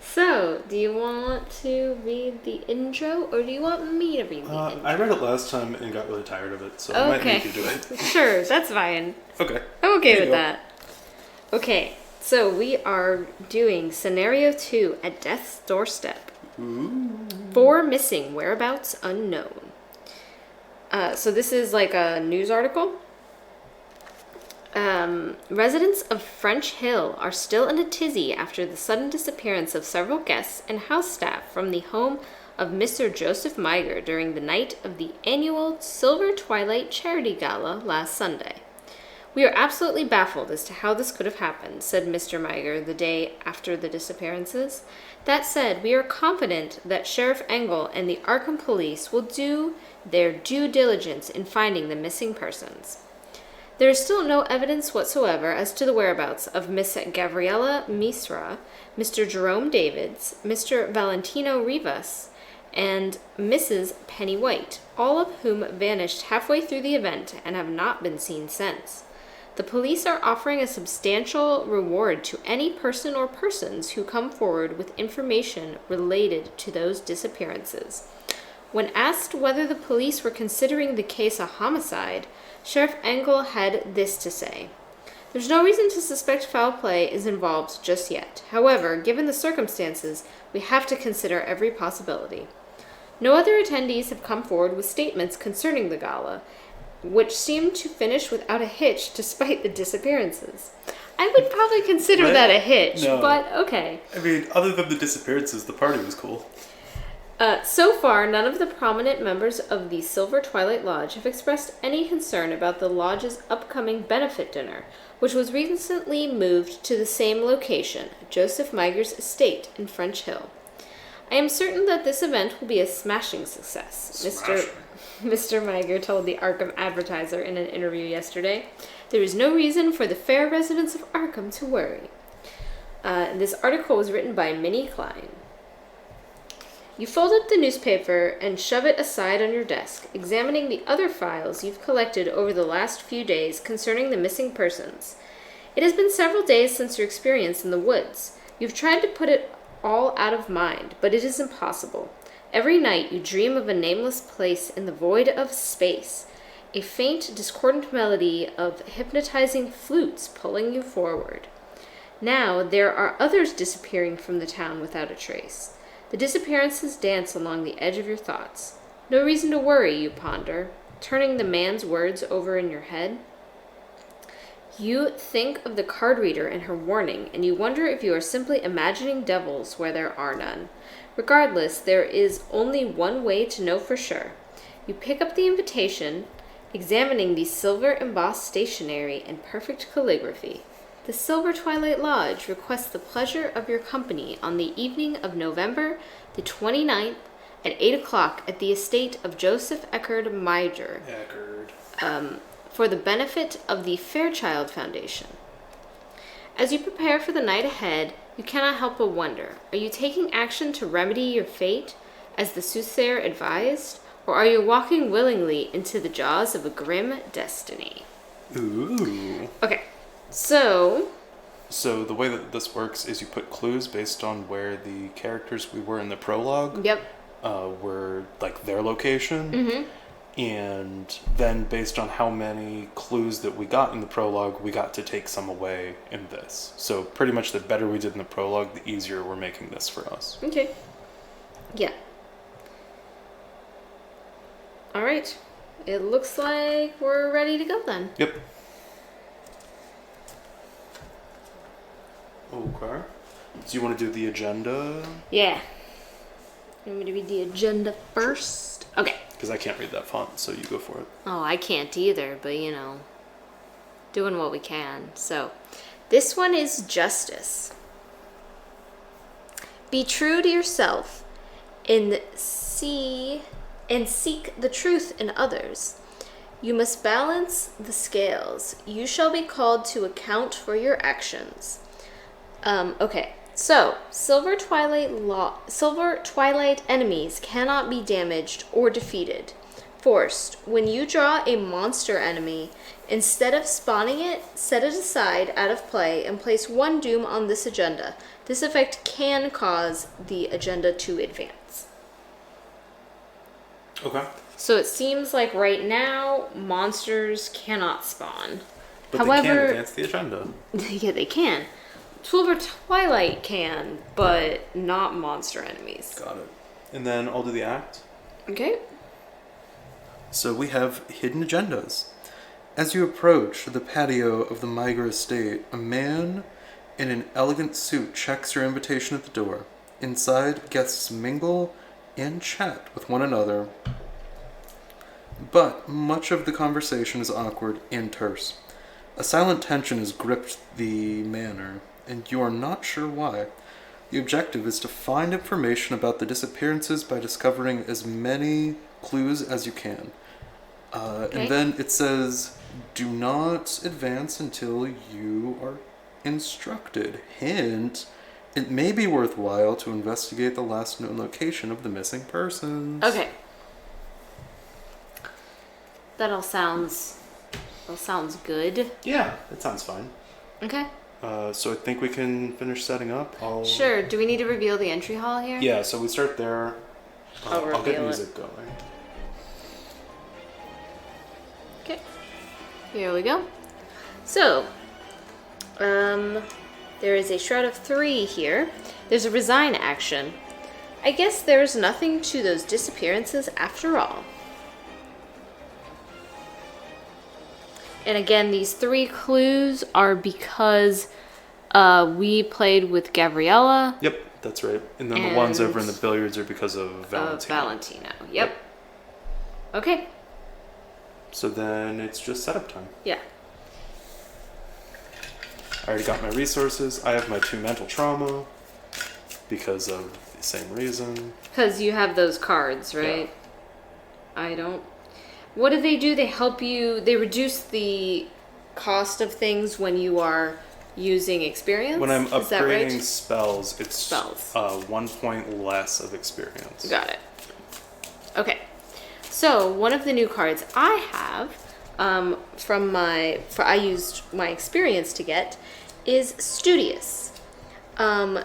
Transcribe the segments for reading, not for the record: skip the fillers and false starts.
So, do you want to read the intro, or do you want me to read the intro? I read it last time and got really tired of it, so I might make you do it. Sure, that's fine. Okay. I'm okay with that. Okay, so we are doing Scenario 2 at Death's Doorstep. Ooh. 4 missing, whereabouts unknown. So this is like a news article. Residents of French Hill are still in a tizzy after the sudden disappearance of several guests and house staff from the home of Mr. Joseph Meiger during the night of the annual Silver Twilight Charity Gala last Sunday. We are absolutely baffled as to how this could have happened, said Mr. Meiger the day after the disappearances. That said, we are confident that Sheriff Engel and the Arkham police will do their due diligence in finding the missing persons. There is still no evidence whatsoever as to the whereabouts of Miss Gabriela Misra, Mr. Jerome Davids, Mr. Valentino Rivas, and Mrs. Penny White, all of whom vanished halfway through the event and have not been seen since. The police are offering a substantial reward to any person or persons who come forward with information related to those disappearances. When asked whether the police were considering the case a homicide, Sheriff Engel had this to say. There's no reason to suspect foul play is involved just yet. However, given the circumstances, we have to consider every possibility. No other attendees have come forward with statements concerning the gala, which seemed to finish without a hitch despite the disappearances. I would probably consider that a hitch, but okay. I mean, other than the disappearances, the party was cool. So far, none of the prominent members of the Silver Twilight Lodge have expressed any concern about the lodge's upcoming benefit dinner, which was recently moved to the same location, Joseph Meiger's estate in French Hill. I am certain that this event will be a smashing success, Mr. Meiger told the Arkham Advertiser in an interview yesterday. There is no reason for the fair residents of Arkham to worry. This article was written by Minnie Klein. You fold up the newspaper and shove it aside on your desk, examining the other files you've collected over the last few days concerning the missing persons. It has been several days since your experience in the woods. You've tried to put it all out of mind, but it is impossible. Every night you dream of a nameless place in the void of space, a faint, discordant melody of hypnotizing flutes pulling you forward. Now there are others disappearing from the town without a trace. The disappearances dance along the edge of your thoughts. No reason to worry, you ponder, turning the man's words over in your head. You think of the card reader and her warning, and you wonder if you are simply imagining devils where there are none. Regardless, there is only one way to know for sure. You pick up the invitation, examining the silver-embossed stationery in perfect calligraphy. The Silver Twilight Lodge requests the pleasure of your company on the evening of November the 29th at 8 o'clock at the estate of Joseph Eckerd Meiger for the benefit of the Fairchild Foundation. As you prepare for the night ahead, you cannot help but wonder, are you taking action to remedy your fate, as the soothsayer advised, or are you walking willingly into the jaws of a grim destiny? Ooh. Okay. So the way that this works is you put clues based on where the characters we were in the prologue were, like, their location. Mm-hmm. And then based on how many clues that we got in the prologue, we got to take some away in this. So pretty much the better we did in the prologue, the easier we're making this for us. Okay. Yeah. All right. It looks like we're ready to go then. Yep. Okay. So you want to do the agenda? Yeah. You want me to read the agenda first? Okay. Because I can't read that font, so you go for it. Oh, I can't either, but doing what we can. So, this one is justice. Be true to yourself and seek the truth in others. You must balance the scales. You shall be called to account for your actions. Okay. So, Silver Twilight enemies cannot be damaged or defeated. Forced. When you draw a monster enemy, instead of spawning it, set it aside out of play and place 1 doom on this agenda. This effect can cause the agenda to advance. Okay. So it seems like right now, monsters cannot spawn. But they can advance the agenda. Yeah, they can. Silver Twilight can, but not monster enemies. Got it. And then I'll do the act. Okay. So we have hidden agendas. As you approach the patio of the Migra estate, a man in an elegant suit checks your invitation at the door. Inside, guests mingle and chat with one another, but much of the conversation is awkward and terse. A silent tension has gripped the manor, and you are not sure why. The objective is to find information about the disappearances by discovering as many clues as you can. Okay. And then it says, do not advance until you are instructed. Hint, it may be worthwhile to investigate the last known location of the missing persons. Okay. That all sounds good. Yeah, that sounds fine. Okay. So I think we can finish setting up. Sure. Do we need to reveal the entry hall here? Yeah, so we start there. I'll I'll get reveal music going. Okay. Here we go. So, there is a Shroud of 3 here. There's a resign action. I guess there's nothing to those disappearances after all. And again, these 3 clues are because we played with Gabriella. Yep, that's right. And then the ones over in the billiards are because of Valentino. Valentino, yep. Okay. So then it's just setup time. Yeah. I already got my resources. I have my 2 mental trauma because of the same reason. Because you have those cards, right? Yeah. I don't. What do? They help you. They reduce the cost of things when you are using experience. When I'm Is that upgrading right? spells, it's Spells. 1 point less of experience. Got it. Okay. So one of the new cards I have I used my experience to get is Studious.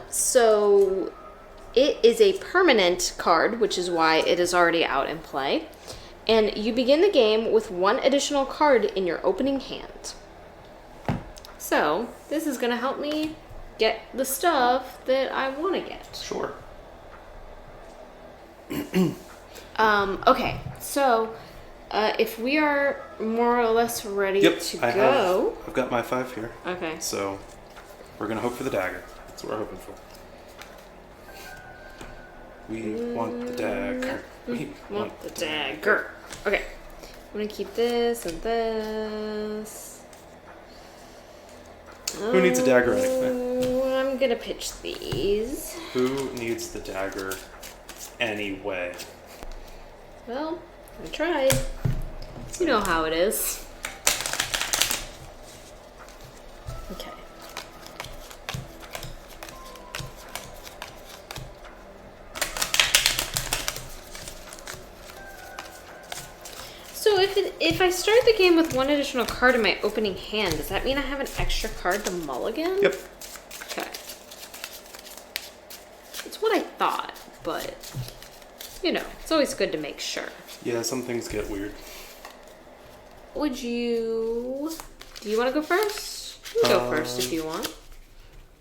So it is a permanent card, which is why it is already out in play. And you begin the game with 1 additional card in your opening hand. So this is going to help me get the stuff that I want to get. Sure. Okay, so if we are more or less ready to go. I've got my 5 here. Okay. So we're going to hope for the dagger. That's what we're hoping for. We want the dagger. We want the dagger. Okay. I'm going to keep this and this. Who needs a dagger anyway? I'm going to pitch these. Who needs the dagger anyway? Well, I tried. You know how it is. Okay. So if I start the game with 1 additional card in my opening hand, does that mean I have an extra card to mulligan? Yep. Okay. It's what I thought, but it's always good to make sure. Yeah, some things get weird. Do you want to go first? You can go first if you want.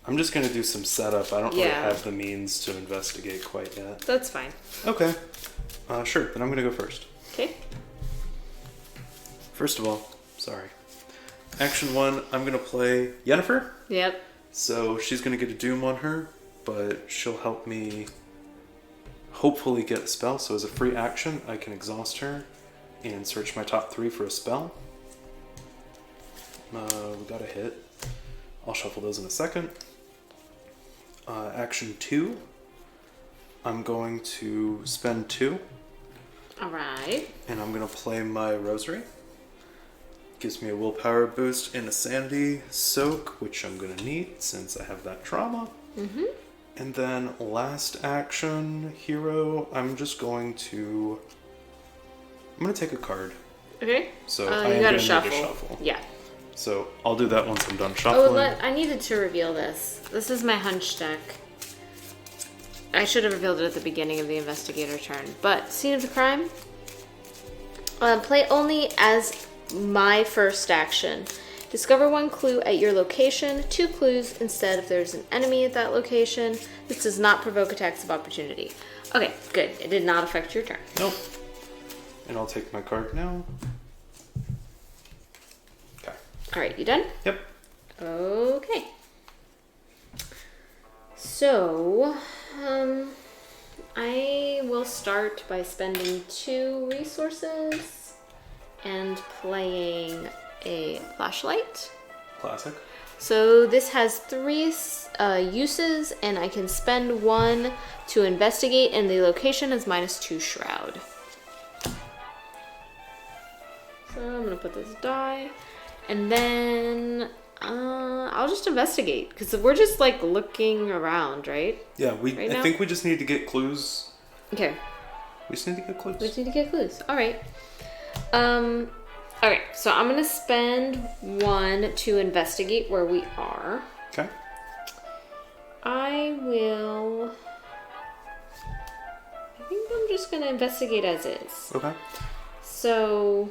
I'm just going to do some setup. I don't really have the means to investigate quite yet. That's fine. Okay. Sure, then I'm going to go first. Okay. First of all, sorry. Action 1, I'm going to play Yennefer. Yep. So she's going to get a doom on her, but she'll help me hopefully get a spell. So as a free action, I can exhaust her and search my top 3 for a spell. We got a hit. I'll shuffle those in a second. Action 2, I'm going to spend 2. Alright. And I'm going to play my Rosary. Gives me a willpower boost and a sanity soak, which I'm going to need since I have that trauma. Mm-hmm. And then last action, hero, I'm just going to I'm going to take a card. Okay. So you I am gotta going to need to shuffle. Yeah. So I'll do that once I'm done shuffling. I needed to reveal this. This is my hunch deck. I should have revealed it at the beginning of the investigator turn. But scene of the crime. Play only as my first action. Discover 1 clue at your location, 2 clues instead if there's an enemy at that location. This does not provoke attacks of opportunity. Okay, good. It did not affect your turn. Nope. And I'll take my card now. Okay. All right, you done? Yep. Okay. So, I will start by spending 2 resources and playing a flashlight. Classic. So this has 3 uses, and I can spend 1 to investigate, and the location is -2 shroud. So I'm gonna put this die, and then I'll just investigate because we're just like looking around, right? Yeah, Right I now? think we just need to get clues. Okay. We just need to get clues. We just need to get clues. All right. All right. So I'm gonna spend 1 to investigate where we are. Okay. I think I'm just gonna investigate as is. Okay. So,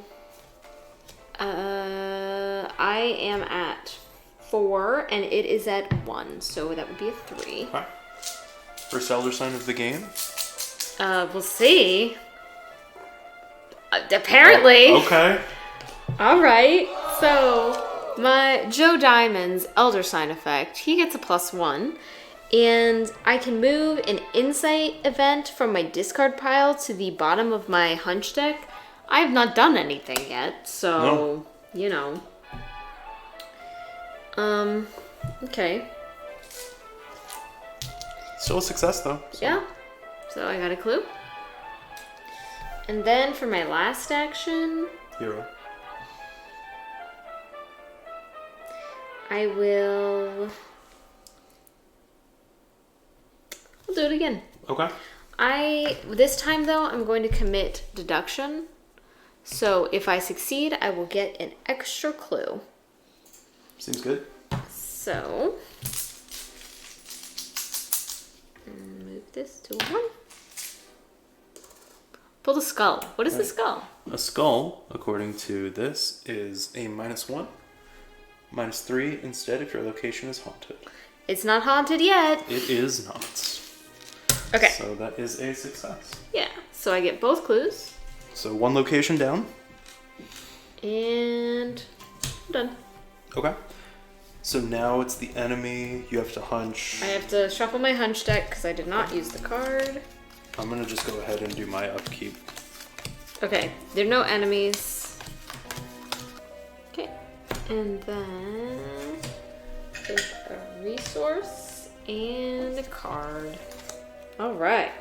I am at 4, and it is at 1, so that would be a 3. Okay. First elder sign of the game. We'll see. Apparently. Okay. All right. So, my Joe Diamond's Elder Sign effect, he gets a +1. And I can move an insight event from my discard pile to the bottom of my hunch deck. I have not done anything yet, so, you know. Okay. Still a success though. So. Yeah. So I got a clue. And then for my last action, Hero. I'll do it again. Okay. This time though, I'm going to commit deduction. So if I succeed, I will get an extra clue. Seems good. So, move this to 1. Pull the skull. What is the skull? A skull, according to this, is a -1. -3 instead if your location is haunted. It's not haunted yet. It is not. Okay. So that is a success. Yeah. So I get both clues. So 1 location down. And I'm done. Okay. So now it's the enemy. You have to hunch. I have to shuffle my hunch deck because I did not use the card. I'm going to just go ahead and do my upkeep. Okay. There are no enemies. Okay. And then take a resource and a card. All right.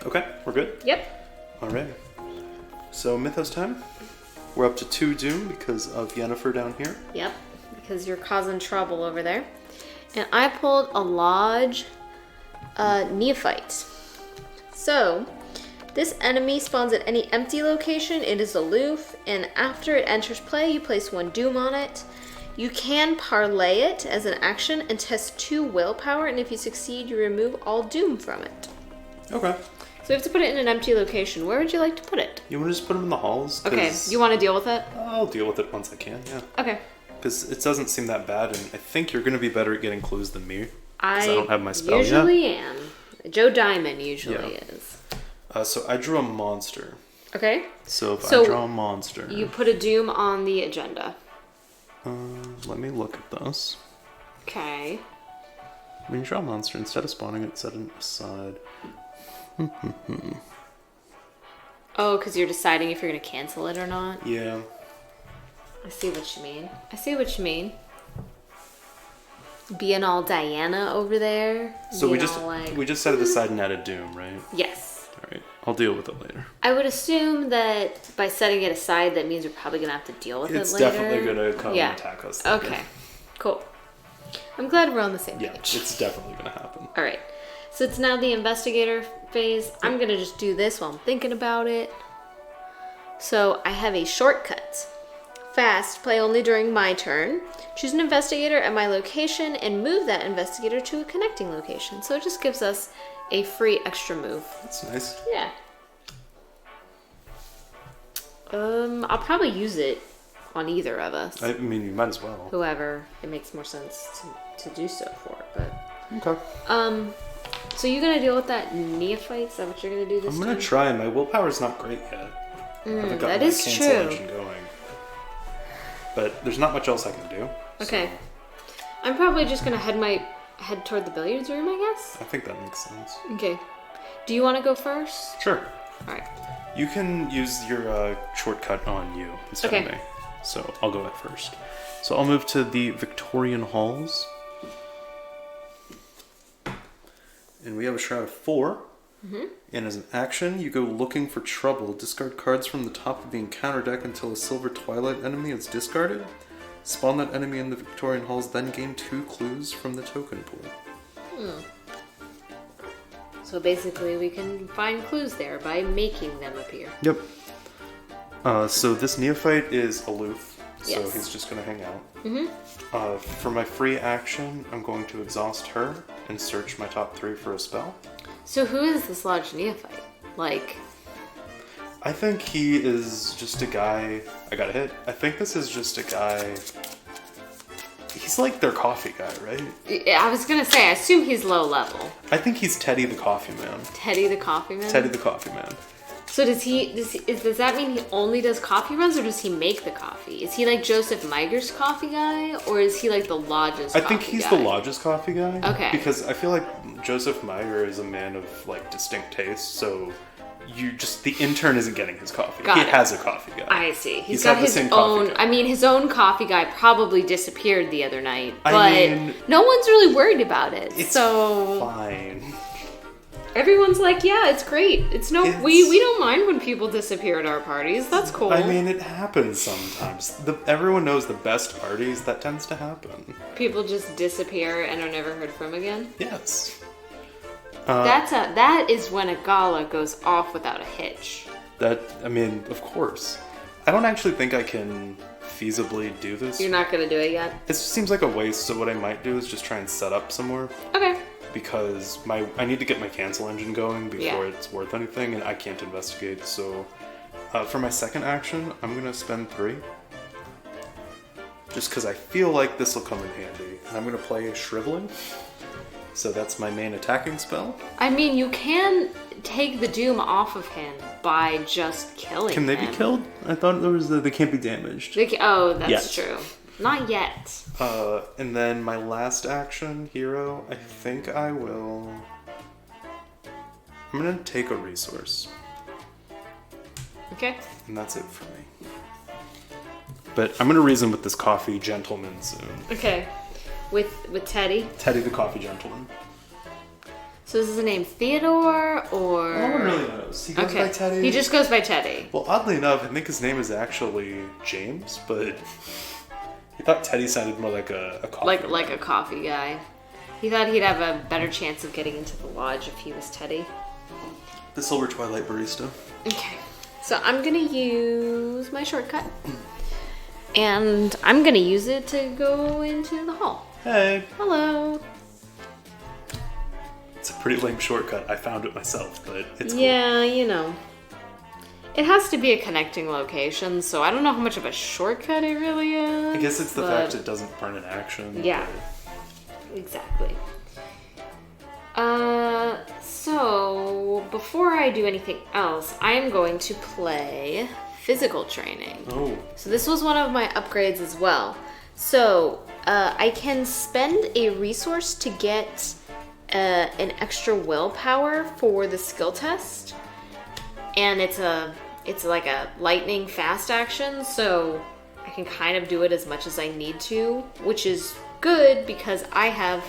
Okay, we're good? Yep. All right. So Mythos time. We're up to 2 doom because of Yennefer down here. Yep. Because you're causing trouble over there. And I pulled a Lodge Neophyte. So, this enemy spawns at any empty location. It is aloof, and after it enters play, you place 1 doom on it. You can parlay it as an action and test 2 willpower, and if you succeed, you remove all doom from it. Okay. So we have to put it in an empty location. Where would you like to put it? You want to just put them in the halls? Okay, you want to deal with it? I'll deal with it once I can, yeah. Okay. Because it doesn't seem that bad, and I think you're going to be better at getting clues than me. Because I don't have my spell usually yet. am. Joe Diamond usually is. So I drew a monster. Okay. So if I draw a monster... You put a doom on the agenda. Let me look at this. Okay. When you draw a monster, instead of spawning it, set it aside. Oh, because you're deciding if you're going to cancel it or not? Yeah. I see what you mean. Being all Diana over there. So we just like, we just set it aside and added doom, right? Yes. All right. I'll deal with it later. I would assume that by setting it aside, that means we're probably going to have to deal with it later. It's definitely going to come and attack us later. Okay. Cool. I'm glad we're on the same Yeah, page. it's definitely going to happen. All right. So it's now the investigator phase. I'm gonna just do this while I'm thinking about it. So I have a shortcut. Fast, play only during my turn. Choose an investigator at my location and move that investigator to a connecting location. So it just gives us a free extra move. That's nice. Yeah. I'll probably use it on either of us. I mean, you might as well. Whoever it makes more sense to do so for. But Okay. so you gonna deal with that neophyte? Is that what you're gonna do this time? I'm gonna try. My willpower's not great yet. I haven't gotten that my is cancel true. engine going. But there's not much else I can do. Okay. I'm probably just gonna head toward the billiards room, I guess. I think that makes sense. Okay. Do you want to go first? Sure. All right. You can use your shortcut on you instead of Okay. me. So I'll go at first. So I'll move to the Victorian Halls. And we have a Shroud of 4. Mm-hmm. And as an action, you go looking for trouble. Discard cards from the top of the encounter deck until a Silver Twilight enemy is discarded. Spawn that enemy in the Victorian Halls, then gain 2 clues from the token pool. So basically, we can find clues there by making them appear. Yep. So this neophyte is aloof, so Yes. he's just going to hang out. Mm-hmm. For my free action, I'm going to exhaust her and search my top 3 for a spell. So who is this large neophyte? Like, I think he is just a guy... I got a hit. I think this is just a guy... He's like their coffee guy, right? I was gonna say, I assume he's low level. I think he's Teddy the Coffee Man. Teddy the Coffee Man? Teddy the Coffee Man. So does that mean he only does coffee runs, or does he make the coffee? Is he like Joseph Miger's coffee guy, or is he like the lodge's coffee guy? I think he's the lodge's coffee guy. Okay. Because I feel like Joseph Miger is a man of like distinct taste, so the intern isn't getting his coffee. Got He it. has a coffee guy. I see. He's got had the his same coffee own. guy. I mean, his own coffee guy probably disappeared the other night, I but mean, no one's really worried about it. It's So fine. everyone's like, "Yeah, it's great. It's- we don't mind when people disappear at our parties. That's cool." I mean, it happens sometimes. Everyone knows the best parties, that tends to happen. people just disappear and are never heard from again. Yes. That is when a gala goes off without a hitch. Of course. I don't actually think I can feasibly do this. You're not gonna do it yet. It seems like a waste, so what I might do is just try and set up somewhere. Okay. Because I need to get my cancel engine going before Yeah. it's worth anything, and I can't investigate, so... for my second action, I'm gonna spend 3. Just because I feel like this will come in handy. And I'm gonna play Shriveling. So that's my main attacking spell. I mean, you can take the doom off of him by just killing Can they him. be killed? I thought there was they can't be damaged. That's Yes. true. Not yet. And then my last action, hero, I think I will... I'm gonna take a resource. Okay. And that's it for me. But I'm gonna reason with this coffee gentleman soon. Okay. With Teddy. Teddy the Coffee Gentleman. So is his name Theodore or? No one really knows. He goes by Teddy. He just goes by Teddy. Well, oddly enough, I think his name is actually James, but he thought Teddy sounded more like a coffee. Like a coffee guy. He thought he'd have a better chance of getting into the lodge if he was Teddy. The Silver Twilight Barista. Okay. So I'm gonna use my shortcut. And I'm gonna use it to go into the hall. Hey. Hello. It's a pretty lame shortcut. I found it myself, but it's cool. Yeah, you know. It has to be a connecting location, so I don't know how much of a shortcut it really is. I guess it's the but- fact it doesn't burn an action. Yeah. Exactly. So before I do anything else, I am going to play physical training. Oh. So this was one of my upgrades as well. So I can spend a resource to get an extra willpower for the skill test, and it's like a lightning fast action, so I can kind of do it as much as I need to, which is good because I have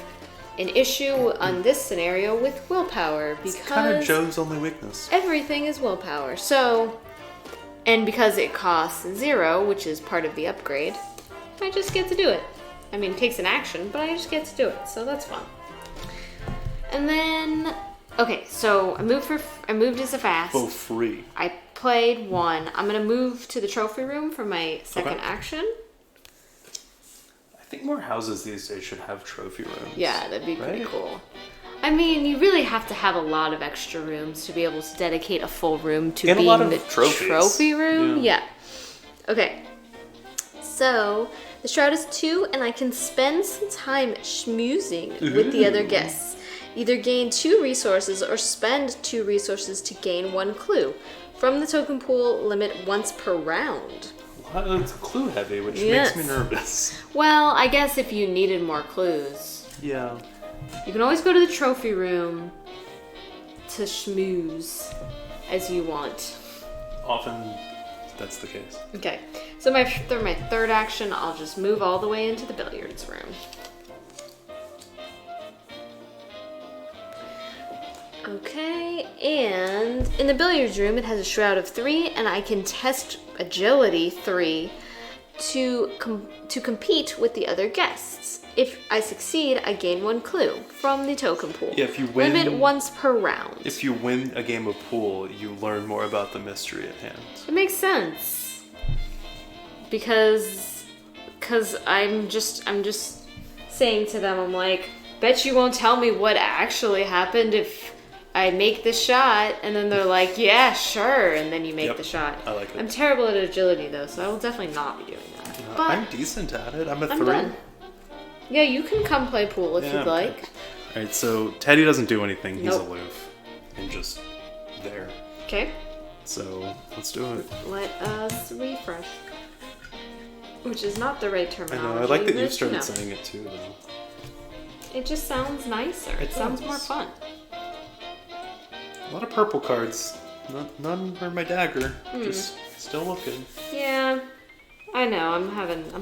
an issue on this scenario with willpower because It's kind of Joe's only weakness. everything is willpower. So, and because it costs 0, which is part of the upgrade, I just get to do it. I mean, it takes an action, but I just get to do it, so that's fun. And then Okay, so I moved as a fast. Oh, free. I played 1. I'm gonna move to the trophy room for my second action. I think more houses these days should have trophy rooms. Yeah, that'd be pretty cool. I mean, you really have to have a lot of extra rooms to be able to dedicate a full room to being the trophy room. Yeah. Okay. So, the Shroud is 2, and I can spend some time schmoozing with the other guests. Either gain 2 resources or spend 2 resources to gain 1 clue. From the token pool, limit once per round. It's clue heavy, which makes me nervous. Well, I guess if you needed more clues. Yeah. You can always go to the trophy room to schmooze as you want. Often, that's the case. Okay, so my third action, I'll just move all the way into the billiards room. Okay, and in the billiards room, it has a Shroud of 3, and I can test Agility 3 to compete with the other guests. If I succeed, I gain 1 clue from the token pool. Yeah, if you win... Limit once per round. If you win a game of pool, you learn more about the mystery at hand. It makes sense. Because I'm just saying to them, I'm like, bet you won't tell me what actually happened if I make the shot, and then they're like, yeah, sure, and then you make the shot. I like it. I'm terrible at agility, though, so I will definitely not be doing that. But I'm decent at it. I'm a 3. done. Yeah, you can come play pool if you'd like. Alright, so Teddy doesn't do anything. He's aloof. And just there. Okay. So, let's do it. Let us refresh. Which is not the right terminology. I know, I like that you started saying it too, though. It just sounds nicer. It sounds more fun. A lot of purple cards. None for my dagger. Just still looking. Yeah, I know. I'm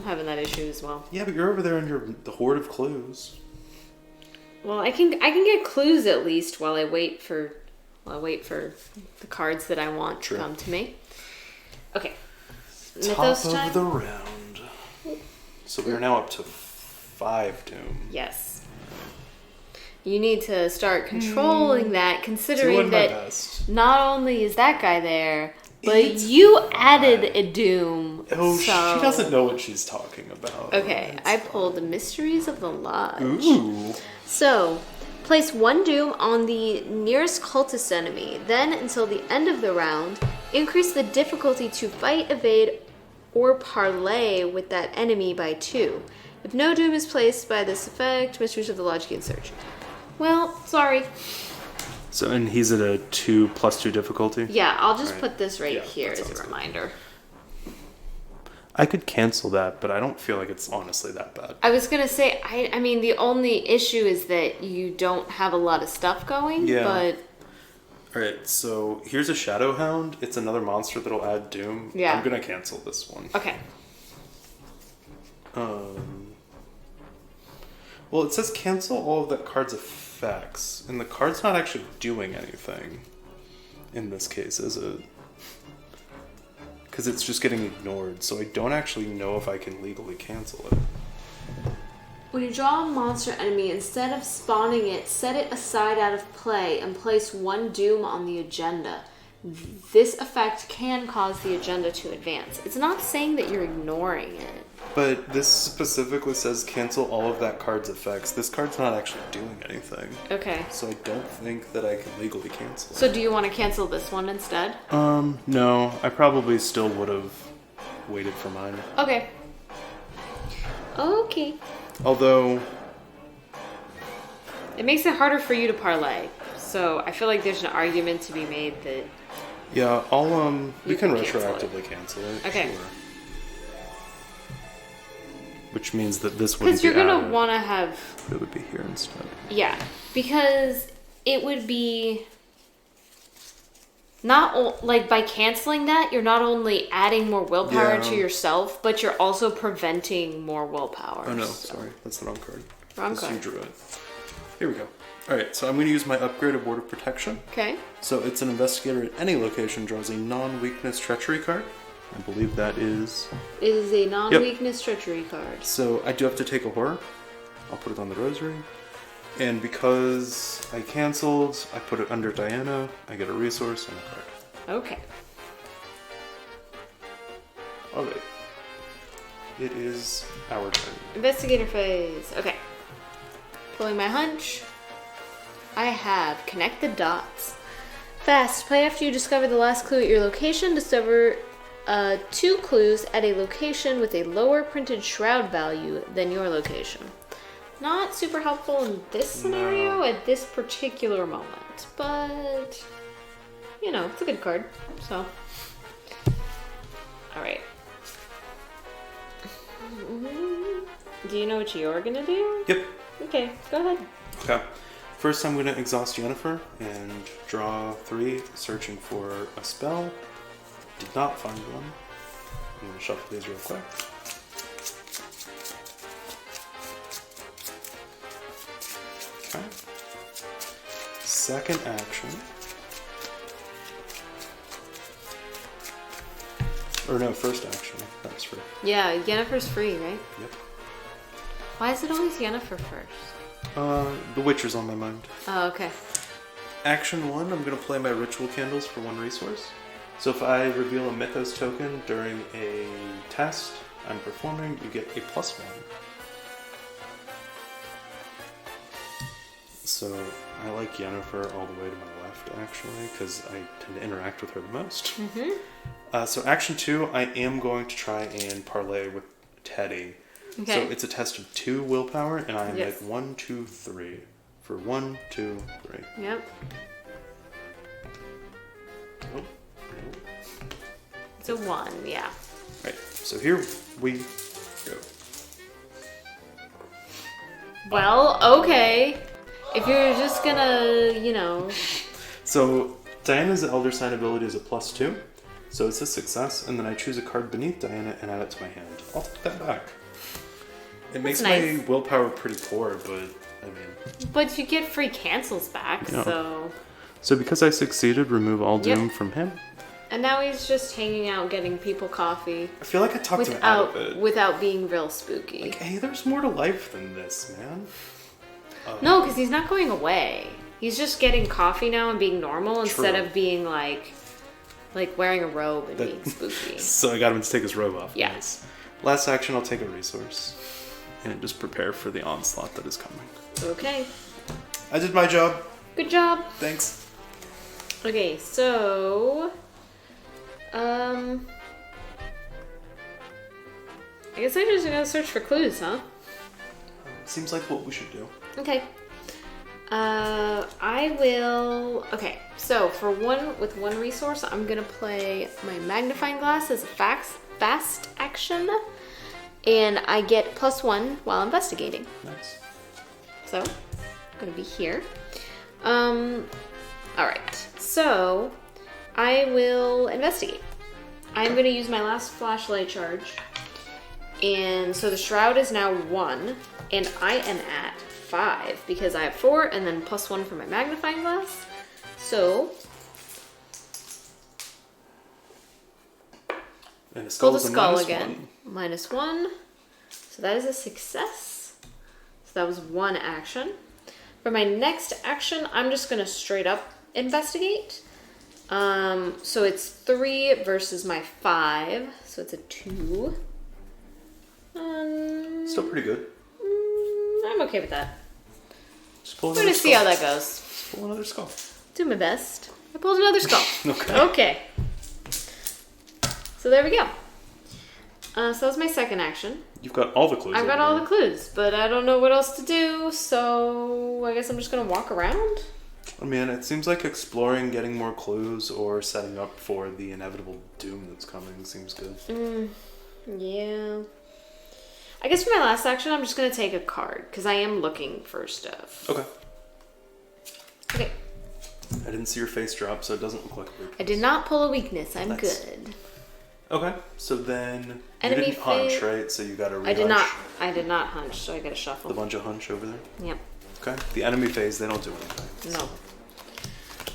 having that issue as well. Yeah, but you're over there in the horde of clues. Well, I can get clues at least while I wait for the cards that I want to come to me. Okay. Top of the round. So we're now up to 5 doom. Yes. You need to start controlling that, considering that not only is that guy there, but you added a doom. Oh, she doesn't know what she's talking about. Okay, I pulled the Mysteries of the Lodge. Ooh. So, place 1 doom on the nearest cultist enemy. Then, until the end of the round, increase the difficulty to fight, evade, or parlay with that enemy by 2. If no doom is placed by this effect, Mysteries of the Lodge gain search. Well, sorry. So, and he's at a 2+2 difficulty? Yeah, I'll just put this here as a reminder. I could cancel that, but I don't feel like it's honestly that bad. I was going to say, I mean, the only issue is that you don't have a lot of stuff going, but... Alright, so here's a Shadow Hound. It's another monster that'll add doom. Yeah. I'm going to cancel this one. Okay. Well, it says cancel all of that card's effects, and the card's not actually doing anything in this case, is it? Because it's just getting ignored, so I don't actually know if I can legally cancel it. When you draw a monster enemy, instead of spawning it, set it aside out of play and place 1 doom on the agenda. This effect can cause the agenda to advance. It's not saying that you're ignoring it. But this specifically says cancel all of that card's effects. This card's not actually doing anything. Okay. So I don't think that I can legally cancel it. So do you want to cancel this one instead? No. I probably still would have waited for mine. Okay. Okay. Although... it makes it harder for you to parlay. So I feel like there's an argument to be made that... yeah, we can retroactively cancel it. Okay. Sure. Which means that this wouldn't be because you're going to want to have... it would be here instead. Yeah, because it would be... not... like, by canceling that, you're not only adding more willpower to yourself, but you're also preventing more willpower. Oh, no. Sorry. That's the wrong card. Wrong card. You drew it. Here we go. Alright, so I'm going to use my upgraded Ward of Protection. Okay. So it's an investigator at any location draws a non-weakness treachery card. I believe that is... it is a non-weakness treachery card. So I do have to take a horror. I'll put it on the rosary. And because I canceled, I put it under Diana. I get a resource and a card. Okay. Alright. It is our turn. Investigator phase. Okay. Pulling my hunch. I have connect the dots. Fast. Play after you discover the last clue at your location. Discover 2 clues at a location with a lower printed shroud value than your location. Not super helpful in this scenario at this particular moment, but you know, it's a good card. So, all right. Do you know what you're gonna do? Yep. Okay, go ahead. Okay. First, I'm going to exhaust Yennefer and draw 3, searching for a spell. Did not find one. I'm going to shuffle these real quick. Okay. Second action. Or no, first action. That's free. Yeah, Yennefer's free, right? Yep. Why is it always Yennefer first? The Witcher's on my mind. Oh, okay. Action 1, I'm going to play my ritual candles for 1 resource. So if I reveal a Mythos token during a test I'm performing, you get a +1. So I like Yennefer all the way to my left, actually, because I tend to interact with her the most. Mm-hmm. So action 2, I am going to try and parlay with Teddy. Okay. So it's a test of 2 willpower, and I am Yes. at 1, 2, 3. For 1, 2, 3. Yep. Nope. It's a 1, yeah. Right, so here we go. Well, okay. If you're just gonna, you know. So Diana's Elder Sign ability is a +2, so it's a success, and then I choose a card beneath Diana and add it to my hand. I'll take that back. It makes nice. my willpower pretty poor, but I mean... But you get free cancels back, Yeah. so... So because I succeeded, remove all doom Yep. from him. And now he's just hanging out getting people coffee. I feel like I talked him out of it. Without being real spooky. Like, hey, there's more to life than this, man. No, because he's not going away. He's just getting coffee now and being normal instead True. of being like wearing a robe and being spooky. So I got him to take his robe off. Yeah. Nice. Last action, I'll take a resource. And just prepare for the onslaught that is coming. Okay. I did my job. Good job. Thanks. Okay, so... I guess I'm just gonna search for clues, huh? Seems like what we should do. Okay. I will... Okay, so for with one resource, I'm gonna play my magnifying glass as a fast action. And I get +1 while investigating. Nice. So, I'm gonna be here. Alright, so I will investigate. I'm gonna use my last flashlight charge. And so the shroud is now 1, and I am at 5 because I have 4 and then +1 for my magnifying glass. So, And the pull the is a skull -1. again. -1. So that is a success. So that was 1 action. For my next action, I'm just going to straight up investigate. So it's 3 versus my 5. So it's a 2. Still pretty good. I'm okay with that. Just pull We're another going to see skull. how that goes. Just pull another skull. Do my best. I pulled another skull. Okay. Okay. So there we go. So that was my second action. You've got all the clues. I've got over all there. the clues, but I don't know what else to do, so I guess I'm just going to walk around. I mean, it seems like exploring, getting more clues, or setting up for the inevitable doom that's coming seems good. Yeah. I guess for my last action, I'm just going to take a card, because I am looking for stuff. Okay. Okay. I didn't see your face drop, so it doesn't look like a weakness. I did not pull a weakness. I'm Nice. good. Okay, so then Enemy you didn't hunch, fa- right? So you got to I did not hunch, so I got to The shuffle. bunch of hunch over there. Yep. Okay. The enemy phase, they don't do anything. No.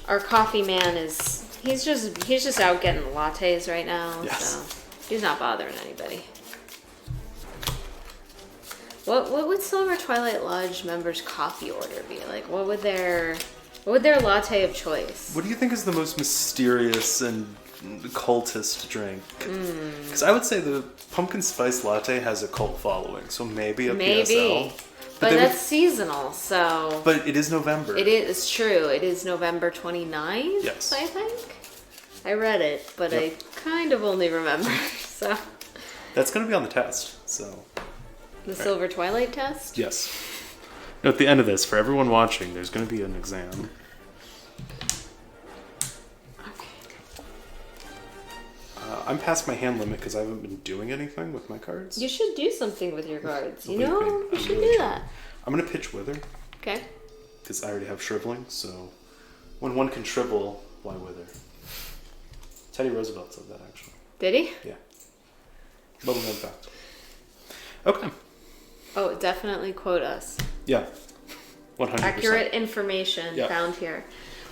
Our coffee man he's just out getting lattes right now, Yes. so he's not bothering anybody. What would Silver Twilight Lodge members' coffee order be? Like, what would their latte of choice? What do you think is the most mysterious and cultist drink? Because I would say the pumpkin spice latte has a cult following, so maybe a PSL. But that's seasonal, so... But it is November. It's true. It is November 29th, yes. I think. I read it, but I kind of only remember, so... That's going to be on the test, so... The Silver Twilight test? Yes. At the end of this, for everyone watching, there's going to be an exam. I'm past my hand limit because I haven't been doing anything with my cards. You should do something with your cards. You You should do that. I'm going to pitch Wither. Okay. Because I already have Shriveling, so when one can shrivel, why Wither? Teddy Roosevelt said that, actually. Did he? Yeah. Little known fact. Okay. Oh, definitely quote us. Yeah. 100%. Accurate information found here.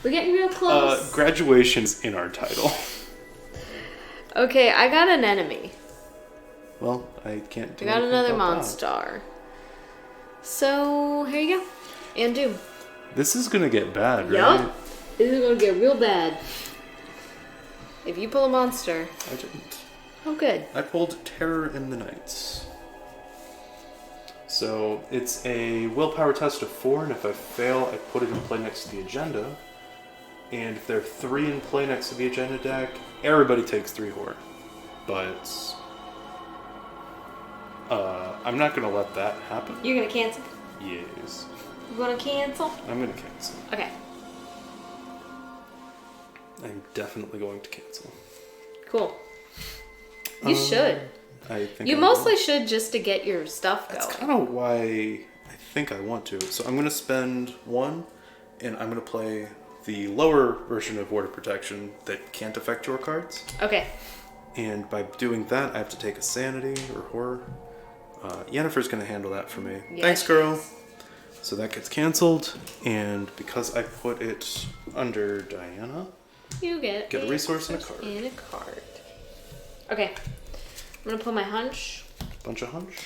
We're getting real close. Graduation's in our title. Okay, I got an enemy. Well, I can't do I got anything another about Monstar. So, here you go. And do. This is gonna get bad, right? Yup. This is gonna get real bad. If you pull a monster. I didn't. Oh, good. I pulled Terror in the Night. So, it's a willpower test of 4, and if I fail, I put it in play next to the agenda. And if there are 3 in play next to the agenda deck, everybody takes 3 horror. But I'm not going to let that happen. You're gonna cancel? Yes. You wanna cancel? I'm going to cancel. Okay. I'm definitely going to cancel. Cool. You should. I think You I mostly will. should just to get your stuff going. That's kind of why I think I want to. So I'm going to spend 1, and I'm going to play the lower version of Ward of Protection that can't affect your cards. Okay. And by doing that, I have to take a Sanity or Horror. Yennefer's going to handle that for me. Yeah, Thanks, girl. So that gets canceled, and because I put it under Diana, You get a resource and a card. And a card. Okay. I'm gonna pull my hunch. Bunch of hunch.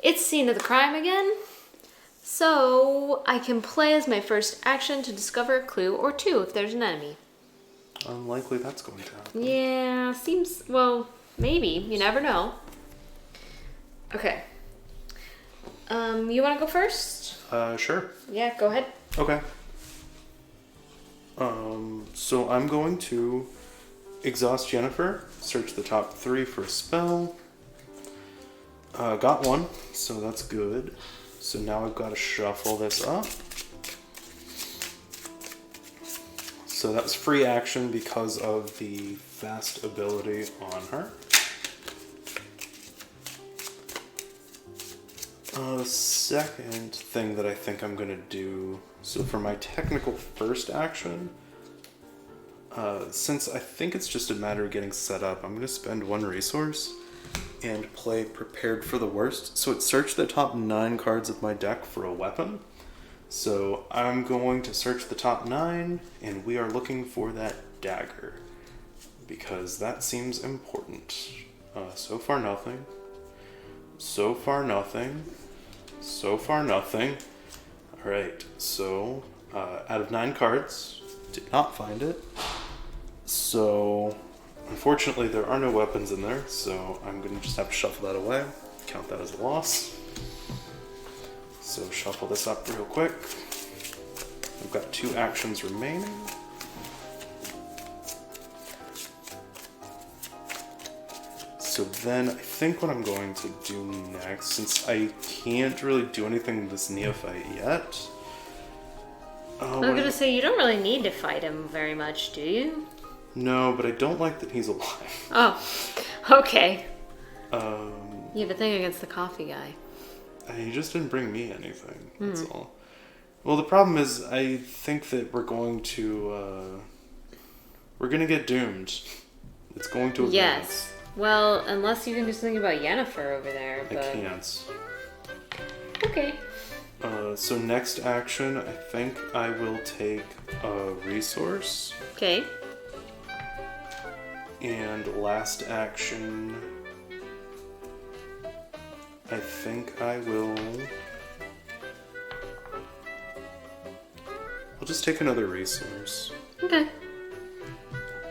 It's scene of the crime again. So I can play as my first action to discover a clue or 2 if there's an enemy. Unlikely that's going to happen. Yeah, seems, well, maybe. You never know. Okay. You wanna go first? Sure. Yeah, go ahead. Okay. So I'm going to exhaust Yennefer, search the top 3 for a spell. Got 1, so that's good. So now I've got to shuffle this up. So that's free action because of the fast ability on her. The second thing that I think I'm going to do, so for my technical first action, since I think it's just a matter of getting set up, I'm going to spend 1 resource and play Prepared for the Worst. So it searched the top 9 cards of my deck for a weapon. So I'm going to search the top 9, and we are looking for that dagger, because that seems important. So far nothing. So far nothing. So far nothing. Alright, so out of 9 cards, did not find it. So unfortunately there are no weapons in there, so I'm going to just have to shuffle that away. Count that as a loss. So shuffle this up real quick. I've got 2 actions remaining. So then I think what I'm going to do next, since I can't really do anything with this neophyte yet. I was gonna say, you don't really need to fight him very much, do you? No, but I don't like that he's alive. Oh, okay. You have a thing against the coffee guy. He just didn't bring me anything, that's all. Well, the problem is, I think that we're going to get doomed. It's going to advance. Yes. Well, unless you can do something about Yennefer over there, but... I can't. Okay. So next action, I think I will take a resource. Okay. And last action, I think I will... I'll just take another resource. Okay.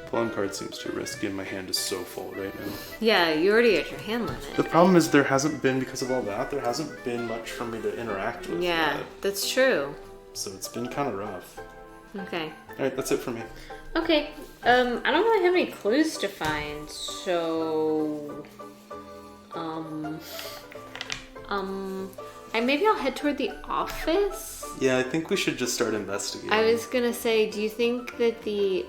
Pulling card seems too risky and my hand is so full right now. Yeah, you already at your hand limit. The problem is there hasn't been, because of all that, there hasn't been much for me to interact with. Yeah, yet. that's true. So it's been kind of rough. Okay. Alright, that's it for me. Okay. I don't really have any clues to find, so... maybe I'll head toward the office? Yeah, I think we should just start investigating. I was gonna say, do you think that the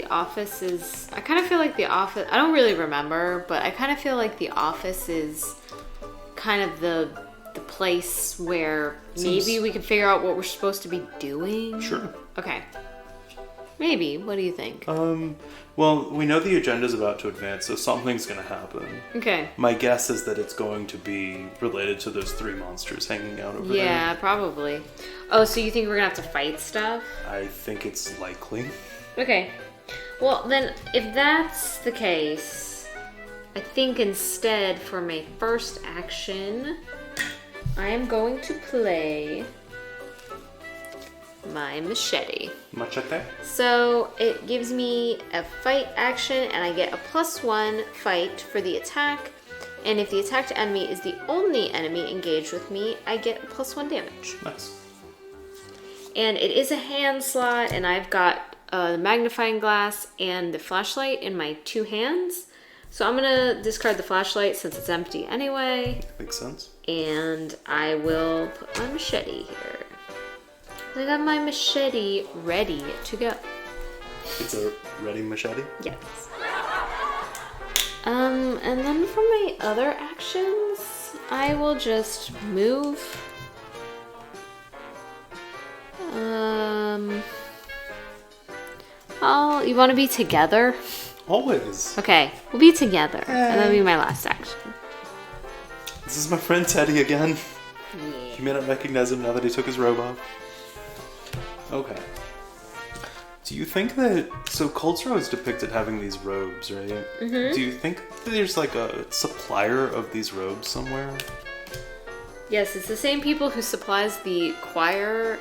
office is... I kind of feel like the office... I don't really remember, but I kind of feel like the office is kind of the place where maybe we can figure out what we're supposed to be doing? Sure. Okay. Maybe. What do you think? Well, we know the agenda's about to advance, so something's gonna happen. Okay. My guess is that it's going to be related to those 3 monsters hanging out over there. Yeah, probably. Oh, so you think we're gonna have to fight stuff? I think it's likely. Okay. Well, then, if that's the case, I think instead for my first action, I am going to play my machete. Machete? So it gives me a fight action and I get a +1 fight for the attack. And if the attacked enemy is the only enemy engaged with me, I get a +1 damage. Nice. And it is a hand slot and I've got the magnifying glass and the flashlight in my 2 hands. So I'm gonna discard the flashlight since it's empty anyway. Makes sense. And I will put my machete here. I got my machete ready to go. It's a ready machete? Yes. And then for my other actions, I will just move. Oh, you want to be together? Always. Okay, we'll be together. And that'll be my last action. This is my friend Teddy again. Yeah. You may not recognize him now that he took his robe off. Okay. Do you think that... So Coldstraw is depicted having these robes, right? Mm-hmm. Do you think that there's like a supplier of these robes somewhere? Yes, it's the same people who supplies the choir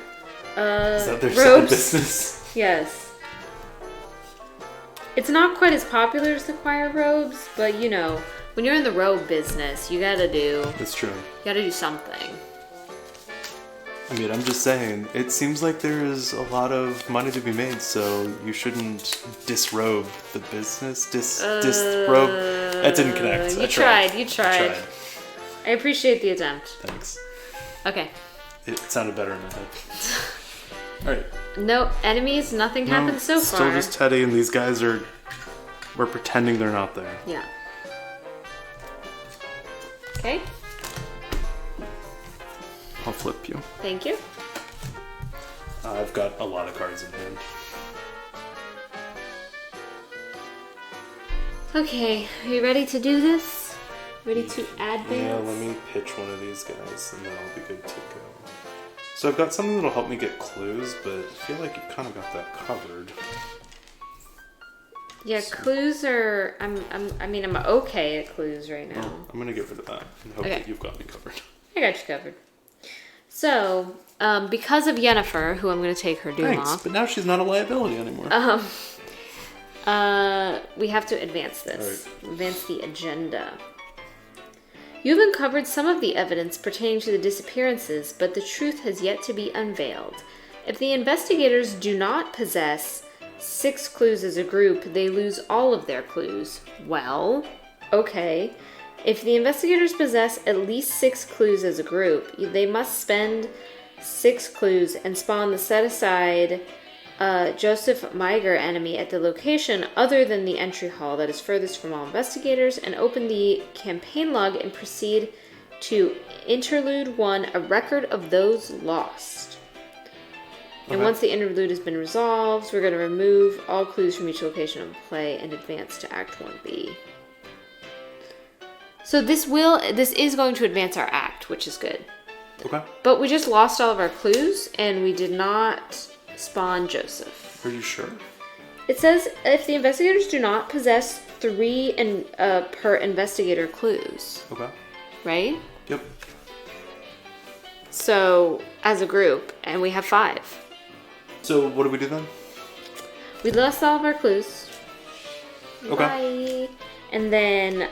Is that their robes. side business? Yes. It's not quite as popular as the choir robes, but you know, when you're in the robe business, you gotta do... That's true. You gotta do something. I mean, I'm just saying, it seems like there is a lot of money to be made, so you shouldn't disrobe the business. Disrobe. That didn't connect. You tried. I appreciate the attempt. Thanks. Okay. It sounded better in my head. Alright. No enemies, nothing happened so far. Still just Teddy, and these guys we're pretending they're not there. Yeah. Okay. I'll flip you. Thank you. I've got a lot of cards in hand. Okay, are you ready to do this? Ready to advance? Yeah, let me pitch one of these guys, and then I'll be good to go. So I've got something that'll help me get clues, but I feel like you kind of got that covered. Yeah, clues are... I'm okay at clues right now. Oh, I'm gonna get rid of that and hope that you've got me covered. I got you covered. So, because of Yennefer, who I'm going to take her doom Thanks, off... but now she's not a liability anymore. we have to advance this. Right. Advance the agenda. You have uncovered some of the evidence pertaining to the disappearances, but the truth has yet to be unveiled. If the investigators do not possess 6 clues as a group, they lose all of their clues. Well, okay. If the investigators possess at least 6 clues as a group, they must spend 6 clues and spawn the set-aside Joseph Meiger enemy at the location other than the entry hall that is furthest from all investigators, and open the campaign log and proceed to Interlude 1, a record of those lost. And once the interlude has been resolved, we're going to remove all clues from each location of play and advance to Act 1B. So this is going to advance our act, which is good. Okay. But we just lost all of our clues, and we did not spawn Joseph. Are you sure? It says, if the investigators do not possess 3 per investigator clues, Okay. right? Yep. So, as a group, and we have 5. So what do we do then? We lost all of our clues. Okay. Bye. And then,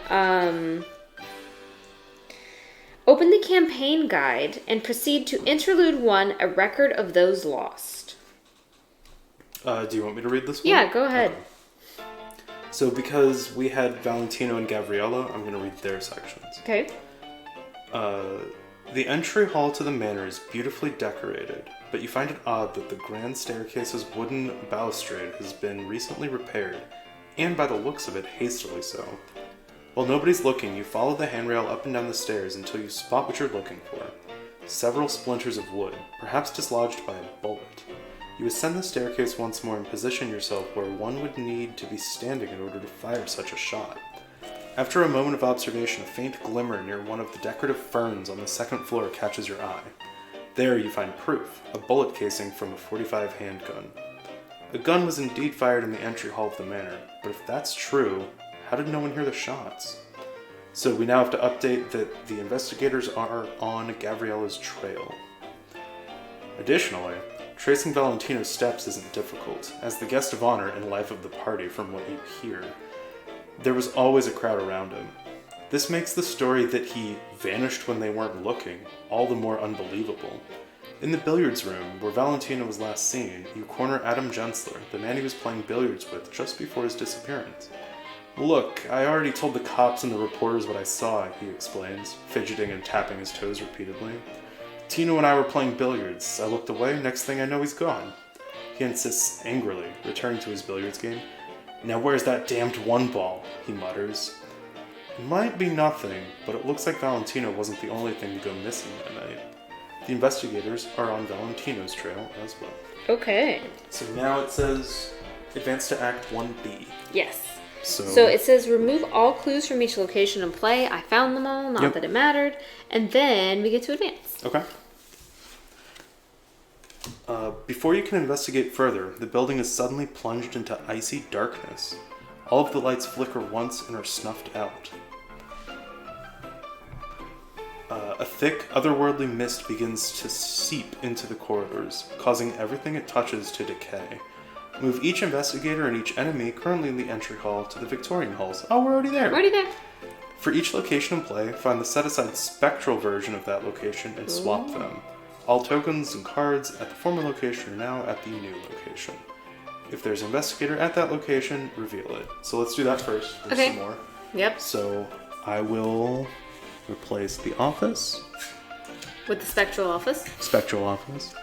open the campaign guide and proceed to Interlude 1, a record of those lost. Do you want me to read this one? Yeah, go ahead. Okay. So because we had Valentino and Gabriella, I'm going to read their sections. Okay. The entry hall to the manor is beautifully decorated, but you find it odd that the grand staircase's wooden balustrade has been recently repaired, and by the looks of it, hastily so. While nobody's looking, you follow the handrail up and down the stairs until you spot what you're looking for. Several splinters of wood, perhaps dislodged by a bullet. You ascend the staircase once more and position yourself where one would need to be standing in order to fire such a shot. After a moment of observation, a faint glimmer near one of the decorative ferns on the second floor catches your eye. There you find proof, a bullet casing from a .45 handgun. A gun was indeed fired in the entry hall of the manor, but if that's true, how did no one hear the shots? So we now have to update that the investigators are on Gabriella's trail. Additionally, tracing Valentino's steps isn't difficult, as the guest of honor and life of the party from what you hear. There was always a crowd around him. This makes the story that he vanished when they weren't looking all the more unbelievable. In the billiards room, where Valentino was last seen, you corner Adam Gensler, the man he was playing billiards with just before his disappearance. Look, I already told the cops and the reporters what I saw, he explains, fidgeting and tapping his toes repeatedly. Tino and I were playing billiards. I looked away, next thing I know he's gone. He insists angrily, returning to his billiards game. Now where's that damned one ball? He mutters. It might be nothing, but it looks like Valentino wasn't the only thing to go missing that night. The investigators are on Valentino's trail as well. Okay. So now it says, advance to Act 1B. Yes. So it says remove all clues from each location and play. I found them all, not that it mattered. And then we get to advance. Okay. Before you can investigate further, the building is suddenly plunged into icy darkness. All of the lights flicker once and are snuffed out. A thick, otherworldly mist begins to seep into the corridors, causing everything it touches to decay. Move each investigator and each enemy currently in the entry hall to the Victorian halls. Oh, we're already there! Already there. For each location in play, find the set-aside spectral version of that location and swap them. All tokens and cards at the former location are now at the new location. If there's an investigator at that location, reveal it. So let's do that first. There's some more. Yep. So I will replace the office. With the spectral office. Spectral office.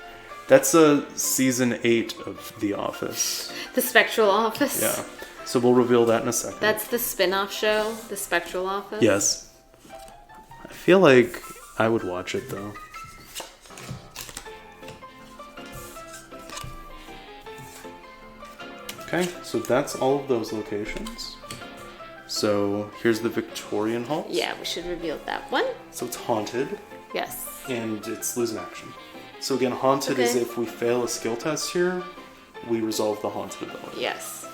That's season 8 of The Office. The spectral office. Yeah. So we'll reveal that in a second. That's the spin-off show, the spectral office. Yes. I feel like I would watch it though. Okay, so that's all of those locations. So here's the Victorian Halls. Yeah, we should reveal that one. So it's haunted. Yes. And it's lose an action. So again, haunted is if we fail a skill test here, we resolve the haunted ability. Yes.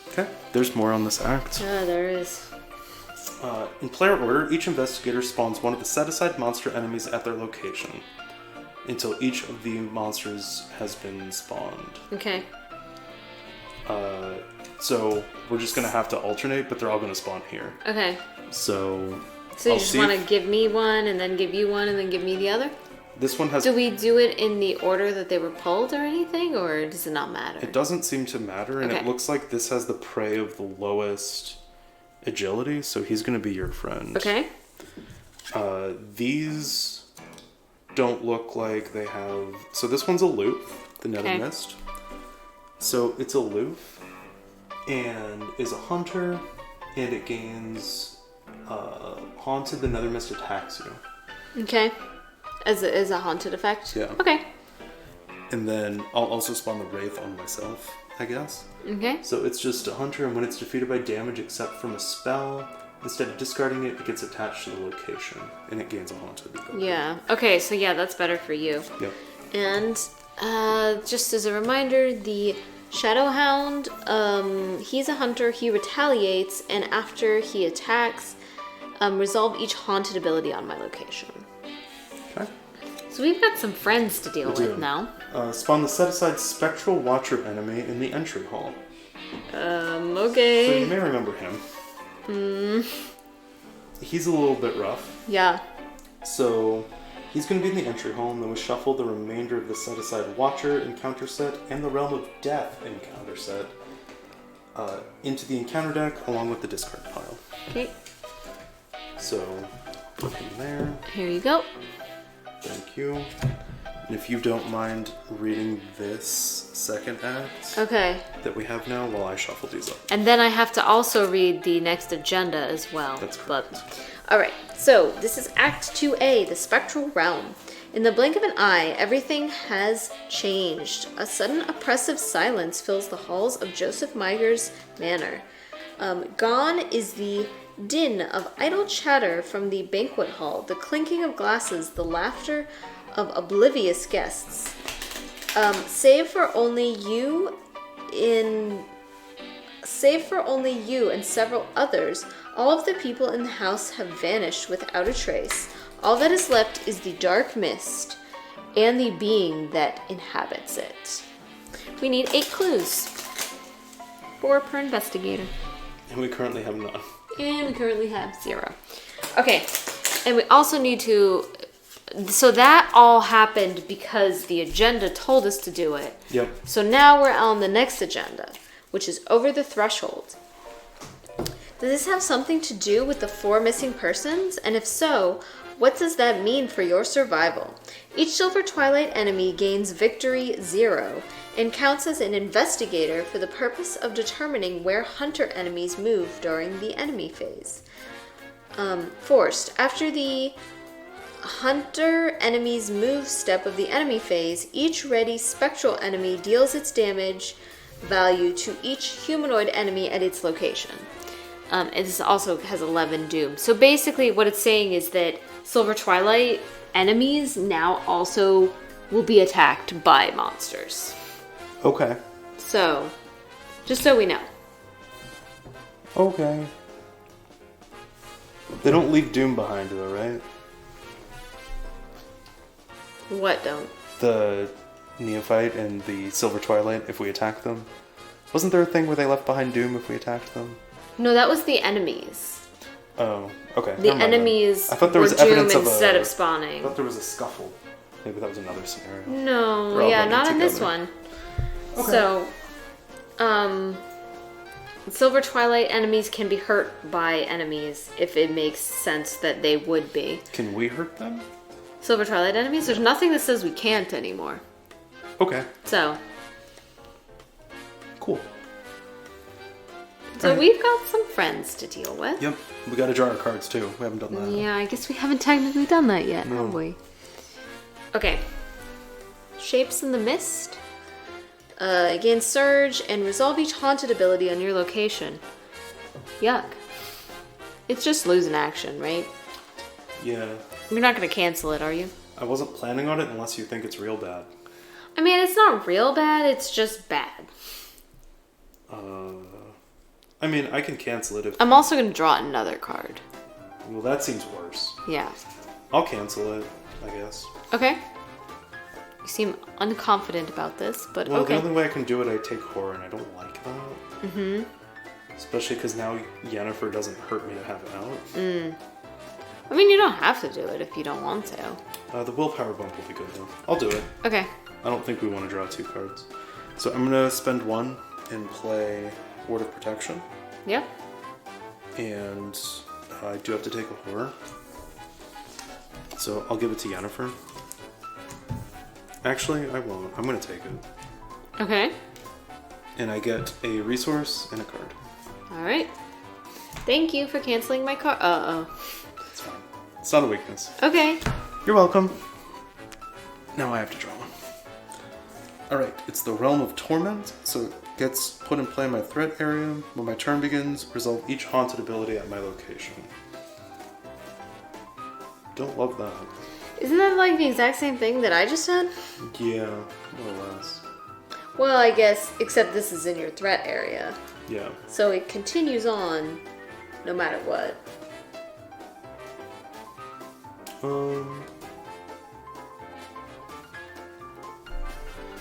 Okay, there's more on this act. There is. In player order, each investigator spawns one of the set-aside monster enemies at their location until each of the monsters has been spawned. Okay. So we're just going to have to alternate, but they're all going to spawn here. Okay. So you just want to give me one, and then give you one, and then give me the other? This one has... Do we do it in the order that they were pulled or anything, or does it not matter? It doesn't seem to matter, and it looks like this has the prey of the lowest agility, so he's going to be your friend. Okay. These don't look like they have... So this one's aloof, the Nether Mist. So it's aloof, and is a hunter, and it gains... Haunted, the Nether Mist attacks you. Okay. As a haunted effect? Yeah. Okay. And then I'll also spawn the Wraith on myself, I guess. Okay. So it's just a hunter, and when it's defeated by damage except from a spell, instead of discarding it, it gets attached to the location, and it gains a haunted ability. Yeah. Okay, so yeah, that's better for you. Yep. And just as a reminder, the Shadowhound, he's a hunter, he retaliates, and after he attacks, resolve each haunted ability on my location. Okay. So we've got some friends to deal with now. Spawn the set-aside Spectral Watcher enemy in the entry hall. Okay. So you may remember him. He's a little bit rough. Yeah. So he's going to be in the entry hall, and then we shuffle the remainder of the set-aside Watcher encounter set and the Realm of Death encounter set into the encounter deck along with the discard pile. Okay. So, put him there. Here you go. Thank you. And if you don't mind reading this second act that we have now while I shuffle these up. And then I have to also read the next agenda as well. That's correct. Alright, so this is Act 2A, the Spectral Realm. In the blink of an eye, everything has changed. A sudden oppressive silence fills the halls of Joseph Miger's manor. Gone is the din of idle chatter from the banquet hall, the clinking of glasses, the laughter of oblivious guests. Save for only you and several others, all of the people in the house have vanished without a trace. All that is left is the dark mist and the being that inhabits it. We need 8 clues. 4 per investigator. And we currently have none. And we currently have 0. Okay, and we also need to... So that all happened because the agenda told us to do it. Yep. So now we're on the next agenda, which is Over the Threshold. Does this have something to do with the 4 missing persons? And if so, what does that mean for your survival? Each Silver Twilight enemy gains victory 0 and counts as an investigator for the purpose of determining where hunter enemies move during the enemy phase. Forced. After the hunter enemy's move step of the enemy phase, each ready spectral enemy deals its damage value to each humanoid enemy at its location. And this also has 11 doom. So basically what it's saying is that Silver Twilight enemies now also will be attacked by monsters. Okay. So, just so we know. Okay. They don't leave doom behind though, right? What don't? The Neophyte and the Silver Twilight, if we attack them. Wasn't there a thing where they left behind doom if we attacked them? No, that was the enemies. Oh, okay. The enemies I thought there was were doom evidence of instead of spawning. I thought there was a scuffle. Maybe that was another scenario. No, yeah, not in this one. Okay. So, Silver Twilight enemies can be hurt by enemies if it makes sense that they would be. Can we hurt them? Silver Twilight enemies? There's nothing that says we can't anymore. Okay. So. Cool. So we've got some friends to deal with. Yep. We gotta draw our cards too. We haven't done that. Yeah, I guess we haven't technically done that yet, have we? Okay. Shapes in the Mist. Gain Surge and resolve each haunted ability on your location. Yuck. It's just lose an action, right? Yeah. You're not going to cancel it, are you? I wasn't planning on it unless you think it's real bad. I mean, it's not real bad, it's just bad. I mean, I can cancel it if... I'm also going to draw another card. Well, that seems worse. Yeah. I'll cancel it, I guess. Okay. You seem unconfident about this, but well, okay. the only way I can do it, I take horror, and I don't like that. Mm-hmm. Especially because now Yennefer doesn't hurt me to have it out. Mm. I mean, you don't have to do it if you don't want to. The willpower bump will be good, though. I'll do it. Okay. I don't think we want to draw 2 cards. So I'm going to spend 1 and play Ward of Protection. Yeah. And I do have to take a horror. So I'll give it to Yennefer. Actually, I won't. I'm going to take it. Okay. And I get a resource and a card. Alright. Thank you for canceling my card. It's fine. It's not a weakness. Okay. You're welcome. Now I have to draw one. Alright, it's the Realm of Torment, so it gets put in play in my threat area. When my turn begins, resolve each haunted ability at my location. Don't love that. Isn't that like the exact same thing that I just said? Yeah, more or less. Well, I guess, except this is in your threat area. Yeah. So it continues on no matter what.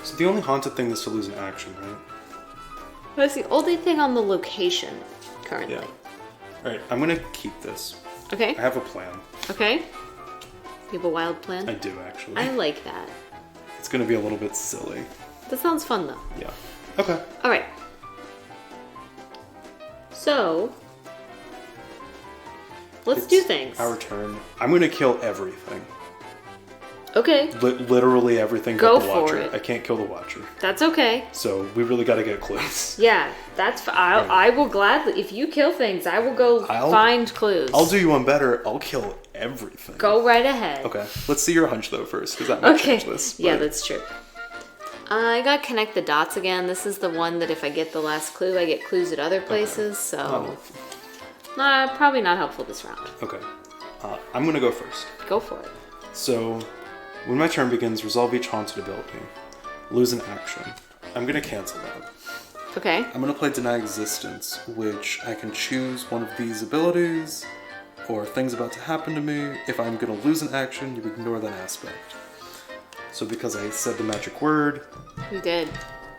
So the only haunted thing is to lose an action, right? That's the only thing on the location currently. Yeah. Alright, I'm gonna keep this. Okay. I have a plan. Okay. You have a wild plan? I do, actually. I like that. It's gonna be a little bit silly. That sounds fun, though. Yeah. Okay. Alright. So, let's do things. Our turn. I'm gonna kill everything. Okay. Literally everything Go but the for Watcher. it. I can't kill the Watcher. That's okay. So we really gotta get clues. Yeah, that's. I will gladly. If you kill things, I will go find clues. I'll do you one better. I'll kill everything. Go right ahead. Okay. Let's see your hunch though first, because that might change this. Yeah, that's true. I got connect the dots again. This is the one that if I get the last clue, I get clues at other places. So, probably not helpful this round. Okay. I'm gonna go first. Go for it. So, when my turn begins, resolve each haunted ability. Lose an action. I'm gonna cancel that. Okay. I'm gonna play Deny Existence, which I can choose one of these abilities or things about to happen to me. If I'm gonna lose an action, you ignore that aspect. So because I said the magic word, You did.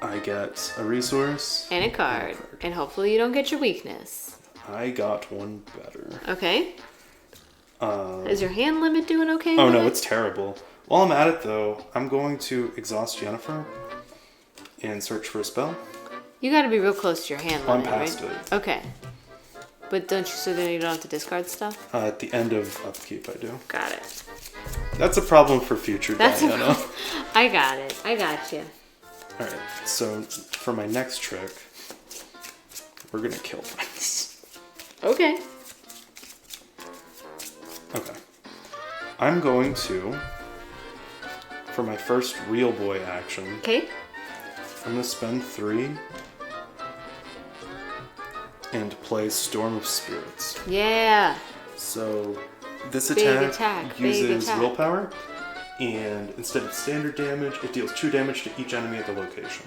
I get a resource. And a card. And hopefully you don't get your weakness. I got one better. Okay. Is your hand limit doing okay? Oh with no, it? it's terrible. While I'm at it though, I'm going to exhaust Jennifer and search for a spell. You gotta be real close to your hand I'm limit, past right? it. Okay. But don't you, so then you don't have to discard stuff? At the end of upkeep, I do. Got it. That's a problem for future That's Diana. I got it. I got you. Alright, so for my next trick, we're gonna kill things. Okay. Okay. I'm going to, for my first real boy action, Okay. I'm gonna spend 3 and play Storm of Spirits. Yeah. So this Big attack big uses attack. willpower, and instead of standard damage, it deals 2 damage to each enemy at the location.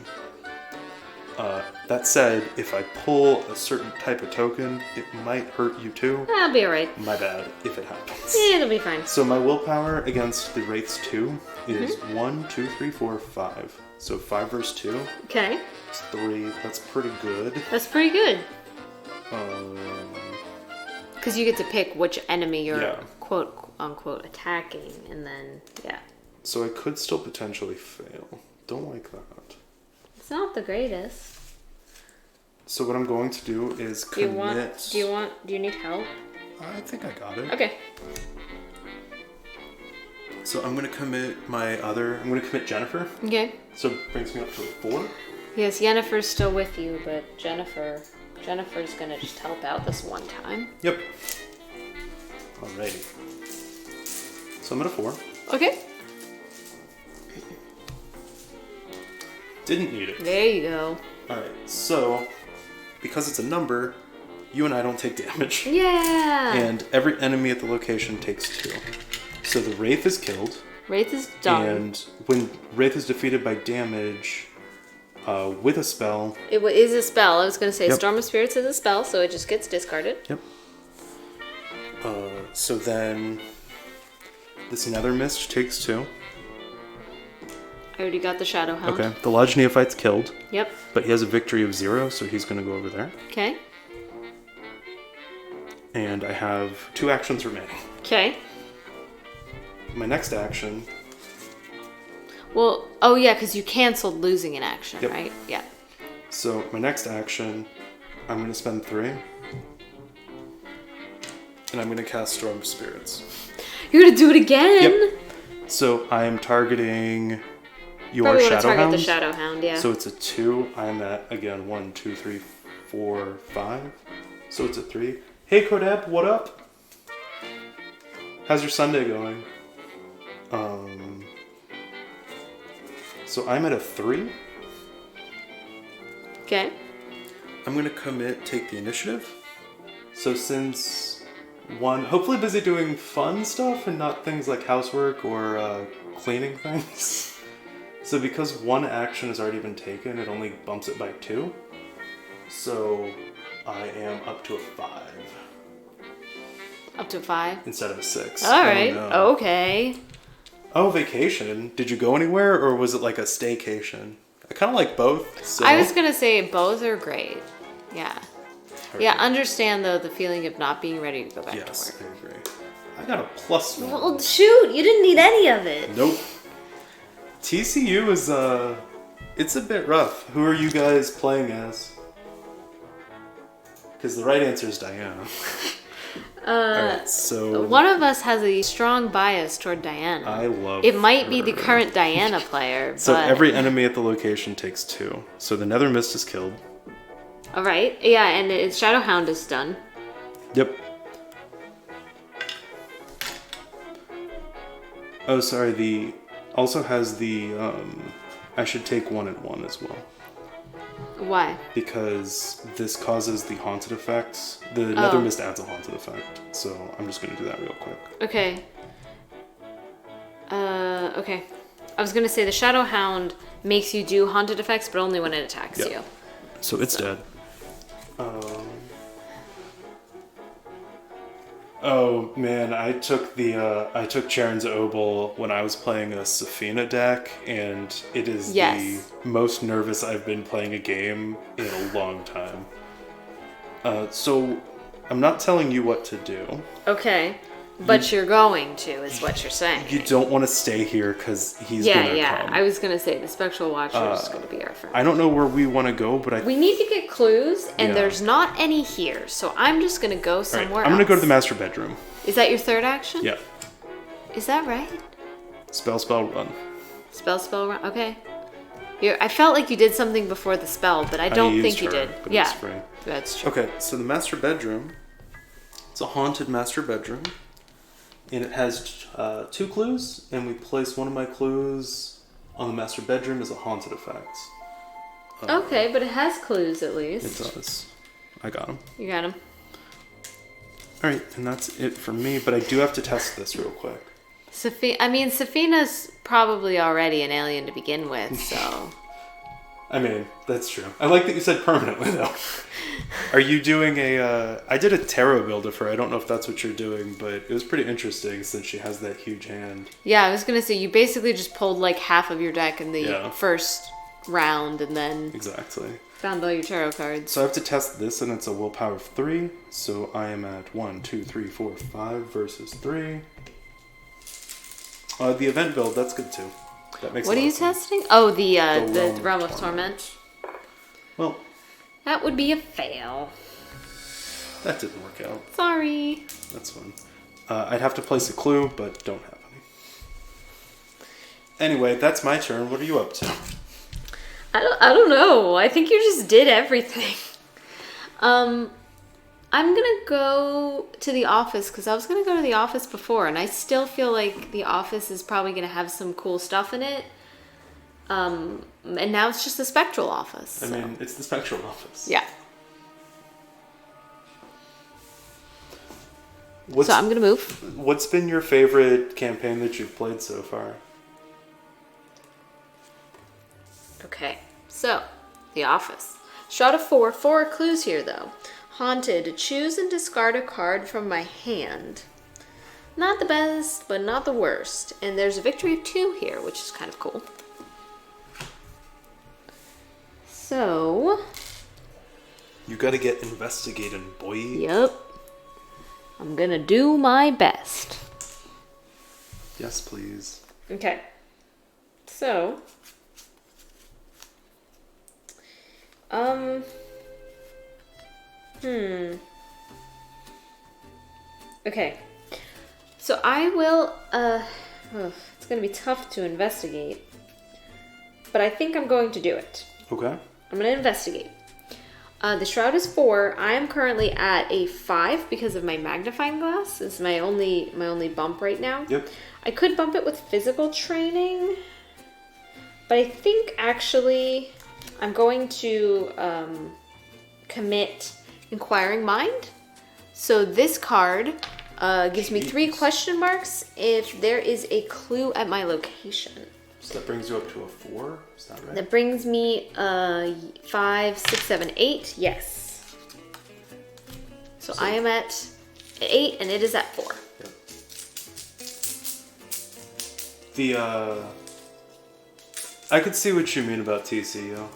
That said, if I pull a certain type of token, it might hurt you too. That'll be alright. My bad, if it happens. Yeah, it'll be fine. So my willpower against the Wraiths 2 is 1, 2, 3, 4, 5. So 5 versus 2, Okay. it's 3. That's pretty good. That's pretty good. Um, Because you get to pick which enemy you're Yeah. quote unquote attacking, and then, yeah. so I could still potentially fail. Don't like that. It's not the greatest. So what I'm going to do is Do you commit... do you need help? I think I got it. Okay. So I'm going to commit I'm going to commit Jennifer. Okay. So it brings me up to a 4. Yes, Yennefer's still with you, but Jennifer's gonna just help out this one time. Yep. Alrighty. So I'm at a 4. Okay. Didn't need it. There you go. Alright, so because it's a number, you and I don't take damage. Yeah. And every enemy at the location takes 2. So the Wraith is killed. Wraith is done. And when Wraith is defeated by damage with a spell... It is a spell. I was going to say Yep. Storm of Spirits is a spell, so it just gets discarded. Yep. So then this Nether Mist takes 2. I already got the Shadow Hound. Okay. The Lodge Neophyte's killed, Yep. but he has a victory of 0, so he's going to go over there. Okay. And I have 2 actions remaining. Okay. My next action... Well, oh yeah, because you canceled losing an action, Yep. right? Yeah. So my next action, I'm going to spend 3. And I'm going to cast Storm of Spirits. You're going to do it again? Yep. So I am targeting your Probably want to Shadow target Hound. the Shadow Hound, yeah. So it's a 2. I'm at, again, 1, 2, 3, 4, 5. So it's a 3. Hey, Kodeb, what up? How's your Sunday going? So I'm at a 3. Okay. I'm going to commit, take the initiative. So since 1, hopefully busy doing fun stuff and not things like housework or cleaning things. So because one action has already been taken, it only bumps it by 2. So I am up to a 5. Up to 5? Instead of a 6. All right. No. Okay. Oh, vacation. Did you go anywhere, or was it like a staycation? I kind of like both. So. I was going to say both are great. Yeah. Perfect. Yeah, understand, though, the feeling of not being ready to go back to work. Yes, I agree. I got a +1. Well, shoot, you didn't need any of it. Nope. TCU is, it's a bit rough. Who are you guys playing as? Because the right answer is Diana. Alright, so... One of us has a strong bias toward Diana. I love It might be her. the current Diana player, So but... every enemy at the location takes 2. So the Nether Mist is killed. Alright, yeah, and its Shadow Hound is done. Yep. Oh, sorry, the... Also has the, I should take 1 and 1 as well. Why? Because this causes the haunted effects. The Nether Mist adds a haunted effect. So I'm just going to do that real quick. Okay. Okay. I was gonna say the Shadow Hound makes you do haunted effects, but only when it attacks you. So it's dead. Oh man, I took Charon's Obel when I was playing a Safina deck, and it is the most nervous I've been playing a game in a long time. So I'm not telling you what to do. Okay. But you're going to, is what you're saying. You don't want to stay here because he's gonna come. Yeah. I was gonna say the Spectral Watcher is gonna be our friend. I don't know where we want to go, but we need to get clues, and there's not any here, so I'm just gonna go somewhere else. I'm gonna go to the master bedroom. Is that your third action? Yeah. Is that right? Spell, run. Spell, run. Okay. I felt like you did something before the spell, but I don't think you did. But yeah, it's free. that's true. Okay, so the master bedroom. It's a haunted master bedroom. And it has 2 clues, and we place one of my clues on the master bedroom as a haunted effect. Okay, but it has clues at least. It does. I got them. You got them. Alright, and that's it for me, but I do have to test this real quick. Safina's probably already an alien to begin with, so... I mean, that's true. I like that you said permanently, though. Are you doing I did a tarot build of her. I don't know if that's what you're doing, but it was pretty interesting since she has that huge hand. Yeah, I was going to say, you basically just pulled like half of your deck in the first round and then... Exactly. Found all your tarot cards. So I have to test this, and it's a willpower of 3. So I am at 1, 2, 3, 4, 5 versus 3. The event build, that's good too. That makes what are you testing? Oh, the Realm of Torment. Well, that would be a fail. That didn't work out. Sorry. That's fine. I'd have to place a clue, but don't have any. Anyway, that's my turn. What are you up to? I don't know. I think you just did everything. I'm gonna go to the office because I was gonna go to the office before, and I still feel like the office is probably gonna have some cool stuff in it. And now it's just the Spectral office. So. I mean, it's the Spectral office. Yeah. So I'm gonna move. What's been your favorite campaign that you've played so far? Okay, so the office. Shroud of 4. 4 clues here though. Haunted. Choose and discard a card from my hand. Not the best, but not the worst. And there's a victory of 2 here, which is kind of cool. So... You gotta get investigating, boy. Yep. I'm gonna do my best. Yes, please. Okay. So... Okay. So I will, it's gonna be tough to investigate, but I think I'm going to do it. Okay. I'm gonna investigate. The shroud is 4. I am currently at a 5 because of my magnifying glass. It's my only bump right now. Yep. I could bump it with physical training, but I think actually I'm going to commit Inquiring Mind. So this card gives me 3 question marks if there is a clue at my location. So that brings you up to a 4, is that right? That brings me 5, 6, 7, 8. Yes. So I am at 8 and it is at 4. Yep. I could see what you mean about TCU.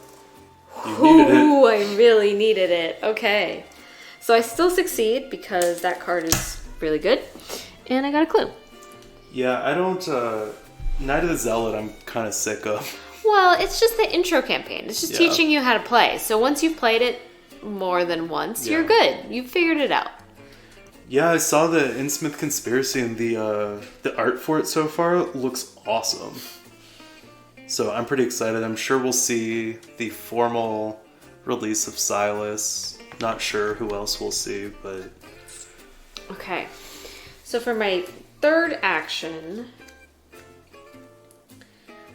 You needed it. Ooh, I really needed it. Okay. So I still succeed because that card is really good. And I got a clue. Yeah, I don't... Night of the Zealot I'm kind of sick of. Well, it's just the intro campaign. It's just teaching you how to play. So once you've played it more than once, you're good. You've figured it out. Yeah, I saw the Innsmouth Conspiracy and the art for it so far looks awesome. So I'm pretty excited. I'm sure we'll see the formal release of Silas. Not sure who else we'll see, but... Okay. So for my third action,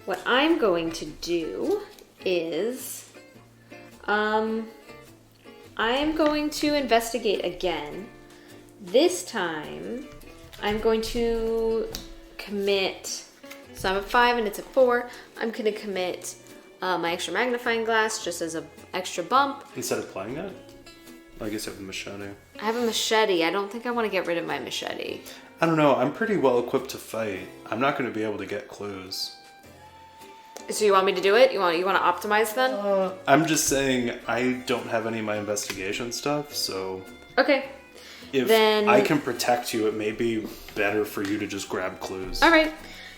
what I'm going to do is... I am going to investigate again. This time, I'm going to commit... So I'm at 5 and it's at 4. I'm going to commit my extra magnifying glass just as an extra bump. Instead of playing it? I guess I have a machete. I have a machete. I don't think I want to get rid of my machete. I don't know. I'm pretty well equipped to fight. I'm not going to be able to get clues. So you want me to do it? You want to optimize then? I'm just saying I don't have any of my investigation stuff, so... Okay. If then... I can protect you, it may be better for you to just grab clues. All right.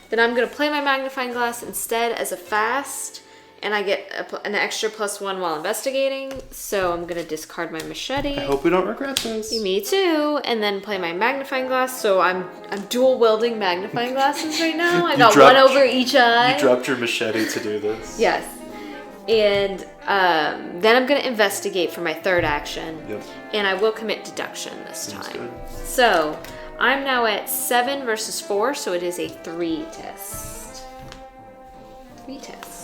Then I'm going to play my magnifying glass instead as a fast, and I get an extra +1 while investigating, so I'm going to discard my machete. I hope we don't regret this. Me too. And then play my magnifying glass, so I'm dual wielding magnifying glasses right now. I got one over each eye. You dropped your machete to do this. Yes. And then I'm going to investigate for my third action. Yep. And I will commit deduction this Seems time. good. So I'm now at 7 versus 4, so it is a 3 test. 3 test.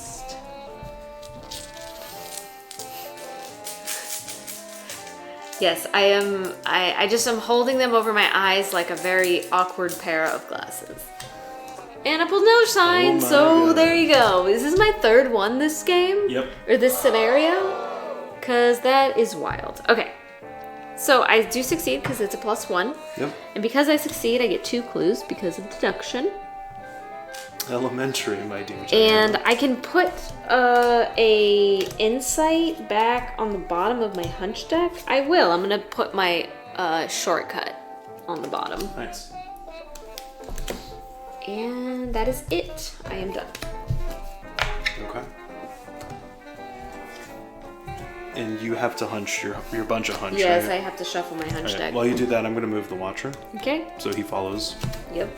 Yes, I am. I just am holding them over my eyes like a very awkward pair of glasses. And I pulled no sign, so God. there you go. This is my third one this game. Yep. Or this scenario. Because that is wild. Okay. So I do succeed because it's a +1. Yep. And because I succeed, I get 2 clues because of deduction. Elementary, my dear. And I can put a insight back on the bottom of my hunch deck. I will. I'm going to put my shortcut on the bottom. Nice. And that is it. I am done. Okay. And you have to hunch your bunch of hunch. Yes, right? I have to shuffle my hunch deck. While you do that, I'm going to move the Watcher. Okay. So he follows. Yep.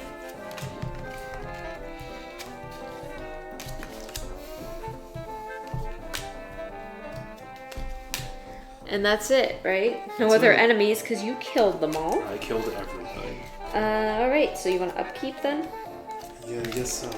And that's it, right? No other enemies because you killed them all. I killed everything. Alright, so you want to upkeep then? Yeah, I guess so.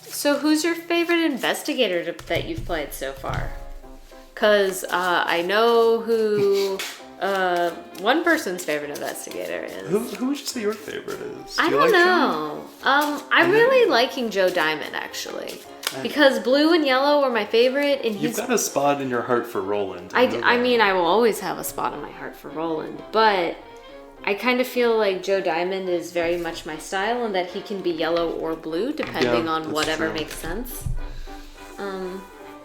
So who's your favorite investigator that you've played so far? Because I know who one person's favorite investigator is. Who would you say your favorite is? I don't know. I'm really liking Joe Diamond, actually. Because blue and yellow were my favorite, and You've got a spot in your heart for Roland. I mean, I will always have a spot in my heart for Roland, but I kind of feel like Joe Diamond is very much my style, and that he can be yellow or blue, depending on whatever makes sense.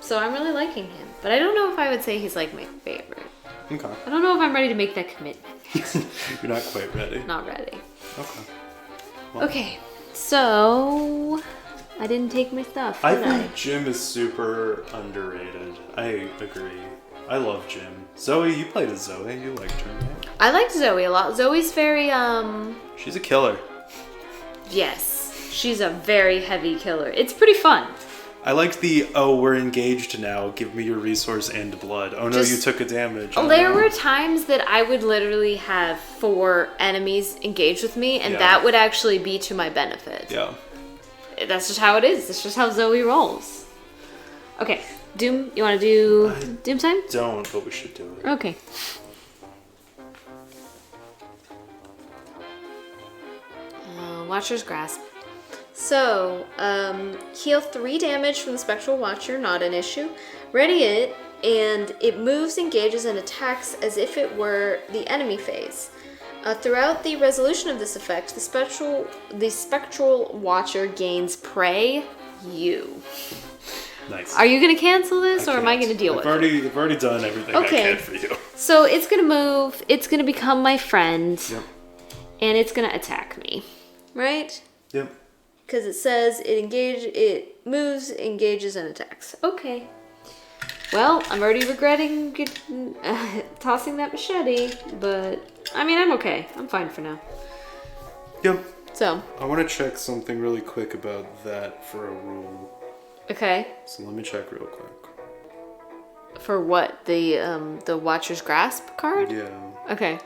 So I'm really liking him. But I don't know if I would say he's like my favorite. Okay. I don't know if I'm ready to make that commitment. You're not quite ready. Not ready. Okay. Well, Okay, so I didn't take my stuff, I did think Jim is super underrated. I agree. I love Jim. Zoe, you played as Zoe. You liked her, right? I liked Zoe a lot. Zoe's very, She's a killer. yes, she's a very heavy killer. It's pretty fun. I liked the, oh, we're engaged now, give me your resource and blood. Oh no, you took a damage. Oh, There no. were times that I would literally have 4 enemies engage with me, and that would actually be to my benefit. Yeah. That's just how it is. That's just how Zoe rolls. Okay. Doom. You want to do Doom time? Don't, but we should do it. Okay. Watcher's Grasp. So, heal 3 damage from the Spectral Watcher, not an issue. Ready it, and it moves, engages, and attacks as if it were the enemy phase. Throughout the resolution of this effect, the Spectral Watcher gains Prey You. Nice. Are you going to cancel this, or am I going to deal with it? I've already done everything I can for you. So it's going to move, it's going to become my friend, and it's going to attack me, right? Yep. Because it says it moves, engages, and attacks. Okay. Well, I'm already regretting tossing that machete, but I mean, I'm okay. I'm fine for now. Yep. So. I want to check something really quick about that for a rule. Okay. So let me check real quick. For what? The Watcher's Grasp card? Yeah. Okay.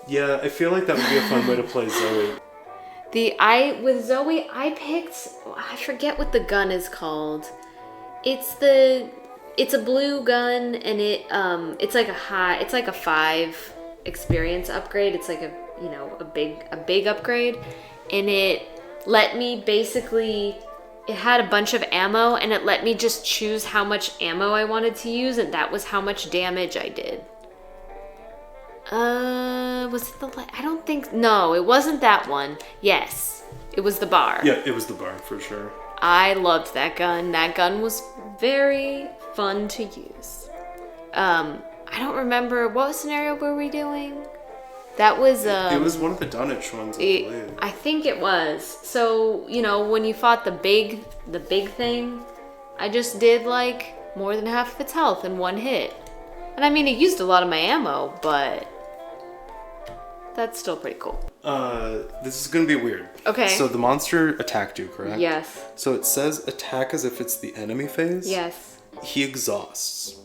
Yeah, I feel like that would be a fun way to play Zoe. With Zoe, I picked, I forget what the gun is called. It's a blue gun, and it's like a 5 experience upgrade. It's like a big upgrade, and it let me basically, it had a bunch of ammo, and it let me just choose how much ammo I wanted to use, and that was how much damage I did. Was it I don't think, no, it wasn't that one. Yes, it was the bar. Yeah, it was the bar for sure. I loved that gun. That gun was very fun to use. I don't remember, what scenario were we doing? That was, it was one of the Dunnage ones, I believe. I think it was. So, when you fought the big thing, I just did like more than half of its health in one hit. And I mean, it used a lot of my ammo, but that's still pretty cool. This is gonna be weird. Okay. So the monster attacked you, correct? Yes. So it says attack as if it's the enemy phase. Yes. He exhausts.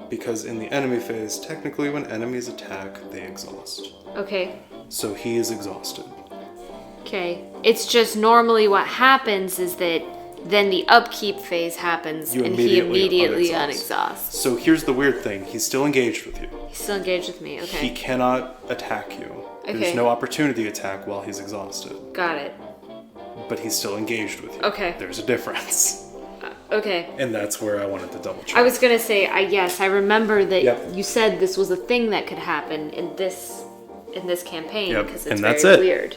Because in the enemy phase, technically when enemies attack, they exhaust. Okay. So he is exhausted. Okay. It's just normally what happens is that then the upkeep phase happens and he immediately unexhausts. So here's the weird thing. He's still engaged with you. He's still engaged with me, okay. He cannot attack you. Okay. There's no opportunity attack while he's exhausted. Got it. But he's still engaged with you. Okay. There's a difference. Okay. And that's where I wanted to double check. I was going to say, yes, I remember that Yep. you said this was a thing that could happen in this campaign because it's and very weird.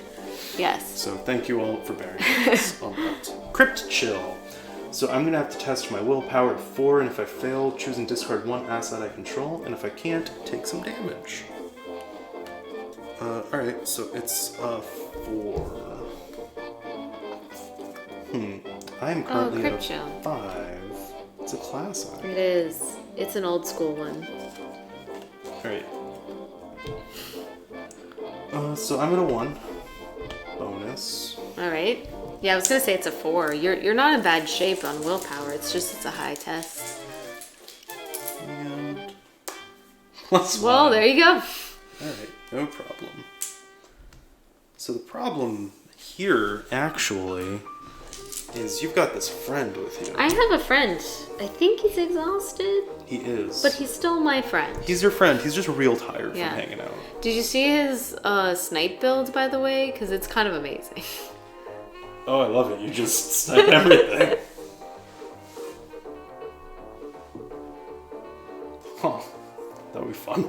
Yes. So thank you all for bearing with us on that. Crypt Chill. So I'm going to have to test my willpower at 4, and if I fail, choose and discard 1 asset I control, and if I can't, take some damage. Alright, so it's 4. I'm currently Crypt at Chill. 5. It's a class item. It is. It's an old school one. Alright. So I'm at a 1. Bonus. Alright. Yeah, I was going to say it's a 4. You're not in bad shape on willpower. It's just it's a high test. And +1. Well, there you go. Alright, no problem. So the problem here, actually, is you've got this friend with you. I have a friend. I think he's exhausted. He is. But he's still my friend. He's your friend. He's just real tired Yeah. from hanging out. Did you see his snipe build, by the way? Because it's kind of amazing. Oh, I love it. You just snipe everything. Huh. That would be fun.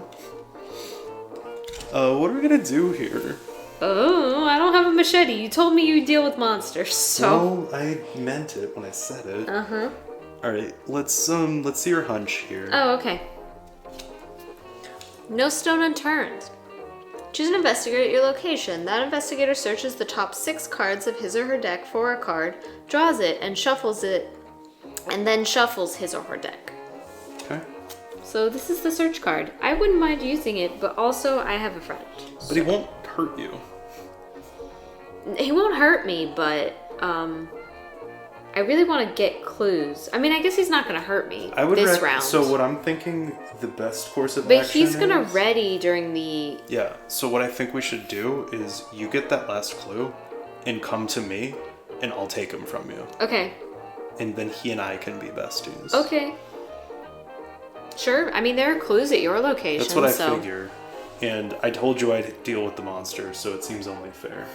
What are we going to do here? Oh, I don't have a machete. You told me you deal with monsters, so... No, I meant it when I said it. Uh-huh. Alright, let's see your hunch here. Oh, okay. No stone unturned. Choose an investigator at your location. That investigator searches the top 6 cards of his or her deck for a card, draws it, and shuffles it, and then shuffles his or her deck. Okay. So this is the search card. I wouldn't mind using it, but also I have a friend. But he won't hurt you. He won't hurt me, but I really want to get clues. I mean, I guess he's not going to hurt me this round. So what I'm thinking, the best course of action But he's going to ready during the... Yeah, so what I think we should do is you get that last clue, and come to me, and I'll take him from you. Okay. And then he and I can be besties. Okay. Sure. I mean, there are clues at your location. That's what I figured. And I told you I'd deal with the monster, so it seems only fair.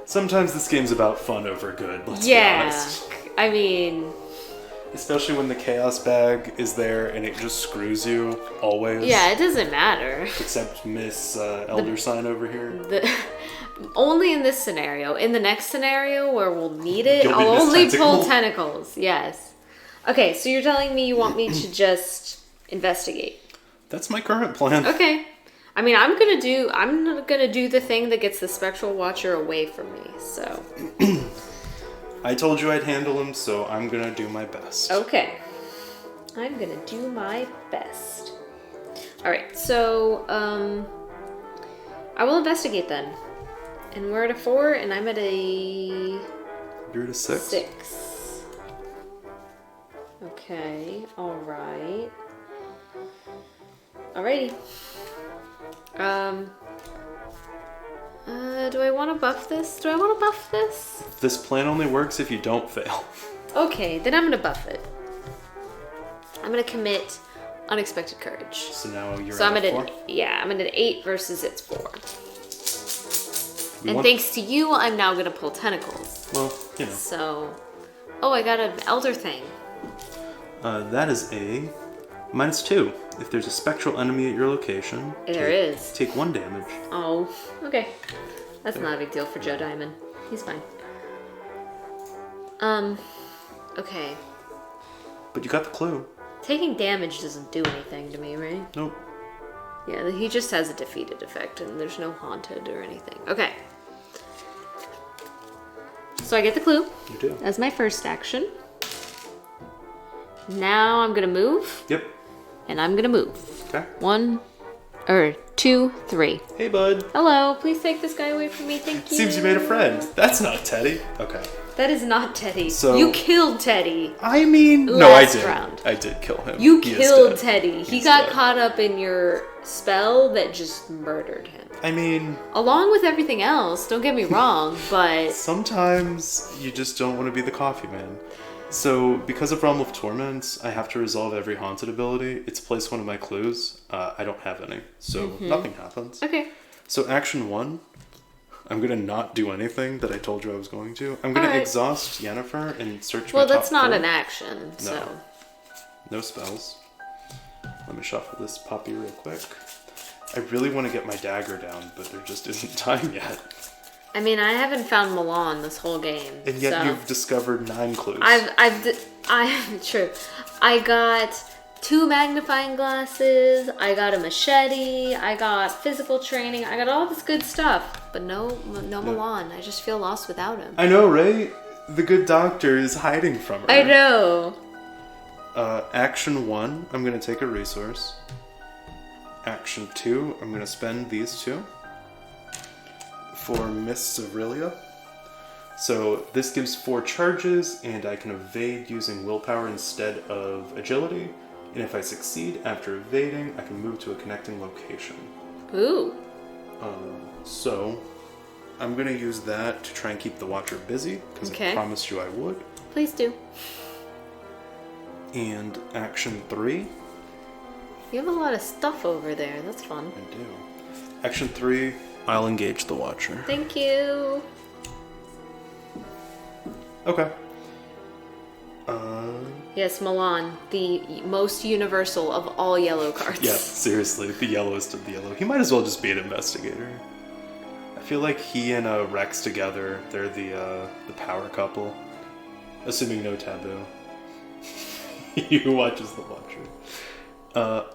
Sometimes this game's about fun over good, let's be honest. I mean... Especially when the chaos bag is there and it just screws you, always. Yeah, it doesn't matter. Except Miss Elder Sign over here. Only in this scenario. In the next scenario where we'll need it, You'll be I'll only Miss pull Tentacle? tentacles. Yes. Okay, so you're telling me you want me to just investigate. That's my current plan. Okay. I mean, I'm gonna do the thing that gets the Spectral Watcher away from me, so. I told you I'd handle him, so I'm gonna do my best. Okay. I'm gonna do my best. Alright, so, I will investigate then. And we're at a 4, and I'm at a... You're at a 6? 6. Okay, alright. Alrighty. Do I want to buff this? This plan only works if you don't fail. Okay, then I'm gonna buff it. I'm gonna commit Unexpected Courage. So now you're So I'm at at a 4? I'm at an 8 versus its 4. Thanks to you, I'm now gonna pull tentacles. Well, you know. So, oh, I got an elder thing. That is a -2. If there's a spectral enemy at your location, take 1 damage. Oh, okay. That's not a big deal for Joe Diamond. He's fine. Okay. But you got the clue. Taking damage doesn't do anything to me, right? Nope. Yeah, he just has a defeated effect, and there's no haunted or anything. Okay. So I get the clue. You do. As my first action. Now I'm gonna move. Yep. And I'm gonna move. Okay. 2, 3. Hey, bud. Hello, please take this guy away from me, thank you. Seems you made a friend. That's not Teddy. Okay. That is not Teddy. So- You killed Teddy. I mean, no, I Last did. round. I did kill him. You He is killed dead. Teddy. He He's got dead. caught up in your spell that just murdered him. I mean, Along with everything else, don't get me wrong, but... sometimes you just don't want to be the coffee man. So, because of Realm of Torments, I have to resolve every haunted ability. It's placed one of my clues. I don't have any, so nothing happens. Okay. So, action 1, I'm going to not do anything that I told you I was going to. I'm going to Alright. exhaust Yennefer and search Well, my top that's not 4. an action, so... No spells. Let me shuffle this puppy real quick. I really want to get my dagger down, but there just isn't time yet. I mean, I haven't found Milan this whole game. And yet so. you've discovered 9 clues. True. I got 2 magnifying glasses, I got a machete, I got physical training, I got all this good stuff. But no Milan. I just feel lost without him. I know, right? The good doctor is hiding from her. I know. Action 1, I'm going to take a resource. Action 2, I'm going to spend these 2 for Mists of Aurelia. So this gives 4 charges, and I can evade using willpower instead of agility. And if I succeed after evading, I can move to a connecting location. Ooh. So I'm going to use that to try and keep the Watcher busy, because I promised you I would. Please do. And action 3. You have a lot of stuff over there. That's fun. I do. Action 3, I'll engage the Watcher. Thank you. Okay. Yes, Milan, the most universal of all yellow cards. Yeah, seriously, the yellowest of the yellow. He might as well just be an investigator. I feel like he and Rex together, they're the power couple. Assuming no taboo. Who watches the Watcher.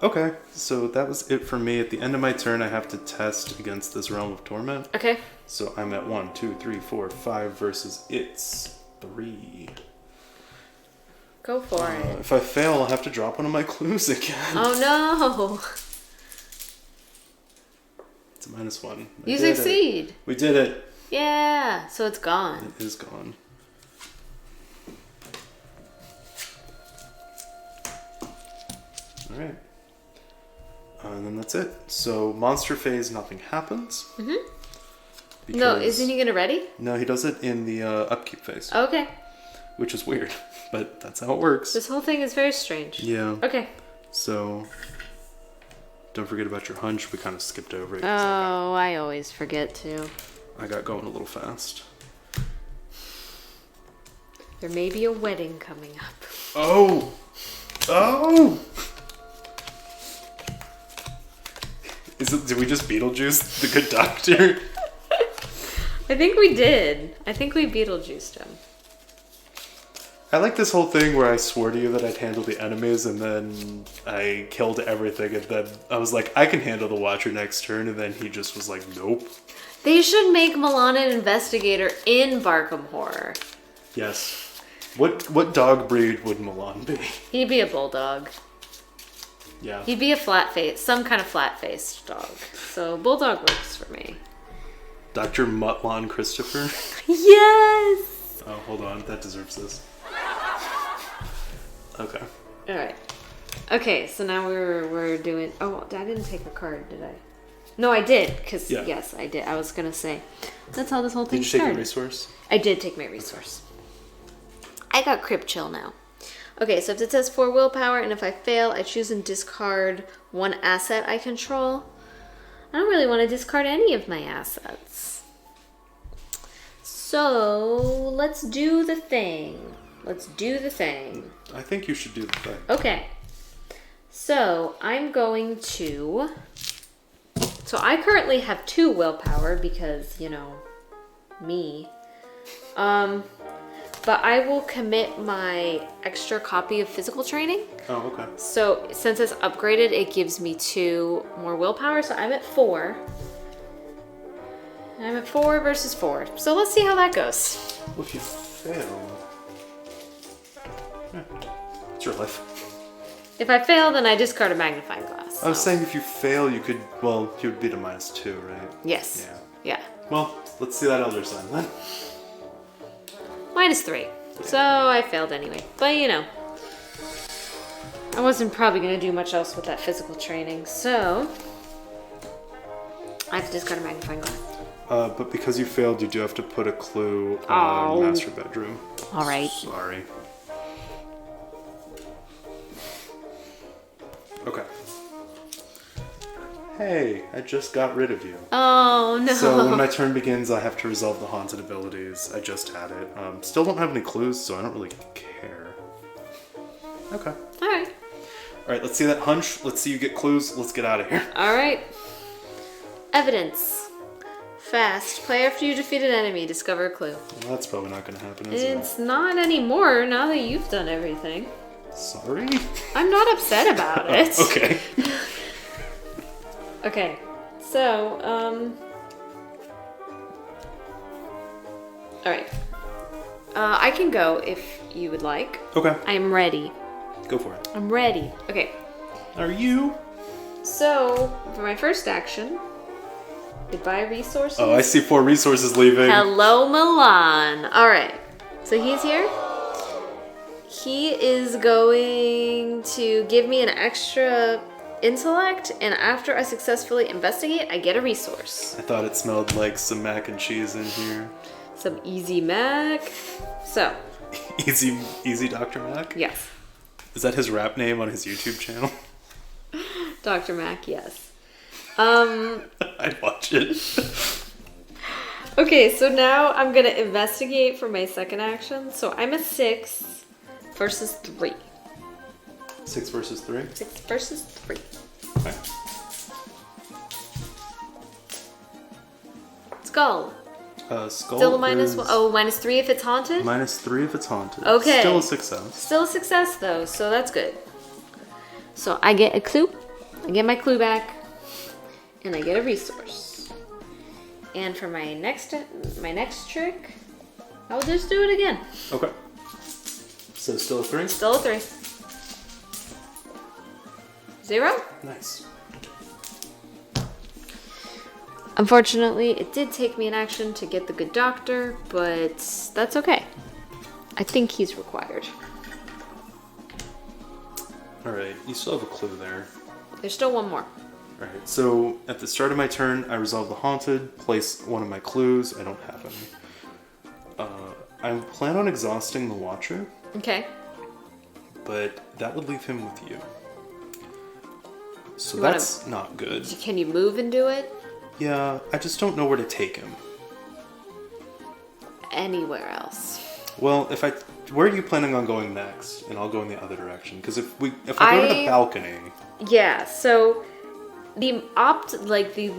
Okay, so that was it for me. At the end of my turn, I have to test against this Realm of Torment. Okay. So I'm at 1, 2, 3, 4, 5 versus its 3. Go for it. If I fail, I'll have to drop one of my clues again. Oh no! It's a -1. You succeed! We did it. Yeah, so it's gone. It is gone. Alright. And then that's it. So, monster phase, nothing happens. No, isn't he gonna ready? No, he does it in the upkeep phase. Okay. Which is weird, but that's how it works. This whole thing is very strange. Yeah. Okay. So, don't forget about your hunch. We kind of skipped over it. Oh, I always forget to. I got going a little fast. There may be a wedding coming up. Oh! Oh! Did we just Beetlejuice the good doctor? I think we did. I think we Beetlejuiced him. I like this whole thing where I swore to you that I'd handle the enemies and then I killed everything and then I was like, I can handle the Watcher next turn, and then he just was like, nope. They should make Milan an investigator in Barkham Horror. Yes. What dog breed would Milan be? He'd be a bulldog. Yeah. He'd be a some kind of flat-faced dog. So bulldog works for me. Dr. Mutlon Christopher? Yes! Oh, hold on. That deserves this. Okay. Alright. Okay, so now we're doing... Oh, I didn't take a card, did I? No, I did, because yes, I did. I was going to say, that's how this whole thing started. Did you take your resource? I did take my resource. I got Crib Chill now. Okay, so if it says 4 willpower, and if I fail, I choose and discard 1 asset I control. I don't really want to discard any of my assets. So, let's do the thing. Let's do the thing. I think you should do the thing. Okay. So, I'm going to... So, I currently have 2 willpower because, you know, me. But I will commit my extra copy of physical training. Oh, okay. So since it's upgraded, it gives me 2 more willpower. So I'm at 4. I'm at 4 versus 4. So let's see how that goes. Well, if you fail... it's your life. If I fail, then I discard a magnifying glass. I was saying if you fail, you could... Well, you would beat a -2, right? Yes. Yeah. Yeah. Well, let's see that Elder Sign then. -3. So I failed anyway. But you know, I wasn't probably going to do much else with that physical training. So I have to discard a magnifying glass. But because you failed, you do have to put a clue on Master Bedroom. All right. Sorry. Okay. Hey, I just got rid of you. Oh, no. So when my turn begins, I have to resolve the haunted abilities. I just had it. Still don't have any clues, so I don't really care. Okay. All right. All right, let's see that hunch. Let's see you get clues. Let's get out of here. All right. Evidence. Fast. Play after you defeat an enemy. Discover a clue. Well, that's probably not going to happen, is it? It's not anymore now that you've done everything. Sorry? I'm not upset about it. Okay. Okay, so, alright. I can go if you would like. Okay. I'm ready. Go for it. I'm ready. Okay. Are you? So, for my first action, goodbye resources. Oh, I see 4 resources leaving. Hello, Milan. Alright, so he's here. He is going to give me an extra... intellect, and after I successfully investigate, I get a resource. I thought it smelled like some mac and cheese in here. Some easy mac. So. Easy Dr. Mac? Yes. Is that his rap name on his YouTube channel? Dr. Mac, yes. I'd watch it. Okay, so now I'm gonna investigate for my second action. So I'm a 6 versus 3. 6 versus 3? 6 versus 3. Okay. Skull. Skull Still a minus is... 1. Oh, -3 if it's haunted? -3 if it's haunted. Okay. Still a success. Still a success, though, so that's good. So I get a clue. I get my clue back. And I get a resource. And for my next trick, I'll just do it again. Okay. So still a 3? Still a 3. 0? Nice. Unfortunately, it did take me an action to get the good doctor, but that's okay. I think he's required. Alright, you still have a clue there. There's still one more. Alright, so at the start of my turn, I resolve the haunted, place one of my clues. I don't have any. I plan on exhausting the Watcher. Okay. But that would leave him with you. So You that's not good. Can you move and do it? Yeah, I just don't know where to take him. Anywhere else. Well, where are you planning on going next? And I'll go in the other direction. Because if I go to the balcony... Yeah, so the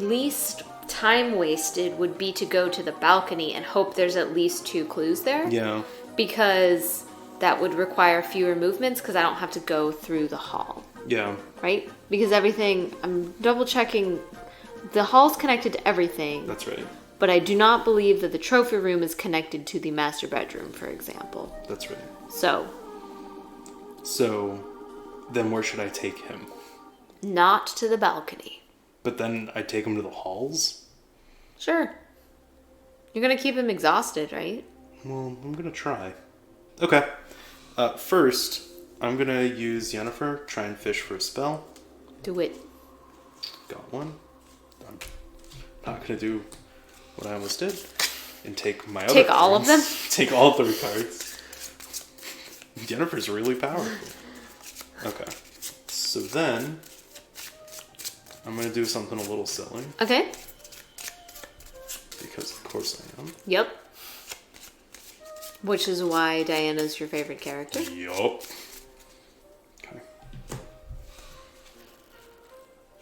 least time wasted would be to go to the balcony and hope there's at least 2 clues there. Yeah. Because that would require fewer movements because I don't have to go through the hall. Yeah. Right? Because everything, I'm double checking, the hall's connected to everything. That's right. But I do not believe that the trophy room is connected to the master bedroom, for example. That's right. So, then where should I take him? Not to the balcony. But then I take him to the halls? Sure. You're going to keep him exhausted, right? Well, I'm going to try. Okay. First, I'm going to use Yennefer, try and fish for a spell. Do it. Got one. I'm not going to do what I almost did and take my other Take all of them? Take all 3 cards. Yennefer's really powerful. Okay. So then, I'm going to do something a little silly. Okay. Because of course I am. Yep. Which is why Diana's your favorite character. Yup. Okay.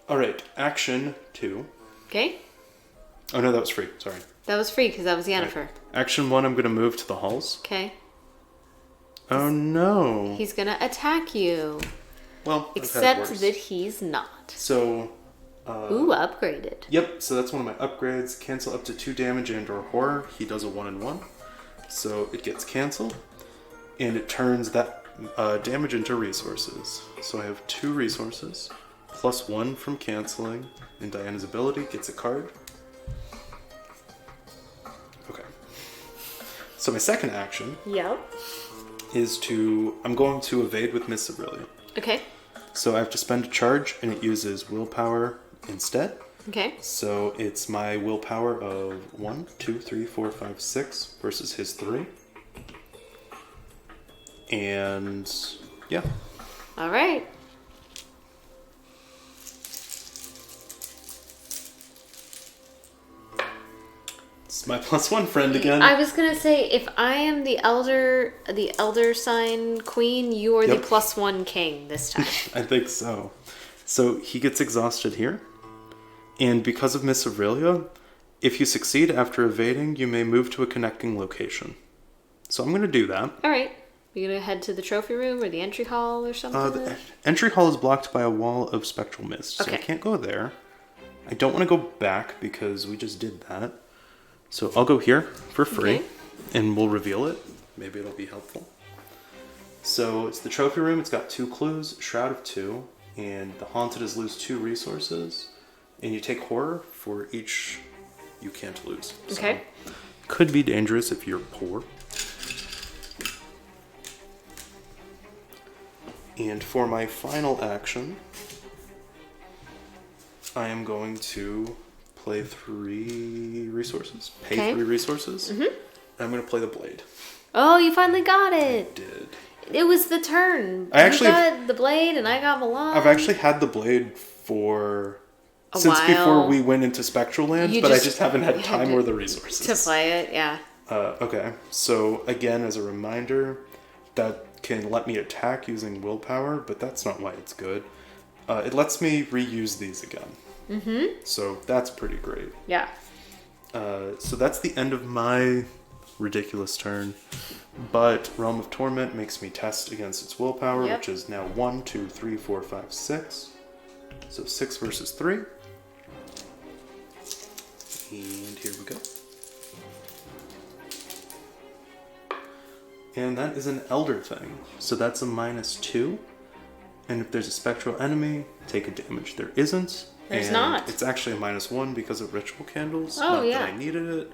Alright, action 2. Okay. Oh no, that was free. Sorry. That was free because that was Yennefer. Right. Action 1, I'm going to move to the halls. Okay. Oh no. He's going to attack you. Well, except that he's not. So... Ooh, upgraded. Yep, so that's one of my upgrades. Cancel up to 2 damage and or horror. He does a 1/1. So it gets canceled. And it turns that damage into resources. So I have 2 resources. Plus 1 from canceling. And Diana's ability gets a card. Okay. So my second action... Yep. ...is I'm going to evade with Miss Aurelia. Okay. So I have to spend a charge, and it uses willpower instead. Okay. So it's my willpower of 1, 2, 3, 4, 5, 6 versus his 3. And yeah. All right. It's my +1 friend again. I was gonna say, if I am the elder sign queen, you are the +1 king this time. I think so. So he gets exhausted here. And because of Miss Aurelia, if you succeed after evading, you may move to a connecting location. So I'm going to do that. All right. You're going to head to the trophy room or the entry hall or something? The entry hall is blocked by a wall of spectral mist, so I can't go there. I don't want to go back because we just did that. So I'll go here for free, and we'll reveal it. Maybe it'll be helpful. So it's the trophy room. It's got 2 clues, Shroud of 2, and the Haunted is lose 2 resources. And you take horror for each you can't lose. Okay. So, could be dangerous if you're poor. And for my final action, I am going to play 3 resources. Pay 3 resources. Mm-hmm. I'm going to play the blade. Oh, you finally got it. I did. It was the turn. You got the blade and I got Milan. I've actually had the blade for... Since before we went into Spectral Land, but I just haven't had time or the resources. To play it, yeah. Okay, so again, as a reminder, that can let me attack using willpower, but that's not why it's good. It lets me reuse these again. Mm-hmm. So that's pretty great. Yeah. So that's the end of my ridiculous turn. But Realm of Torment makes me test against its willpower, which is now 1, 2, 3, 4, 5, 6. So 6 versus 3. And here we go. And that is an Elder thing. So that's a -2. And if there's a spectral enemy, take a damage. There isn't. There's not. It's actually a -1 because of ritual candles. Oh, not that I needed it.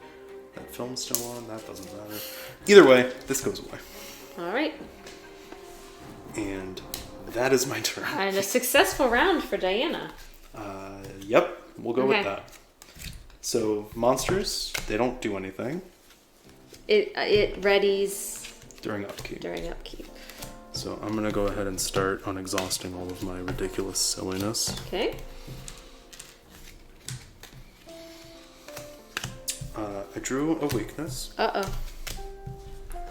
That film's still on. That doesn't matter. Either way, this goes away. All right. And that is my turn. And a successful round for Diana. Yep, we'll go with Okay. that. So monsters, they don't do anything It readies during upkeep. during upkeep. So I'm gonna go ahead and start on exhausting all of my ridiculous silliness. Okay. I drew a weakness. Uh-oh. Is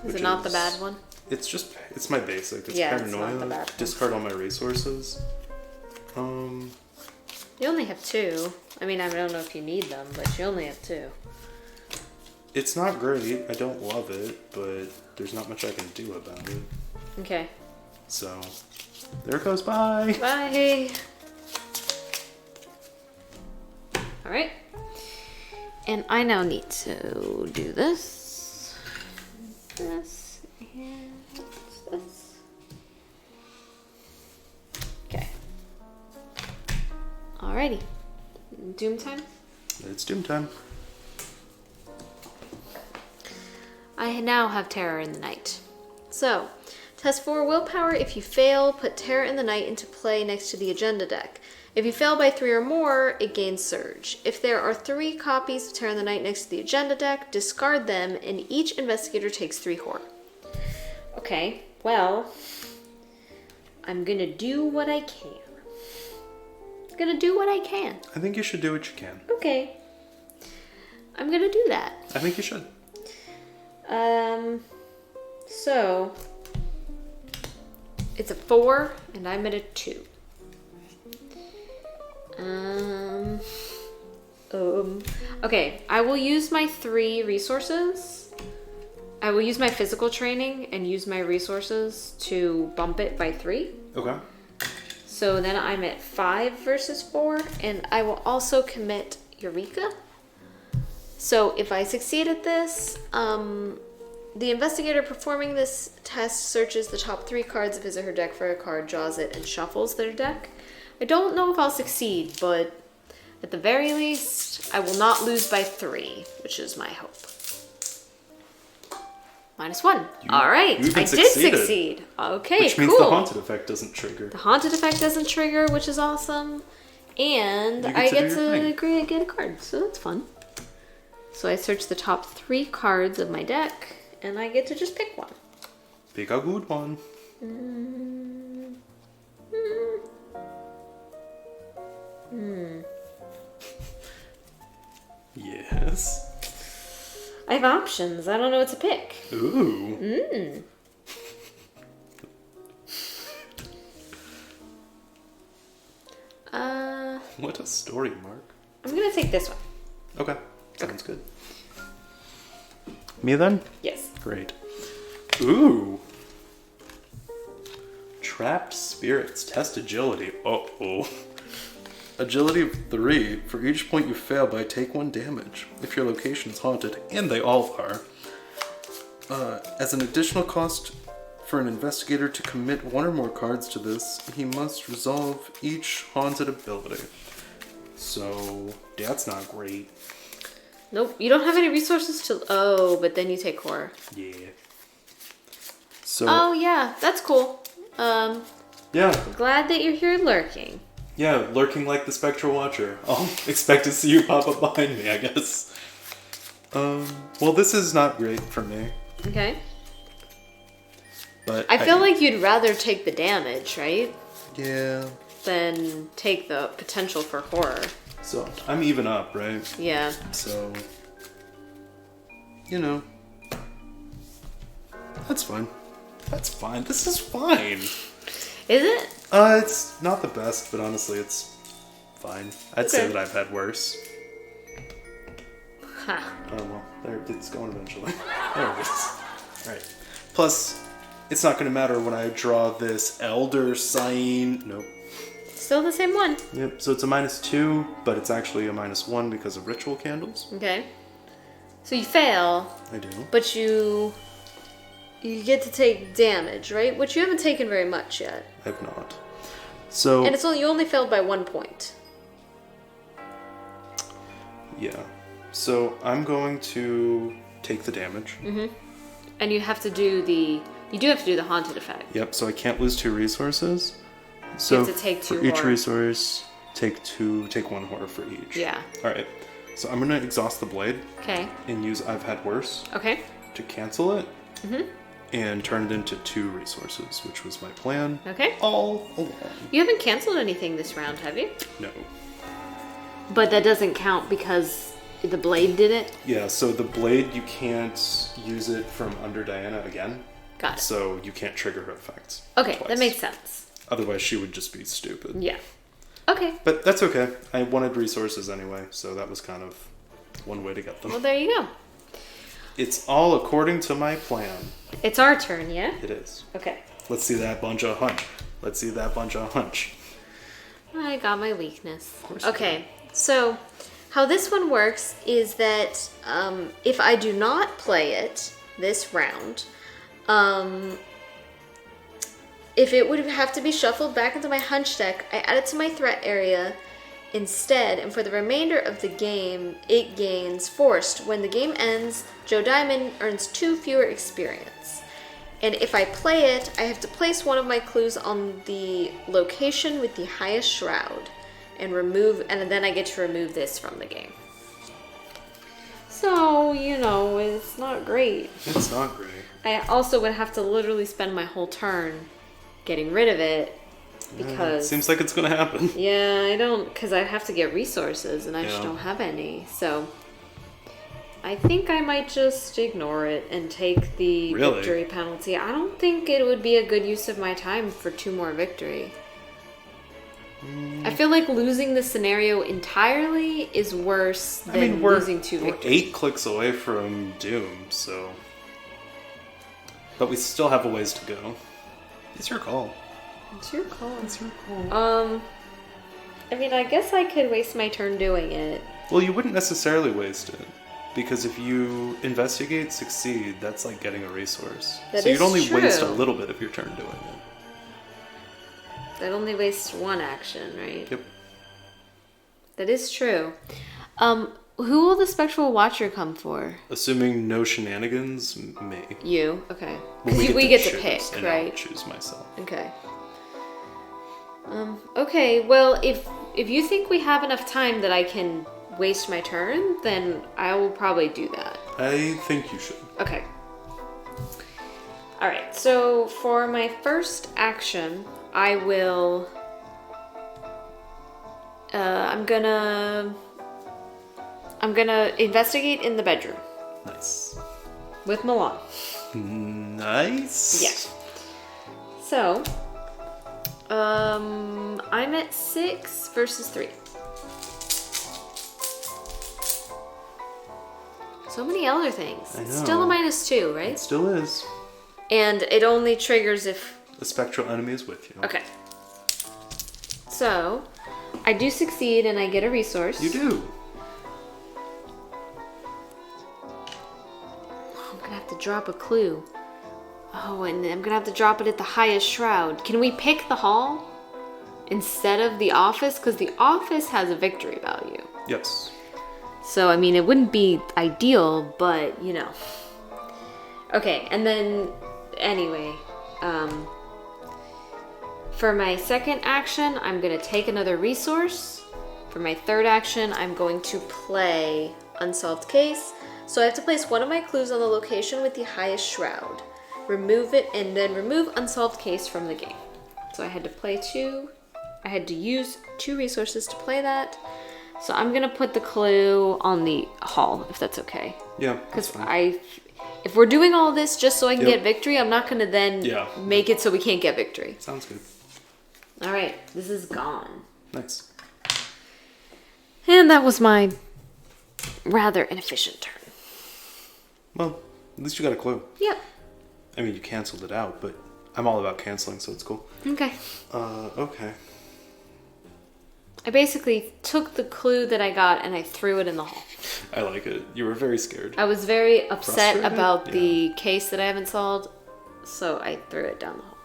Which it not the is- bad one? It's my basic. It's Yeah, it's not paranoia. the bad one. Discard all my resources. You only have 2. I mean, I don't know if you need them, but you only have 2. It's not great. I don't love it, but there's not much I can do about it. Okay. So, there it goes. Bye. Bye. All right. And I now need to do this, and this. Okay. Alrighty. Doom time. It's doom time. I now have Terror in the Night. So, test 4 willpower. If you fail, put Terror in the Night into play next to the agenda deck. If you fail by 3 or more, it gains Surge. If there are 3 copies of Terror in the Night next to the agenda deck, discard them, and each investigator takes 3 horror. Okay, well, I'm gonna do what I can. I think you should do what you can. Okay. I'm gonna do that. I think you should. So it's a 4 and I'm at a 2. Okay, I will use my 3 resources. I will use my physical training and use my resources to bump it by 3. Okay. So then I'm at 5 versus 4, and I will also commit Eureka. So if I succeed at this, the investigator performing this test searches the top 3 cards of his or her deck for a card, draws it, and shuffles their deck. I don't know if I'll succeed, but at the very least, I will not lose by 3, which is my hope. -1. All right, you even I did succeeded. succeed. Okay, Which cool. means the haunted effect doesn't trigger. The haunted effect doesn't trigger, which is awesome. And You get I to get do your to get a card, so that's fun. So I search the top 3 cards of my deck, and I get to just pick one. Pick a good one. Yes. I have options. I don't know what to pick. Ooh. What a story, Mark. I'm gonna take this one. Okay. Sounds good. Me then? Yes. Great. Ooh. Trapped spirits. Test agility. Uh-oh. Agility of 3. For each point you fail by, take 1 damage. If your location is haunted, and they all are. As an additional cost for an investigator to commit 1 or more cards to this, he must resolve each haunted ability. So, that's not great. Nope. You don't have any resources to. Oh, but then you take horror. Yeah. So. Oh yeah, that's cool. Yeah. Glad that you're here lurking. Yeah, lurking like the Spectral Watcher. I'll expect to see you pop up behind me, I guess. Well, this is not great for me, Okay. but I feel like you'd rather take the damage, right? Yeah. Than take the potential for horror. So, I'm even up, right? Yeah. So, you know. That's fine. That's fine. This is fine. Is it? It's not the best, but honestly, it's fine. I'd say Okay. that I've had worse. Huh. Oh, well, there, it's going eventually. There it is. Alright. Plus, it's not going to matter when I draw this Elder Sign. Nope. Still the same one. Yep, so it's a -2, but it's actually a -1 because of ritual candles. Okay. So you fail, I do. but you get to take damage, right? Which you haven't taken very much yet. I have not. So, And you only failed by 1 point. yeah. So, I'm going to take the damage. And you do have to do the haunted effect. Yep, so I can't lose 2 resources. So, have to take 2 for each horror. resource, Take one horror for each. Yeah. All right. So I'm gonna exhaust the blade. Okay. And use I've had worse. Okay. To cancel it. And turn it into 2 resources, which was my plan. Okay. All along. You haven't canceled anything this round, have you? No. But that doesn't count because the blade did it? Yeah, so the blade, you can't use it from under Diana again. Got it. So you can't trigger her effects. Okay, twice. that makes sense. Otherwise, she would just be stupid. Yeah. Okay. But that's okay. I wanted resources anyway, so that was kind of one way to get them. Well, there you go. It's all according to my plan. It's our turn, yeah? It is. Okay. Let's see that bunch of hunch. Let's see that bunch of hunch. I got my weakness. Of course. Okay, so how this one works is that if I do not play it this round, if it would have to be shuffled back into my hunch deck, I add it to my threat area instead, and for the remainder of the game, it gains forced. When the game ends, Joe Diamond earns 2 fewer experience. And if I play it, I have to place one of my clues on the location with the highest shroud and then I get to remove this from the game. So, it's not great. It's not great. I also would have to literally spend my whole turn getting rid of it because... seems like it's going to happen. Yeah, because I have to get resources and I just don't have any. So I think I might just ignore it and take the victory penalty. I don't think it would be a good use of my time for 2 more victory. I feel like losing the scenario entirely is worse than losing 2 victories. We're 8 clicks away from Doom, so... But we still have a ways to go. It's your call. It's your call. It's your call. I guess I could waste my turn doing it. Well, you wouldn't necessarily waste it. Because if you investigate, succeed, that's like getting a resource. That so is you'd only true. waste a little bit of your turn doing it. That only wastes 1 action, right? Yep. That is true. Who will the Spectral Watcher come for? Assuming no shenanigans, me. You? Okay. Well, Because we get to choose, pick, and right? I'll choose myself. Okay. Okay, well, if you think we have enough time that I can waste my turn, then I will probably do that. I think you should. Okay. Alright, so for my first action, I will... I'm gonna investigate in the bedroom. Nice. With Milan. Nice. Yeah. So, I'm at 6 versus 3. So many other things. I know. It's still a -2, right? It still is. And it only triggers if... The spectral enemy is with you. Okay. So, I do succeed and I get a resource. You do. I'm gonna have to drop a clue. Oh, and I'm gonna have to drop it at the highest shroud. Can we pick the hall instead of the office? Because the office has a victory value. Yes. So, it wouldn't be ideal, but, Okay, and then, anyway, for my second action, I'm going to take another resource. For my third action, I'm going to play Unsolved Case. So I have to place one of my clues on the location with the highest shroud. Remove it, and then remove Unsolved Case from the game. So I had to use 2 resources to play that. So I'm going to put the clue on the hall, if that's okay. Yeah. Because if we're doing all this just so I can get victory, I'm not going to then make it so we can't get victory. Sounds good. All right, this is gone. Nice. And that was my rather inefficient turn. Well, at least you got a clue. Yep. You canceled it out, but I'm all about canceling, so it's cool. Okay. Okay. I basically took the clue that I got and I threw it in the hall. I like it. You were very scared. I was very upset Frustrated? about the case that I haven't solved, so I threw it down the hall.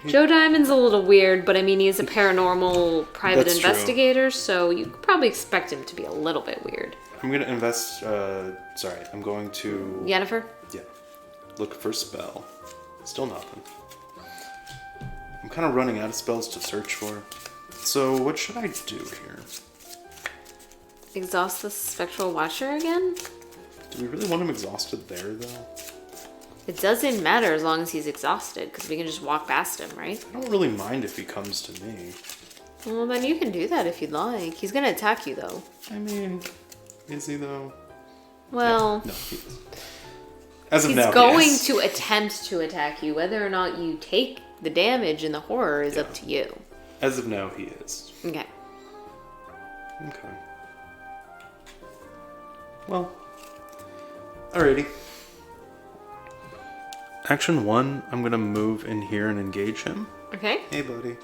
Joe Diamond's a little weird, but he is a paranormal private That's investigator, so you could probably expect him to be a little bit weird. I'm going to I'm going to... Yennefer? Yeah. Look for spell. Still nothing. I'm I'm kind of running out of spells to search for. So what should I do here? Exhaust the Spectral Watcher again? Do we really want him exhausted there, though? It doesn't matter as long as he's exhausted, because we can just walk past him, right? I don't really mind if he comes to me. Well, then you can do that if you'd like. He's gonna attack you, though. I mean, is he, though? Well... Yeah, no, he is. As of now, he's going yes. to attempt to attack you. Whether or not you take the damage and the horror is up to you. As of now, he is. Okay. Okay. Well, alrighty. Action 1, I'm gonna move in here and engage him. Okay. Hey, buddy.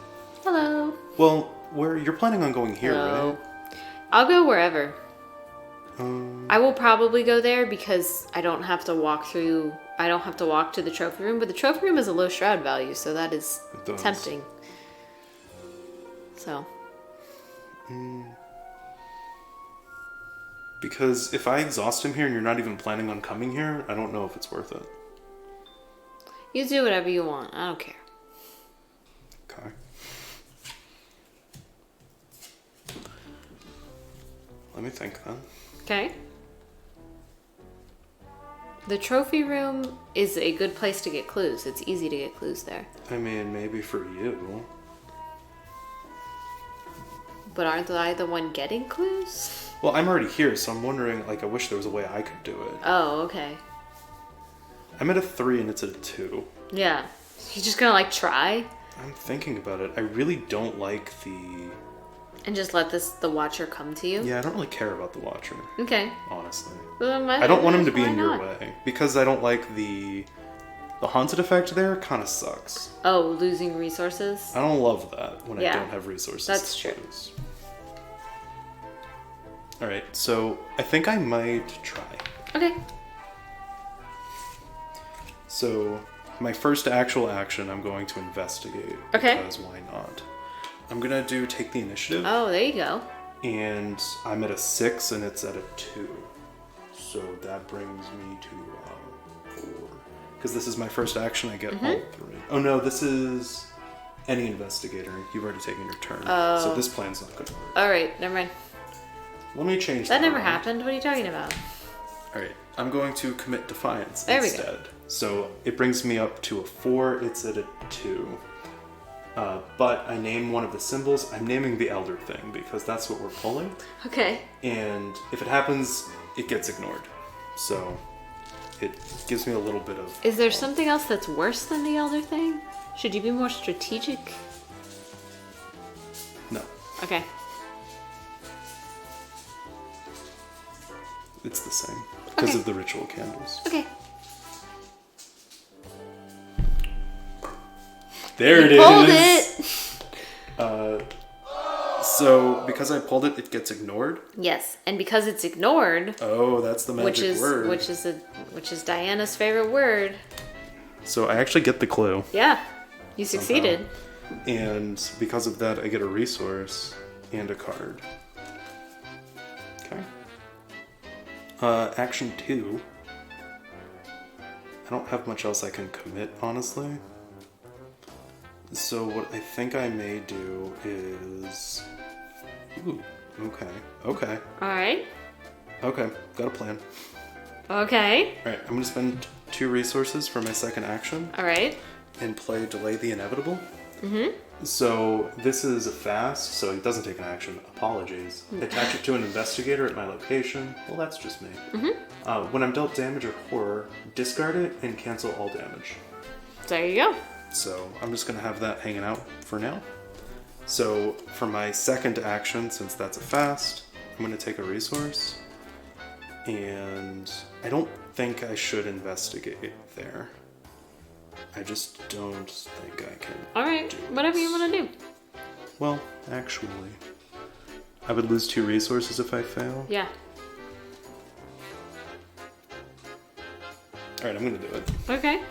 Hello. Well, you're planning on going here, Hello. right? I'll go wherever. I will probably go there because I don't have to walk through. I don't have to walk to the trophy room, but the trophy room is a low shroud value, so that is tempting. So. Because if I exhaust him here and you're not even planning on coming here, I don't know if it's worth it. You do whatever you want. I don't care. Okay. Let me think then. Okay. The trophy room is a good place to get clues. It's easy to get clues there. I mean, maybe for you. But aren't I the one getting clues? Well, I'm already here, so I'm wondering, like, I wish there was a way I could do it. Oh, okay. I'm at a 3 and it's at a 2. Yeah. You just gonna, like, try? I'm thinking about it. I really don't like the... And just let the Watcher come to you? Yeah, I don't really care about the Watcher. Okay. Honestly. Well, I don't want him to be in your way. Because I don't like the haunted effect there kind of sucks. Oh, losing resources? I don't love that when I Yeah. don't have resources. That's to true. lose. Alright, so I think I might try. Okay. So, my first actual action, I'm going to investigate. Okay. Because why not? I'm gonna do take the initiative. Oh, there you go. And I'm at a 6 and it's at a 2. So that brings me to 4. Because this is my first action, I get all 3. Oh no, this is any investigator. You've already taken your turn. So this plan's not gonna work. Alright, never mind. Let me change That never around. happened. What are you talking about? Alright, I'm going to commit defiance There we instead. So it brings me up to a 4, it's at a 2. But I name one of the symbols. I'm naming the Elder thing because that's what we're pulling. Okay. And if it happens, it gets ignored. So it gives me a little bit of... Is there something else that's worse than the Elder thing? Should you be more strategic? No. Okay. It's the same. Because Okay. of the ritual candles. Okay. There You it pulled is! So because I pulled it, it gets ignored? Yes, and because it's ignored, Oh, that's the magic word. which is Diana's favorite word. So I actually get the clue. Yeah. You succeeded. And because of that, I get a resource and a card. Okay. Action 2. I don't have much else I can commit, honestly. So what I think I may do is... Ooh, okay. Okay. Alright. Okay, got a plan. Okay. Alright, I'm gonna spend 2 resources for my second action. Alright. And play Delay the Inevitable. So this is a fast, so it doesn't take an action. Apologies. Attach it to an investigator at my location. Well, that's just me. When I'm dealt damage or horror, discard it and cancel all damage. There you go. So I'm just going to have that hanging out for now. So for my second action, since that's a fast, I'm going to take a resource. And I don't think I should investigate there. I just don't think I can. Alright, whatever you want to do. Well, actually, I would lose 2 resources if I fail. Yeah. Alright, I'm gonna do it. Okay.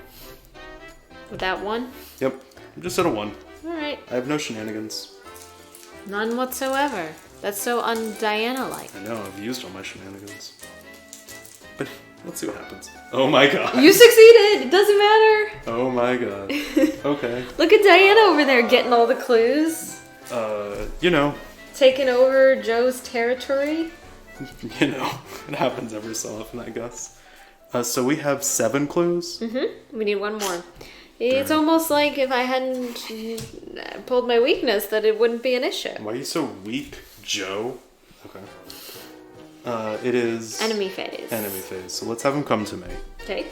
With that one? Yep, I'm just at a 1. Alright. I have no shenanigans. None whatsoever. That's so un-Diana-like. I know, I've used all my shenanigans. But Let's see what happens. Oh my god. You succeeded! It doesn't matter! Oh my god. Okay. Look at Diana over there getting all the clues. You know. Taking over Joe's territory. You know, it happens every so often, I guess. So we have 7 clues. Mm-hmm. We need one more. It's almost like if I hadn't pulled my weakness that it wouldn't be an issue. Why are you so weak, Joe? Okay. It is... Enemy phase. Enemy phase. So let's have him come to me. Okay.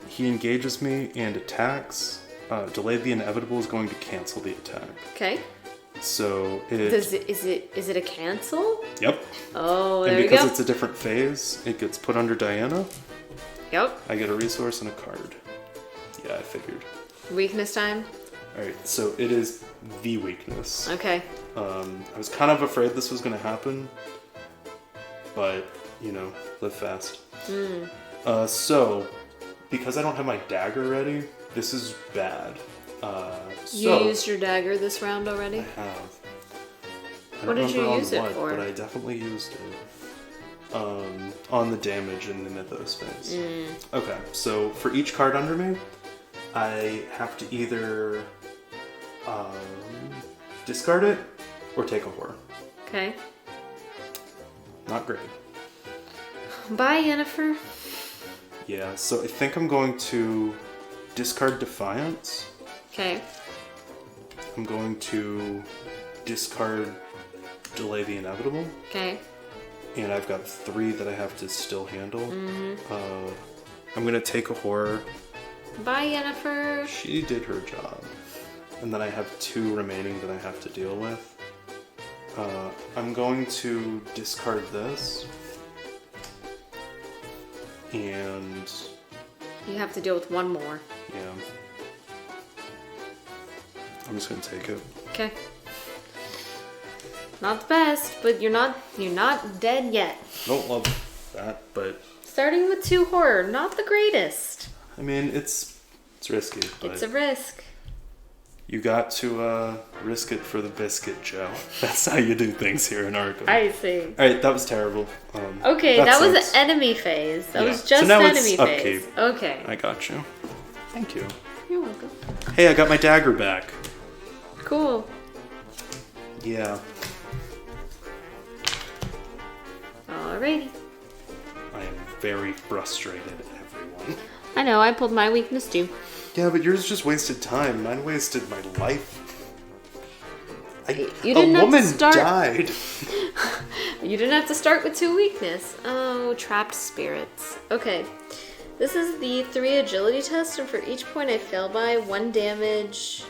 He engages me and attacks. Delay the inevitable is going to cancel the attack. Okay. So it... Is it a cancel? Yep. Oh, there and we go. because it's a different phase, it gets put under Diana. Yep. I get a resource and a card. Yeah, I figured. Weakness time? Alright, so it is the weakness. Okay. I was kind of afraid this was going to happen. But, you know, live fast. So, because I don't have my dagger ready, this is bad. You used your dagger this round already? I have. What did you use it for? But I definitely used it. On the damage in the mythos phase. Okay, so for each card under me, I have to either discard it or take a horror. Okay. Not great. Bye, Yennefer. Yeah, so I think I'm going to discard Defiance. Okay. I'm going to discard Delay the Inevitable. Okay. And I've got 3 that I have to still handle. I'm going to take a horror. Bye, Yennefer. She did her job. And then I have 2 remaining that I have to deal with. I'm going to discard this. And... You have to deal with one more. yeah. I'm just going to take it. Okay. Not the best, but you're not dead yet. Don't love that, but... Starting with 2 horror, not the greatest. I mean, it's risky, but... It's a risk. You got to risk it for the biscuit, Joe. That's how you do things here in Arkham. I see. Alright, that was terrible. Okay, that was the enemy phase. That was just so now enemy it's phase. upkeep. Okay. I got you. Thank you. You're welcome. Hey, I got my dagger back. Cool. Yeah. Alrighty. I am very frustrated, everyone. I know, I pulled my weakness too. Yeah, but yours just wasted time. Mine wasted my life. You didn't have to a woman start- died. You didn't have to start with 2 weakness. Oh, trapped spirits. Okay. This is the 3 agility test, and for each point I fail by, 1 damage.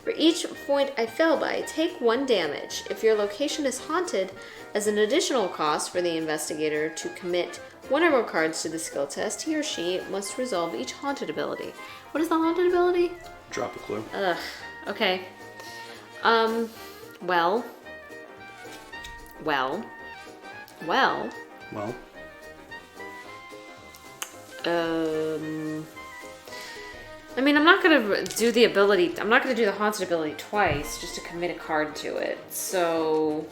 For each point I fail by, take 1 damage. If your location is haunted, as an additional cost for the investigator to commit 1 or more cards to the skill test, he or she must resolve each haunted ability. What is the haunted ability? Drop a clue. Ugh. Okay. Well. I mean, I'm not gonna do the ability. I'm not gonna do the haunted ability twice just to commit a card to it. So.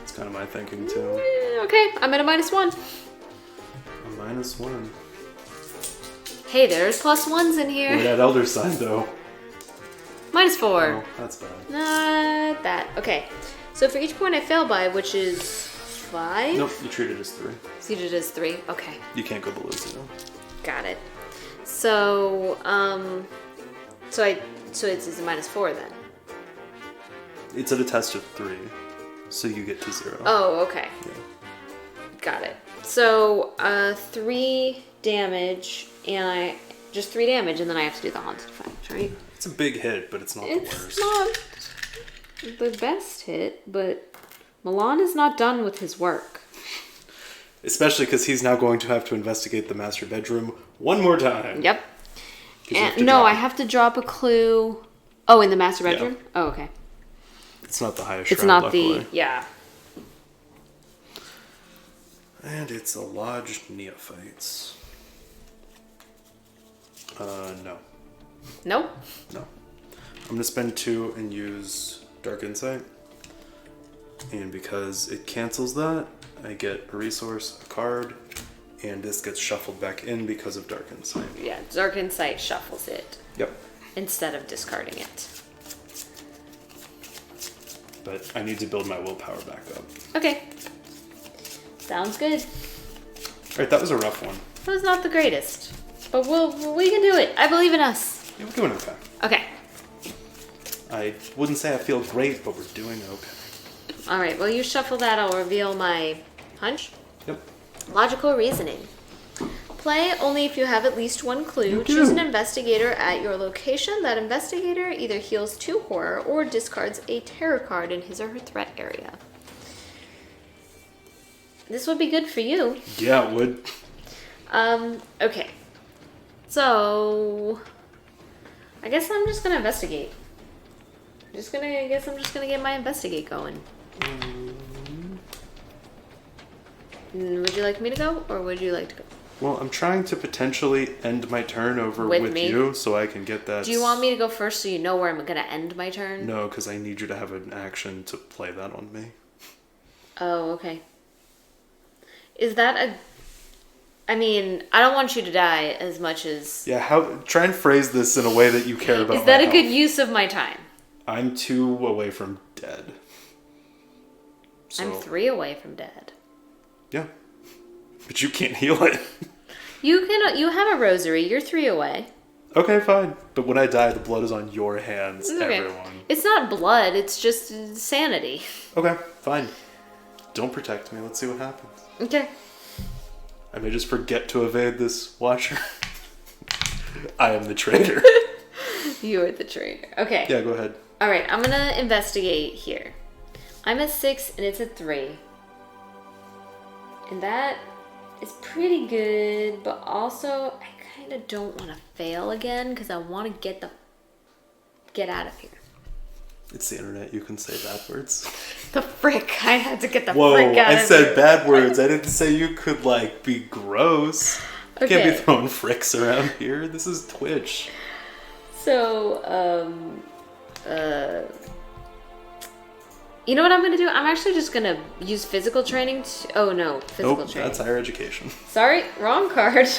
It's kind of my thinking too. Okay, I'm at a -1. A -1. Hey, there's +1s in here. Wait, that elder sign though. -4. Oh, that's bad. Not that. Okay. So for each point I fail by, which is 5. Nope, you treat it as 3. Seated as 3. Okay. You can't go below 0. Got it. So, so it's a -4 then. It's at a test of 3, so you get to 0. Oh, okay. Yeah. Got it. So, 3 damage, and just 3 damage, and then I have to do the haunted fight, right? It's a big hit, but it's not the worst. It's not the best hit, but Milan is not done with his work. Especially because he's now going to have to investigate the master bedroom one more time. Yep. And no, I have to drop a clue. Oh, in the master bedroom? Yeah. Oh, okay. It's not the highest It's shroud, not luckily. yeah. And it's a lodge neophytes. No. Nope. No. I'm going to spend 2 and use Dark Insight. And because it cancels that, I get a resource, a card, And this gets shuffled back in because of Dark Insight. Yeah, Dark Insight shuffles it. Yep. Instead of discarding it. But I need to build my willpower back up. Okay. Sounds good. Alright, that was a rough one. That was not the greatest. But we can do it. I believe in us. Yeah, we're doing okay. Okay. I wouldn't say I feel great, but we're doing okay. Alright, well you shuffle that, I'll reveal my hunch. Yep. Logical reasoning. Play only if you have at least one clue. Choose an investigator at your location. That investigator either heals 2 horror or discards a terror card in his or her threat area. This would be good for you. Yeah, it would. Okay. So, I guess I'm just gonna investigate. I guess I'm just gonna get my investigate going. Would you like me to go, or would you like to go? Well, I'm trying to potentially end my turn over With with me? you, so I can get that. Do you want me to go first so you know where I'm gonna end my turn? No, because I need you to have an action to play that on me. Oh, okay. Is that a... I mean, I don't want you to die as much as... Yeah, try and phrase this in a way that you care about. Is that my a good health. use of my time? I'm 2 away from dead. So, I'm 3 away from dead. Yeah. But you can't heal it. You have a rosary. You're 3 away. Okay, fine. But when I die, the blood is on your hands, Okay. everyone. It's not blood. It's just sanity. Okay, fine. Don't protect me. Let's see what happens. Okay. I may just forget to evade this watcher. I am the traitor. You are the traitor. Okay. Yeah, go ahead. All right. I'm gonna investigate here. I'm a 6 and it's a 3, and that is pretty good. But also, I kind of don't want to fail again because I want to get out of here. It's the internet. You can say bad words. The frick! I had to get the Whoa, frick out I of said here. bad words. I didn't say you could, be gross. You can't Okay. be throwing fricks around here. This is Twitch. So, you know what I'm gonna do? I'm actually just gonna use physical training physical Nope, training. that's higher education. Sorry, wrong card.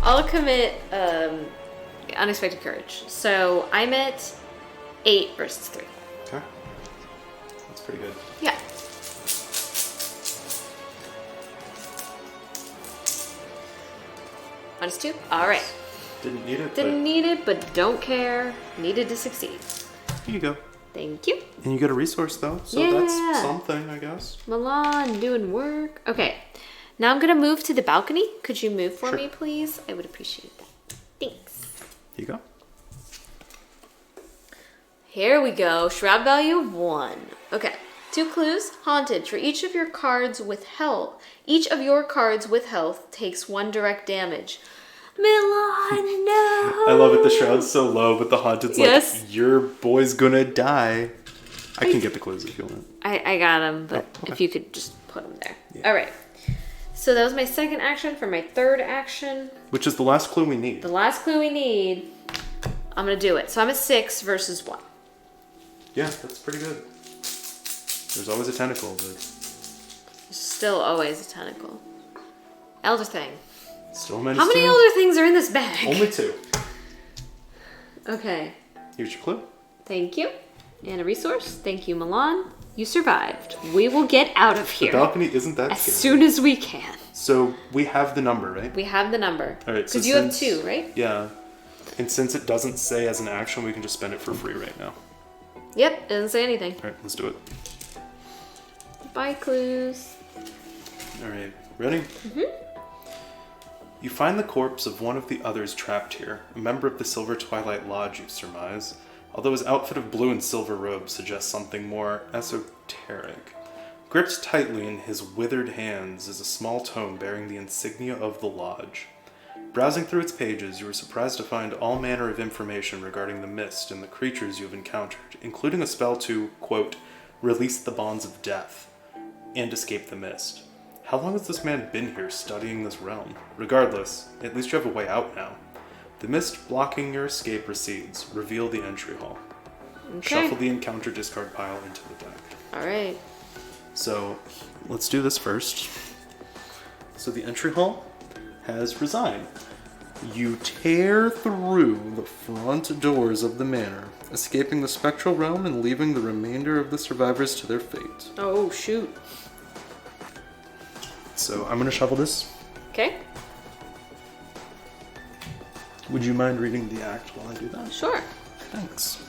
I'll commit unexpected courage. So I'm at 8 versus 3. Okay. That's pretty good. Yeah. -2. All right. Didn't need it, Didn't need it, but don't care. Needed to succeed. but here you go. Thank you. And you get a resource, though, so Yeah. that's something, I guess. Milan doing work. Okay. Now I'm gonna move to the balcony. Could you move for Sure. me, please? I would appreciate that. Thanks. Here you go. Here we go. Shroud value of 1. Okay. 2 clues. Haunted. For each of your cards with health, takes 1 direct damage. Milan, no! I love it. The shroud's so low, but the haunted's Yes. like, your boy's gonna die. I can get the clues if you want. I got him, but Oh, okay. if you could just put him there. Yeah. All right. So that was my second action. For my third action, Which is the last clue we need. the last clue we need, I'm going to do it. So I'm at 6 versus 1. Yeah, that's pretty good. There's always a tentacle, but There's still always a tentacle. Elder Thing. still minus How many 2. Elder Things are in this bag? Only 2. Okay. Here's your clue. Thank you. And a resource. Thank you, Milan. You survived. We will get out of The here balcony isn't that as scary. soon as we can. So we have the number, right? We have the number. All right. So Because you have since- 2, right? Yeah. And since it doesn't say as an action, we can just spend it for free right now. Yep. Doesn't say anything. All right, let's do it. Bye, clues. All right, ready? You find the corpse of one of the others trapped here, a member of the Silver Twilight Lodge, you surmise, although his outfit of blue and silver robes suggests something more esoteric. Gripped tightly in his withered hands is a small tome bearing the insignia of the lodge. Browsing through its pages, you were surprised to find all manner of information regarding the mist and the creatures you have encountered, including a spell to, quote, release the bonds of death and escape the mist. How long has this man been here studying this realm? Regardless, at least you have a way out now. The mist blocking your escape recedes. Reveal the entry hall. Okay. Shuffle the encounter discard pile into the deck. All right. So, let's do this first. So the entry hall has resigned. You tear through the front doors of the manor, escaping the spectral realm and leaving the remainder of the survivors to their fate. Oh, shoot. So I'm going to shuffle this. Okay. Would you mind reading the act while I do that? Sure. Thanks.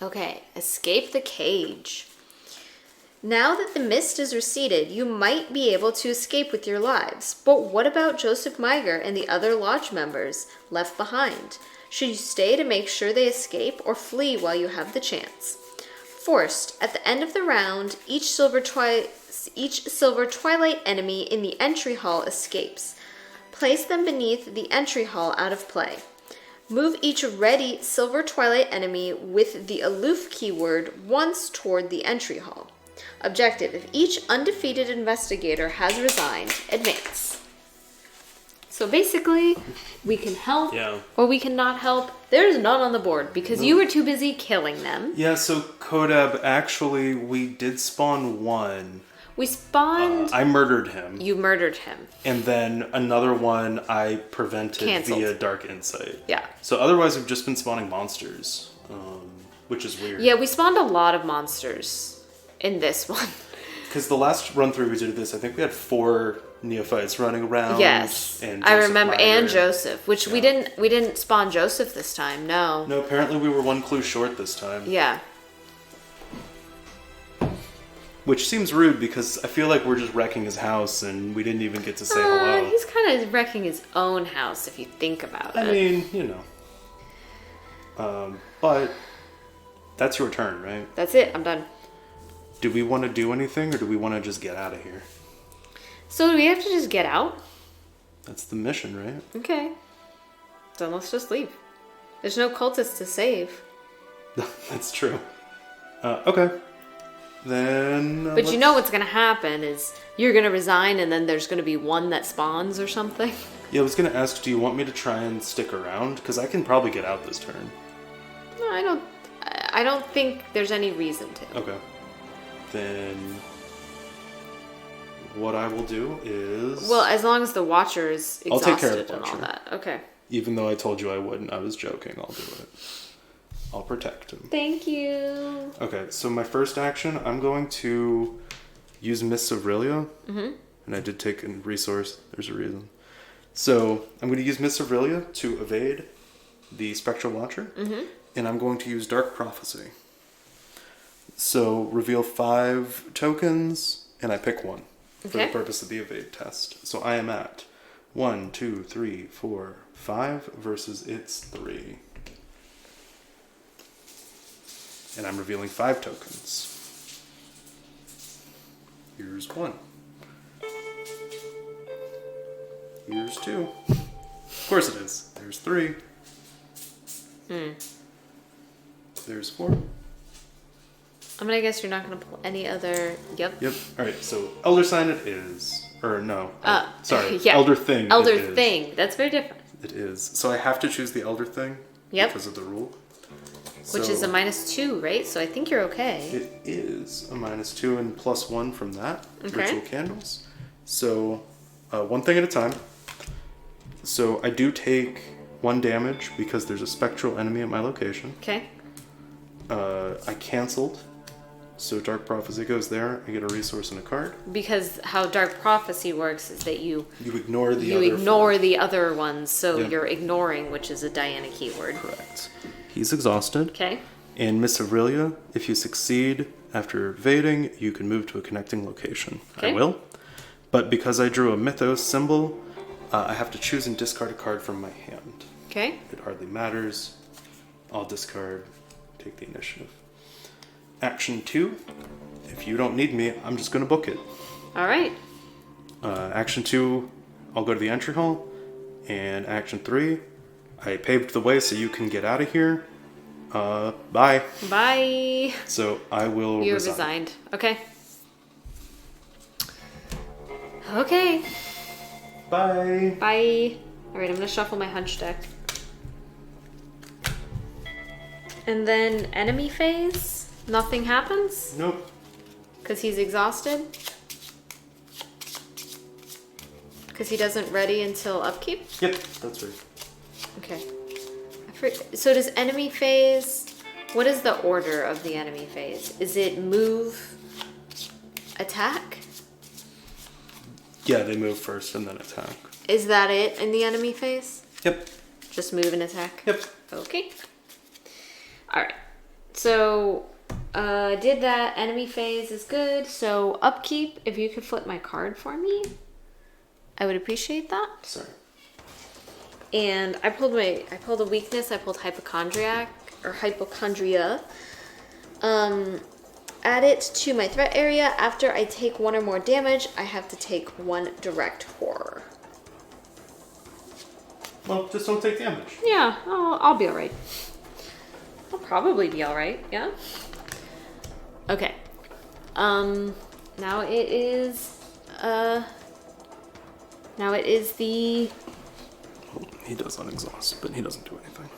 Okay, escape the cage. Now that the mist is receded, you might be able to escape with your lives. But what about Joseph Miger and the other lodge members left behind? Should you stay to make sure they escape or flee while you have the chance? Forced, at the end of the round, each silver twilight enemy in the entry hall escapes. Place them beneath the entry hall out of play. Move each ready silver twilight enemy with the aloof keyword once toward the entry hall. Objective: if each undefeated investigator has resigned, advance. So basically, we can help or we cannot help. There's none on the board because you were too busy killing them. Yeah, so Kodab, actually, we did spawn one. We spawned... I murdered him. You murdered him. And then another one I prevented Canceled. via Dark Insight. Yeah. So otherwise we've just been spawning monsters, which is weird. Yeah, we spawned a lot of monsters in this one. Because the last run through we did of this, I think we had 4 neophytes running around. Yes, and I remember, Miger. and Joseph, which we didn't spawn Joseph this time. No. No, apparently we were 1 clue short this time. Yeah. Which seems rude because I feel like we're just wrecking his house and we didn't even get to say hello. He's kind of wrecking his own house if you think about it. I mean, you know. But that's your turn, right? That's it. I'm done. Do we want to do anything or do we want to just get out of here? So do we have to just get out? That's the mission, right? Okay. Then let's just leave. There's no cultists to save. That's true. Okay. Then... but you know what's going to happen is you're going to resign and then there's going to be one that spawns or something. Yeah, I was going to ask, do you want me to try and stick around? Because I can probably get out this turn. No, I don't think there's any reason to. Okay. Then what I will do is... Well, as long as the Watcher is exhausted I'll take care of the and all Watcher. that. Okay. Even though I told you I wouldn't, I was joking. I'll do it. I'll protect him. Thank you. Okay, so my first action, I'm going to use Mists of Aurelia. Mm-hmm. And I did take a resource. There's a reason. So I'm going to use Mists of Aurelia to evade the Spectral Watcher. Mm-hmm. And I'm going to use Dark Prophecy. So reveal 5 tokens, and I pick one for the purpose of the evade test. So I am at 1, 2, 3, 4, 5 versus its 3. And I'm revealing 5 tokens. Here's 1. Here's 2. Of course it is. There's 3. There's 4. I'm going to guess you're not going to pull any other... Yep. Alright, so Elder Sign it is. Or no. Sorry. Yeah. Elder Thing Elder it is. Thing. That's very different. It is. So I have to choose the Elder Thing. Yep. Because of the rule. Which is a -2, right? So I think you're okay. It is a -2 and +1 from that. Okay. Ritual Candles. So, one thing at a time. So I do take 1 damage because there's a spectral enemy at my location. Okay. I canceled. So Dark Prophecy goes there. I get a resource and a card. Because how Dark Prophecy works is that you ignore the the other ones, so you're ignoring, which is a Diana keyword. Correct. He's exhausted. Okay. In Miss Aurelia, if you succeed after evading, you can move to a connecting location. Okay. I will. But because I drew a Mythos symbol, I have to choose and discard a card from my hand. Okay. It hardly matters. I'll discard, take the initiative. Action 2, if you don't need me, I'm just going to book it. All right. Action 2, I'll go to the entry hall. And action 3, I paved the way so you can get out of here. Bye. Bye. So I will You're resign. resigned. Okay. Okay. Bye. Bye. All right, I'm going to shuffle my hunch deck. And then enemy phase? Nothing happens? Nope. Because he's exhausted? Because he doesn't ready until upkeep? Yep, that's right. Okay. So does enemy phase... What is the order of the enemy phase? Is it move, attack? Yeah, they move first and then attack. Is that it in the enemy phase? Yep. Just move and attack? Yep. Okay. Alright. So, did that. Enemy phase is good. So, upkeep, if you could flip my card for me, I would appreciate that. Sorry. And I pulled a weakness. I pulled hypochondria. Add it to my threat area. After I take 1 or more damage, I have to take 1 direct horror. Well, just don't take damage. Yeah, I'll be alright. I'll probably be alright, yeah? Okay. Now it is the... He does unexhaust, but he doesn't do anything.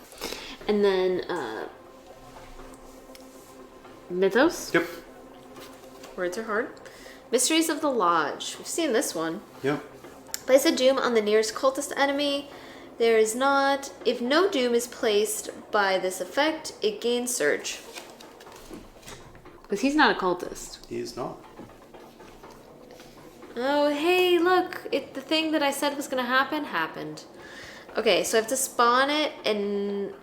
And then, Mythos? Yep. Words are hard. Mysteries of the Lodge. We've seen this one. Yep. Place a doom on the nearest cultist enemy. There is not. If no doom is placed by this effect, it gains surge. Because he's not a cultist. He is not. Oh, hey, look. The thing that I said was going to happen, happened. Okay, so I have to spawn it in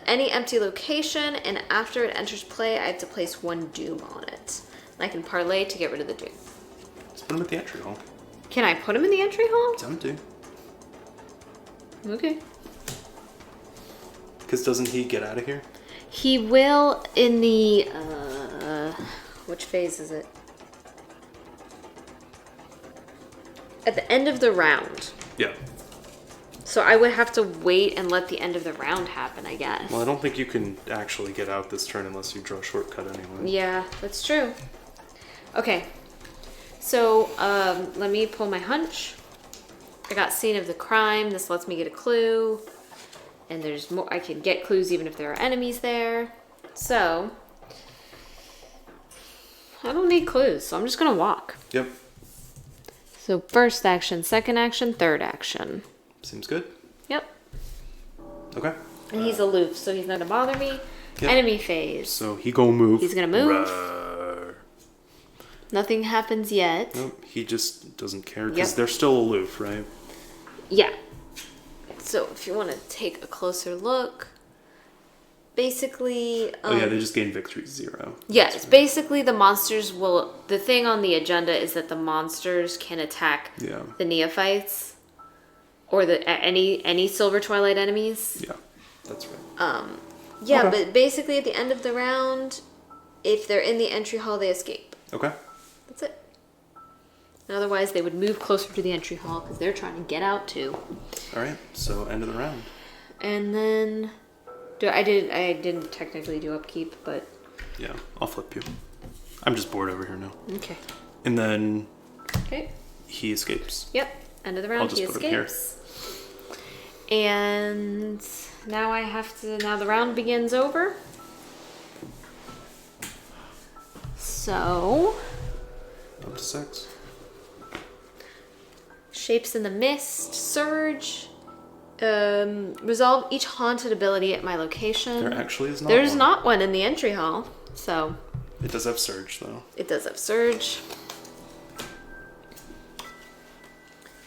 any empty location, and after it enters play, I have to place 1 doom on it. And I can parlay to get rid of the doom. Let's put him at the entry hall. Can I put him in the entry hall? Tell him to. Okay. Because doesn't he get out of here? He will in the, which phase is it? At the end of the round. Yeah. So I would have to wait and let the end of the round happen, I guess. Well, I don't think you can actually get out this turn unless you draw a shortcut anyway. Yeah, that's true. Okay. So, let me pull my hunch. I got scene of the crime. This lets me get a clue. And there's more. I can get clues even if there are enemies there. So, I don't need clues, so I'm just going to walk. Yep. So, first action, second action, third action. Seems good. Yep. Okay. And he's aloof, so he's not going to bother me. Yep. Enemy phase. So he gonna move. He's going to move. Rawr. Nothing happens yet. Nope, he just doesn't care because they're still aloof, right? Yeah. So if you want to take a closer look, basically... oh yeah, they just gain victory 0. Yeah, That's it's right. basically the monsters will... The thing on the agenda is that the monsters can attack the neophytes or any Silver Twilight enemies. Yeah, that's right. Yeah, Okay. but basically at the end of the round, if they're in the entry hall, they escape. Okay. That's it. And otherwise, they would move closer to the entry hall because they're trying to get out too. All right, so end of the round. And then, I didn't technically do upkeep, but Yeah, I'll flip you. I'm just bored over here now. okay. And then Okay. he escapes. Yep. End of the round. I'll just He put him here. escapes. And now I have to. Now the round begins over. So. Up to 6. Shapes in the Mist, Surge, resolve each haunted ability at my location. There actually is not There's one. not one in the entry hall, so. It does have Surge, though. It does have Surge.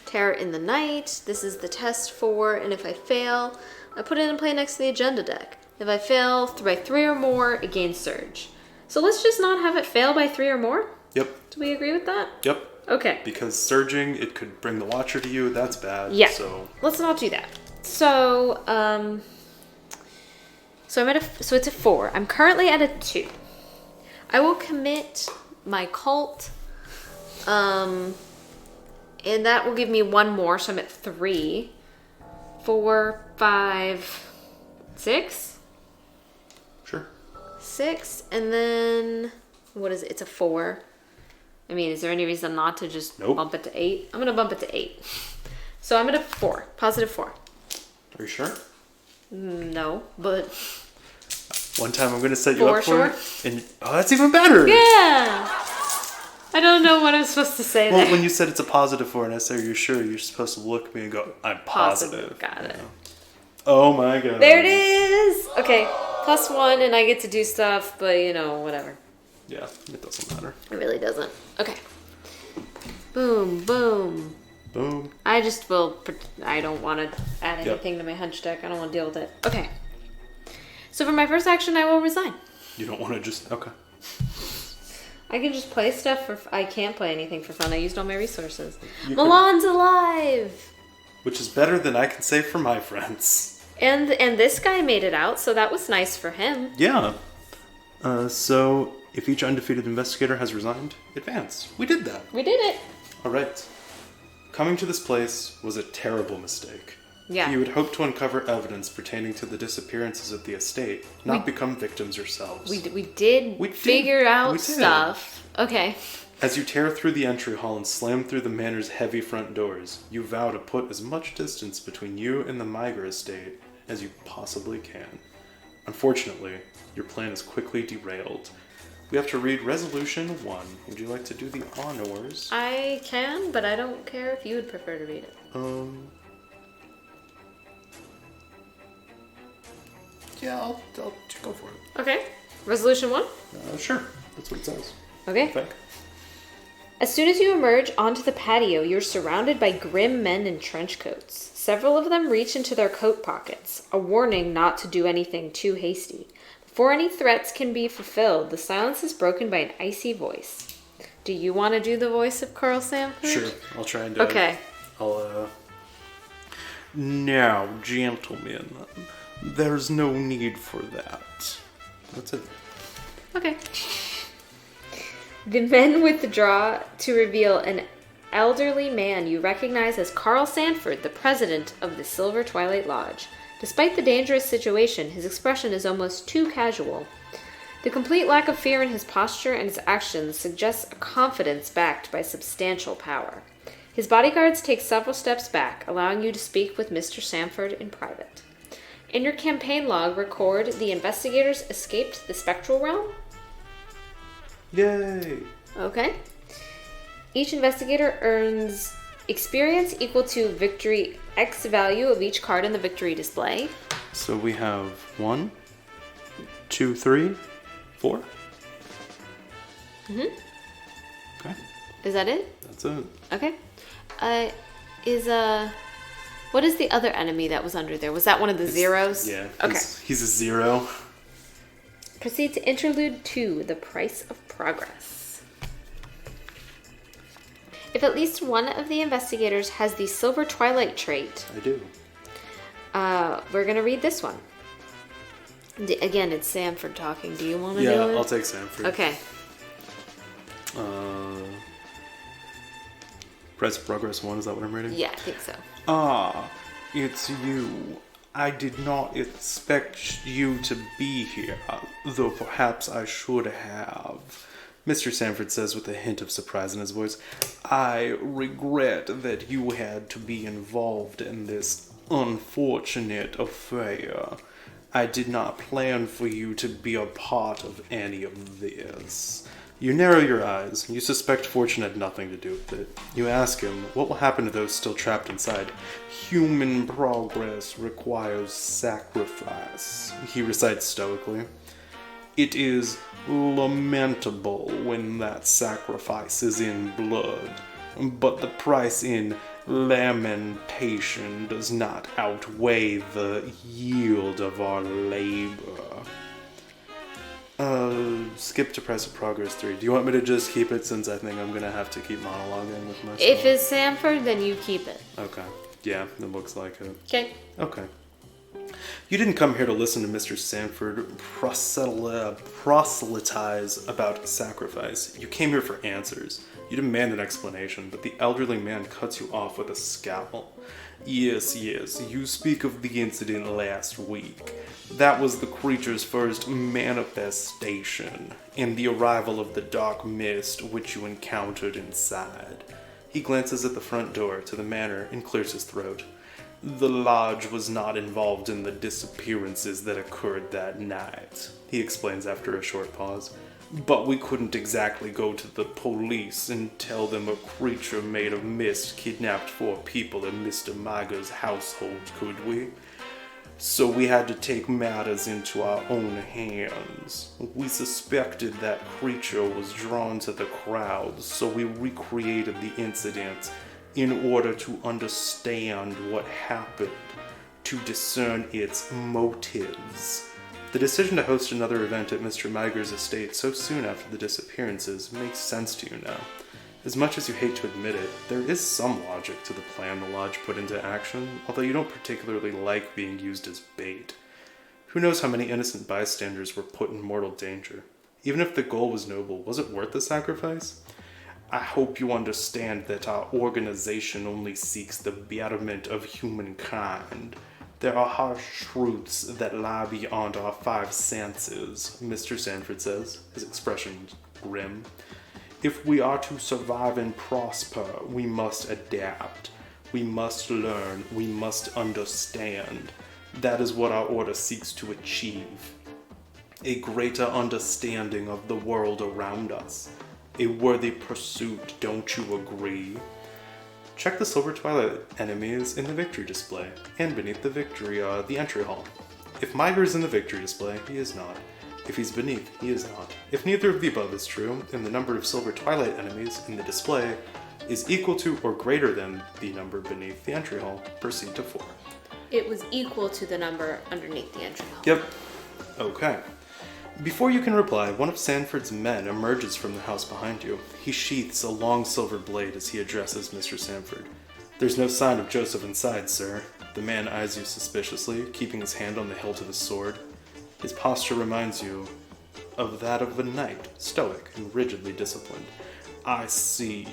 Terror in the Night. This is the test for, and if I fail, I put it in play next to the agenda deck. If I fail by 3 or more, it gains Surge. So let's just not have it fail by 3 or more? Yep. Do we agree with that? Yep. Okay. Because surging, it could bring the Watcher to you. That's bad. Yeah. So let's not do that. So, so it's a 4. I'm currently at a 2. I will commit my cult, and that will give me 1 more, so I'm at 3. 4, 5, 6? Sure. 6, and then, what is it? It's a 4. I mean, is there any reason not to just bump it to 8? I'm going to bump it to 8. So I'm at a 4. Positive 4. Are you sure? No, but... One time I'm going to set you 4 up for sure? it. And, oh, that's even better! Yeah! I don't know what I'm supposed to say there. Well, when you said it's a positive for an essay, you're sure you're supposed to look at me and go, I'm positive. Got it. Oh my god. There it is! Okay, +1 and I get to do stuff, but whatever. Yeah, it doesn't matter. It really doesn't. Okay. Boom, boom. Boom. I don't want to add anything to my hunch deck. I don't want to deal with it. Okay. So for my first action, I will resign. You don't want to just... Okay. I can just play stuff I can't play anything for fun. I used all my resources. Milan's alive! Which is better than I can say for my friends. And this guy made it out, so that was nice for him. Yeah. So, if each undefeated investigator has resigned, advance. We did that. We did it. Alright. Coming to this place was a terrible mistake. Yeah. You had hoped to uncover evidence pertaining to the disappearances of the estate, not become victims yourselves. We did figure out stuff. Okay. As you tear through the entry hall and slam through the manor's heavy front doors, you vow to put as much distance between you and the Migra estate as you possibly can. Unfortunately, your plan is quickly derailed. We have to read Resolution 1. Would you like to do the honors? I can, but I don't care if you would prefer to read it. Yeah, I'll go for it. Okay. Resolution 1? Sure. That's what it says. Okay. I think. As soon as you emerge onto the patio, you're surrounded by grim men in trench coats. Several of them reach into their coat pockets, a warning not to do anything too hasty. Before any threats can be fulfilled, the silence is broken by an icy voice. Do you want to do the voice of Carl Sanford? Sure, I'll try and do it. Okay. Now, gentlemen, there's no need for that. That's it. Okay. The men withdraw to reveal an elderly man you recognize as Carl Sanford, the president of the Silver Twilight Lodge. Despite the dangerous situation, his expression is almost too casual. The complete lack of fear in his posture and his actions suggests a confidence backed by substantial power. His bodyguards take several steps back, allowing you to speak with Mr. Sanford in private. In your campaign log, record the investigators escaped the spectral realm. Yay! Okay. Each investigator earns experience equal to victory X value of each card in the victory display. So we have 1, 2, 3, 4. Mm-hmm. Okay. Is that it? That's it. Okay. What is the other enemy that was under there? Was that one of the zeros? Yeah. Okay. He's a 0. Proceed to Interlude 2, The Price of Progress. If at least one of the investigators has the Silver Twilight trait... I do. We're going to read this one. Again, it's Sanford talking. Do you want to do it? Yeah, I'll take Sanford. Okay. Price of Progress 1, is that what I'm reading? Yeah, I think so. Ah, it's you. I did not expect you to be here, though perhaps I should have. Mr. Sanford says with a hint of surprise in his voice, I regret that you had to be involved in this unfortunate affair. I did not plan for you to be a part of any of this. You narrow your eyes. You suspect Fortune had nothing to do with it. You ask him, what will happen to those still trapped inside? Human progress requires sacrifice, he recites stoically. It is lamentable when that sacrifice is in blood, but the price in lamentation does not outweigh the yield of our labor. Skip to Price of Progress 3. Do you want me to just keep it since I think I'm going to have to keep monologuing with myself? If it's Sanford, then you keep it. Okay. Yeah, it looks like it. Okay. Okay. You didn't come here to listen to Mr. Sanford proselytize about sacrifice. You came here for answers. You demand an explanation, but the elderly man cuts you off with a scowl. Yes, you speak of the incident last week. That was the creature's first manifestation, and the arrival of the dark mist which you encountered inside. He glances at the front door to the manor and clears his throat. The lodge was not involved in the disappearances that occurred that night, he explains after a short pause. But we couldn't exactly go to the police and tell them a creature made of mist kidnapped 4 people in Mr. Miger's household, could we? So we had to take matters into our own hands. We suspected that creature was drawn to the crowd, so we recreated the incident in order to understand what happened, to discern its motives. The decision to host another event at Mr. Miger's estate so soon after the disappearances makes sense to you now. As much as you hate to admit it, there is some logic to the plan the Lodge put into action, although you don't particularly like being used as bait. Who knows how many innocent bystanders were put in mortal danger? Even if the goal was noble, was it worth the sacrifice? I hope you understand that our organization only seeks the betterment of humankind. There are harsh truths that lie beyond our 5 senses, Mr. Sanford says, his expression grim. If we are to survive and prosper, we must adapt. We must learn. We must understand. That is what our order seeks to achieve. A greater understanding of the world around us. A worthy pursuit, don't you agree? Check the Silver Twilight enemies in the victory display, and beneath the entry hall. If Miger is in the victory display, he is not. If he's beneath, he is not. If neither of the above is true, and the number of Silver Twilight enemies in the display is equal to or greater than the number beneath the entry hall, proceed to 4. It was equal to the number underneath the entry hall. Yep. Okay. Before you can reply, one of Sanford's men emerges from the house behind you. He sheaths a long silver blade as he addresses Mr. Sanford. There's no sign of Joseph inside, sir. The man eyes you suspiciously, keeping his hand on the hilt of his sword. His posture reminds you of that of a knight, stoic and rigidly disciplined. I see,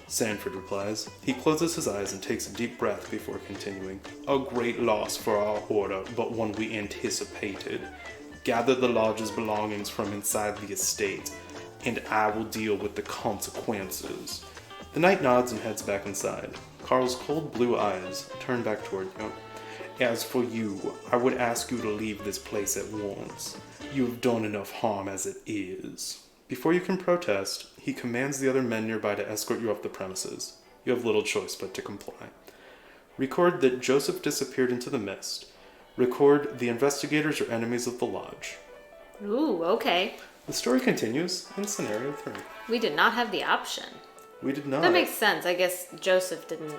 Sanford replies. He closes his eyes and takes a deep breath before continuing. A great loss for our order, but one we anticipated. Gather the lodge's belongings from inside the estate, and I will deal with the consequences. The knight nods and heads back inside. Carl's cold blue eyes turn back toward you. As for you, I would ask you to leave this place at once. You have done enough harm as it is. Before you can protest, he commands the other men nearby to escort you off the premises. You have little choice but to comply. Record that Joseph disappeared into the mist. Record the investigators are enemies of the lodge. Ooh, okay. The story continues in scenario 3. We did not have the option. We did not. That makes sense. I guess Joseph didn't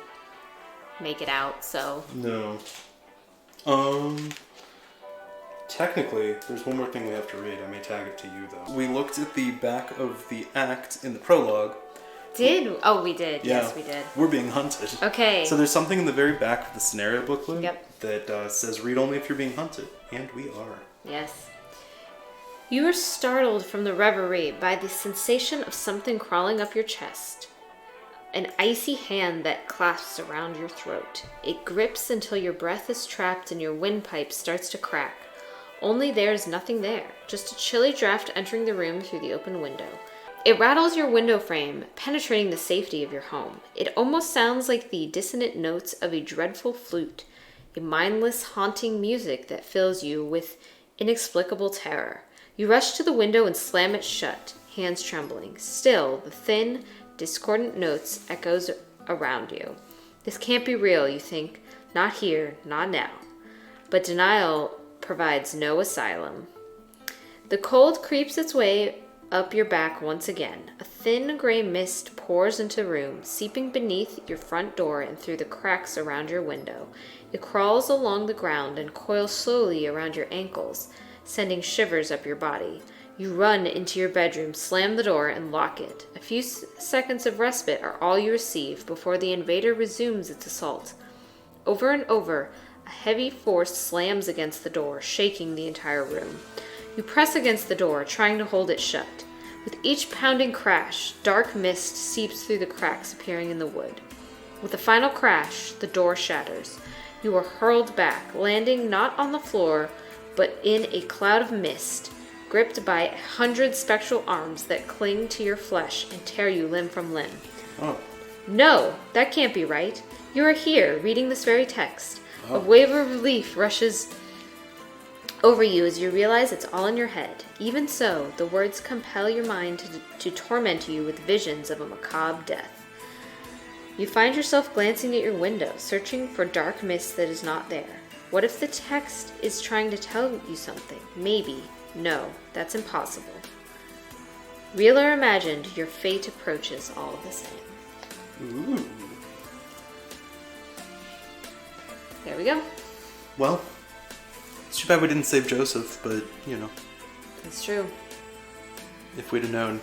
make it out, so... No. Technically, there's one more thing we have to read. I may tag it to you, though. We looked at the back of the act in the prologue. Oh, we did. Yeah. Yes, we did. We're being hunted. Okay. So there's something in the very back of the scenario booklet that says read only if you're being hunted. And we are. Yes. You are startled from the reverie by the sensation of something crawling up your chest. An icy hand that clasps around your throat. It grips until your breath is trapped and your windpipe starts to crack. Only there's nothing there, just a chilly draft entering the room through the open window. It rattles your window frame, penetrating the safety of your home. It almost sounds like the dissonant notes of a dreadful flute, a mindless, haunting music that fills you with inexplicable terror. You rush to the window and slam it shut, hands trembling. Still, the thin, discordant notes echoes around you. This can't be real, you think. Not here, not now. But denial provides no asylum. The cold creeps its way up your back once again. A thin gray mist pours into the room, seeping beneath your front door and through the cracks around your window. It crawls along the ground and coils slowly around your ankles, sending shivers up your body. You run into your bedroom, slam the door, and lock it. A few seconds of respite are all you receive before the invader resumes its assault. Over and over, a heavy force slams against the door, shaking the entire room. You press against the door, trying to hold it shut. With each pounding crash, dark mist seeps through the cracks appearing in the wood. With a final crash, the door shatters. You are hurled back, landing not on the floor, but in a cloud of mist, gripped by 100 spectral arms that cling to your flesh and tear you limb from limb. Oh. No, that can't be right. You are here, reading this very text. Oh. A wave of relief rushes over you as you realize it's all in your head. Even so, the words compel your mind to torment you with visions of a macabre death. You find yourself glancing at your window, searching for dark mist that is not there. What if the text is trying to tell you something? Maybe. No, that's impossible. Real or imagined, your fate approaches all the same. Ooh. There we go. Well, it's too bad we didn't save Joseph, but, you know, That's true. if we'd have known.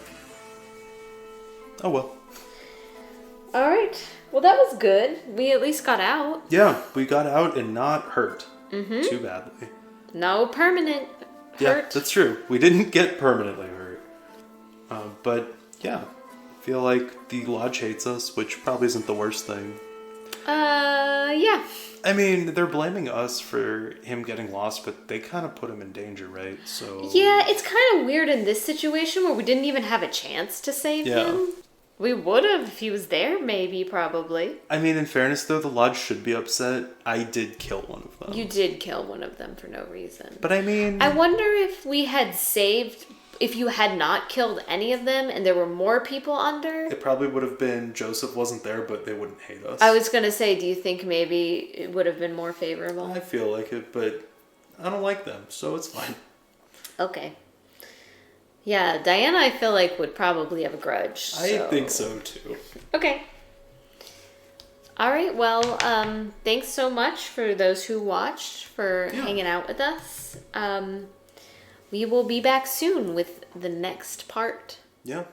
Oh well. Alright. Well, that was good. We at least got out. Yeah, we got out and not hurt too badly. No permanent Yeah, hurt. that's true. We didn't get permanently hurt. But, yeah, I feel like the lodge hates us, which probably isn't the worst thing. Yeah. I mean, they're blaming us for him getting lost, but they kind of put him in danger, right? So Yeah, it's kind of weird in this situation where we didn't even have a chance to save him. We would have if he was there, maybe, probably. I mean, in fairness, though, the lodge should be upset. I did kill one of them. You did kill one of them for no reason. But I mean, I wonder if we had saved, if you had not killed any of them and there were more people under. it probably would have been Joseph wasn't there, but they wouldn't hate us. I was going to say, do you think maybe it would have been more favorable? I feel like it, but I don't like them, so it's fine. Okay. Yeah, Diana, I feel like, would probably have a grudge. I think so, too. Okay. All right, well, thanks so much for those who watched, for hanging out with us. We will be back soon with the next part. Yeah.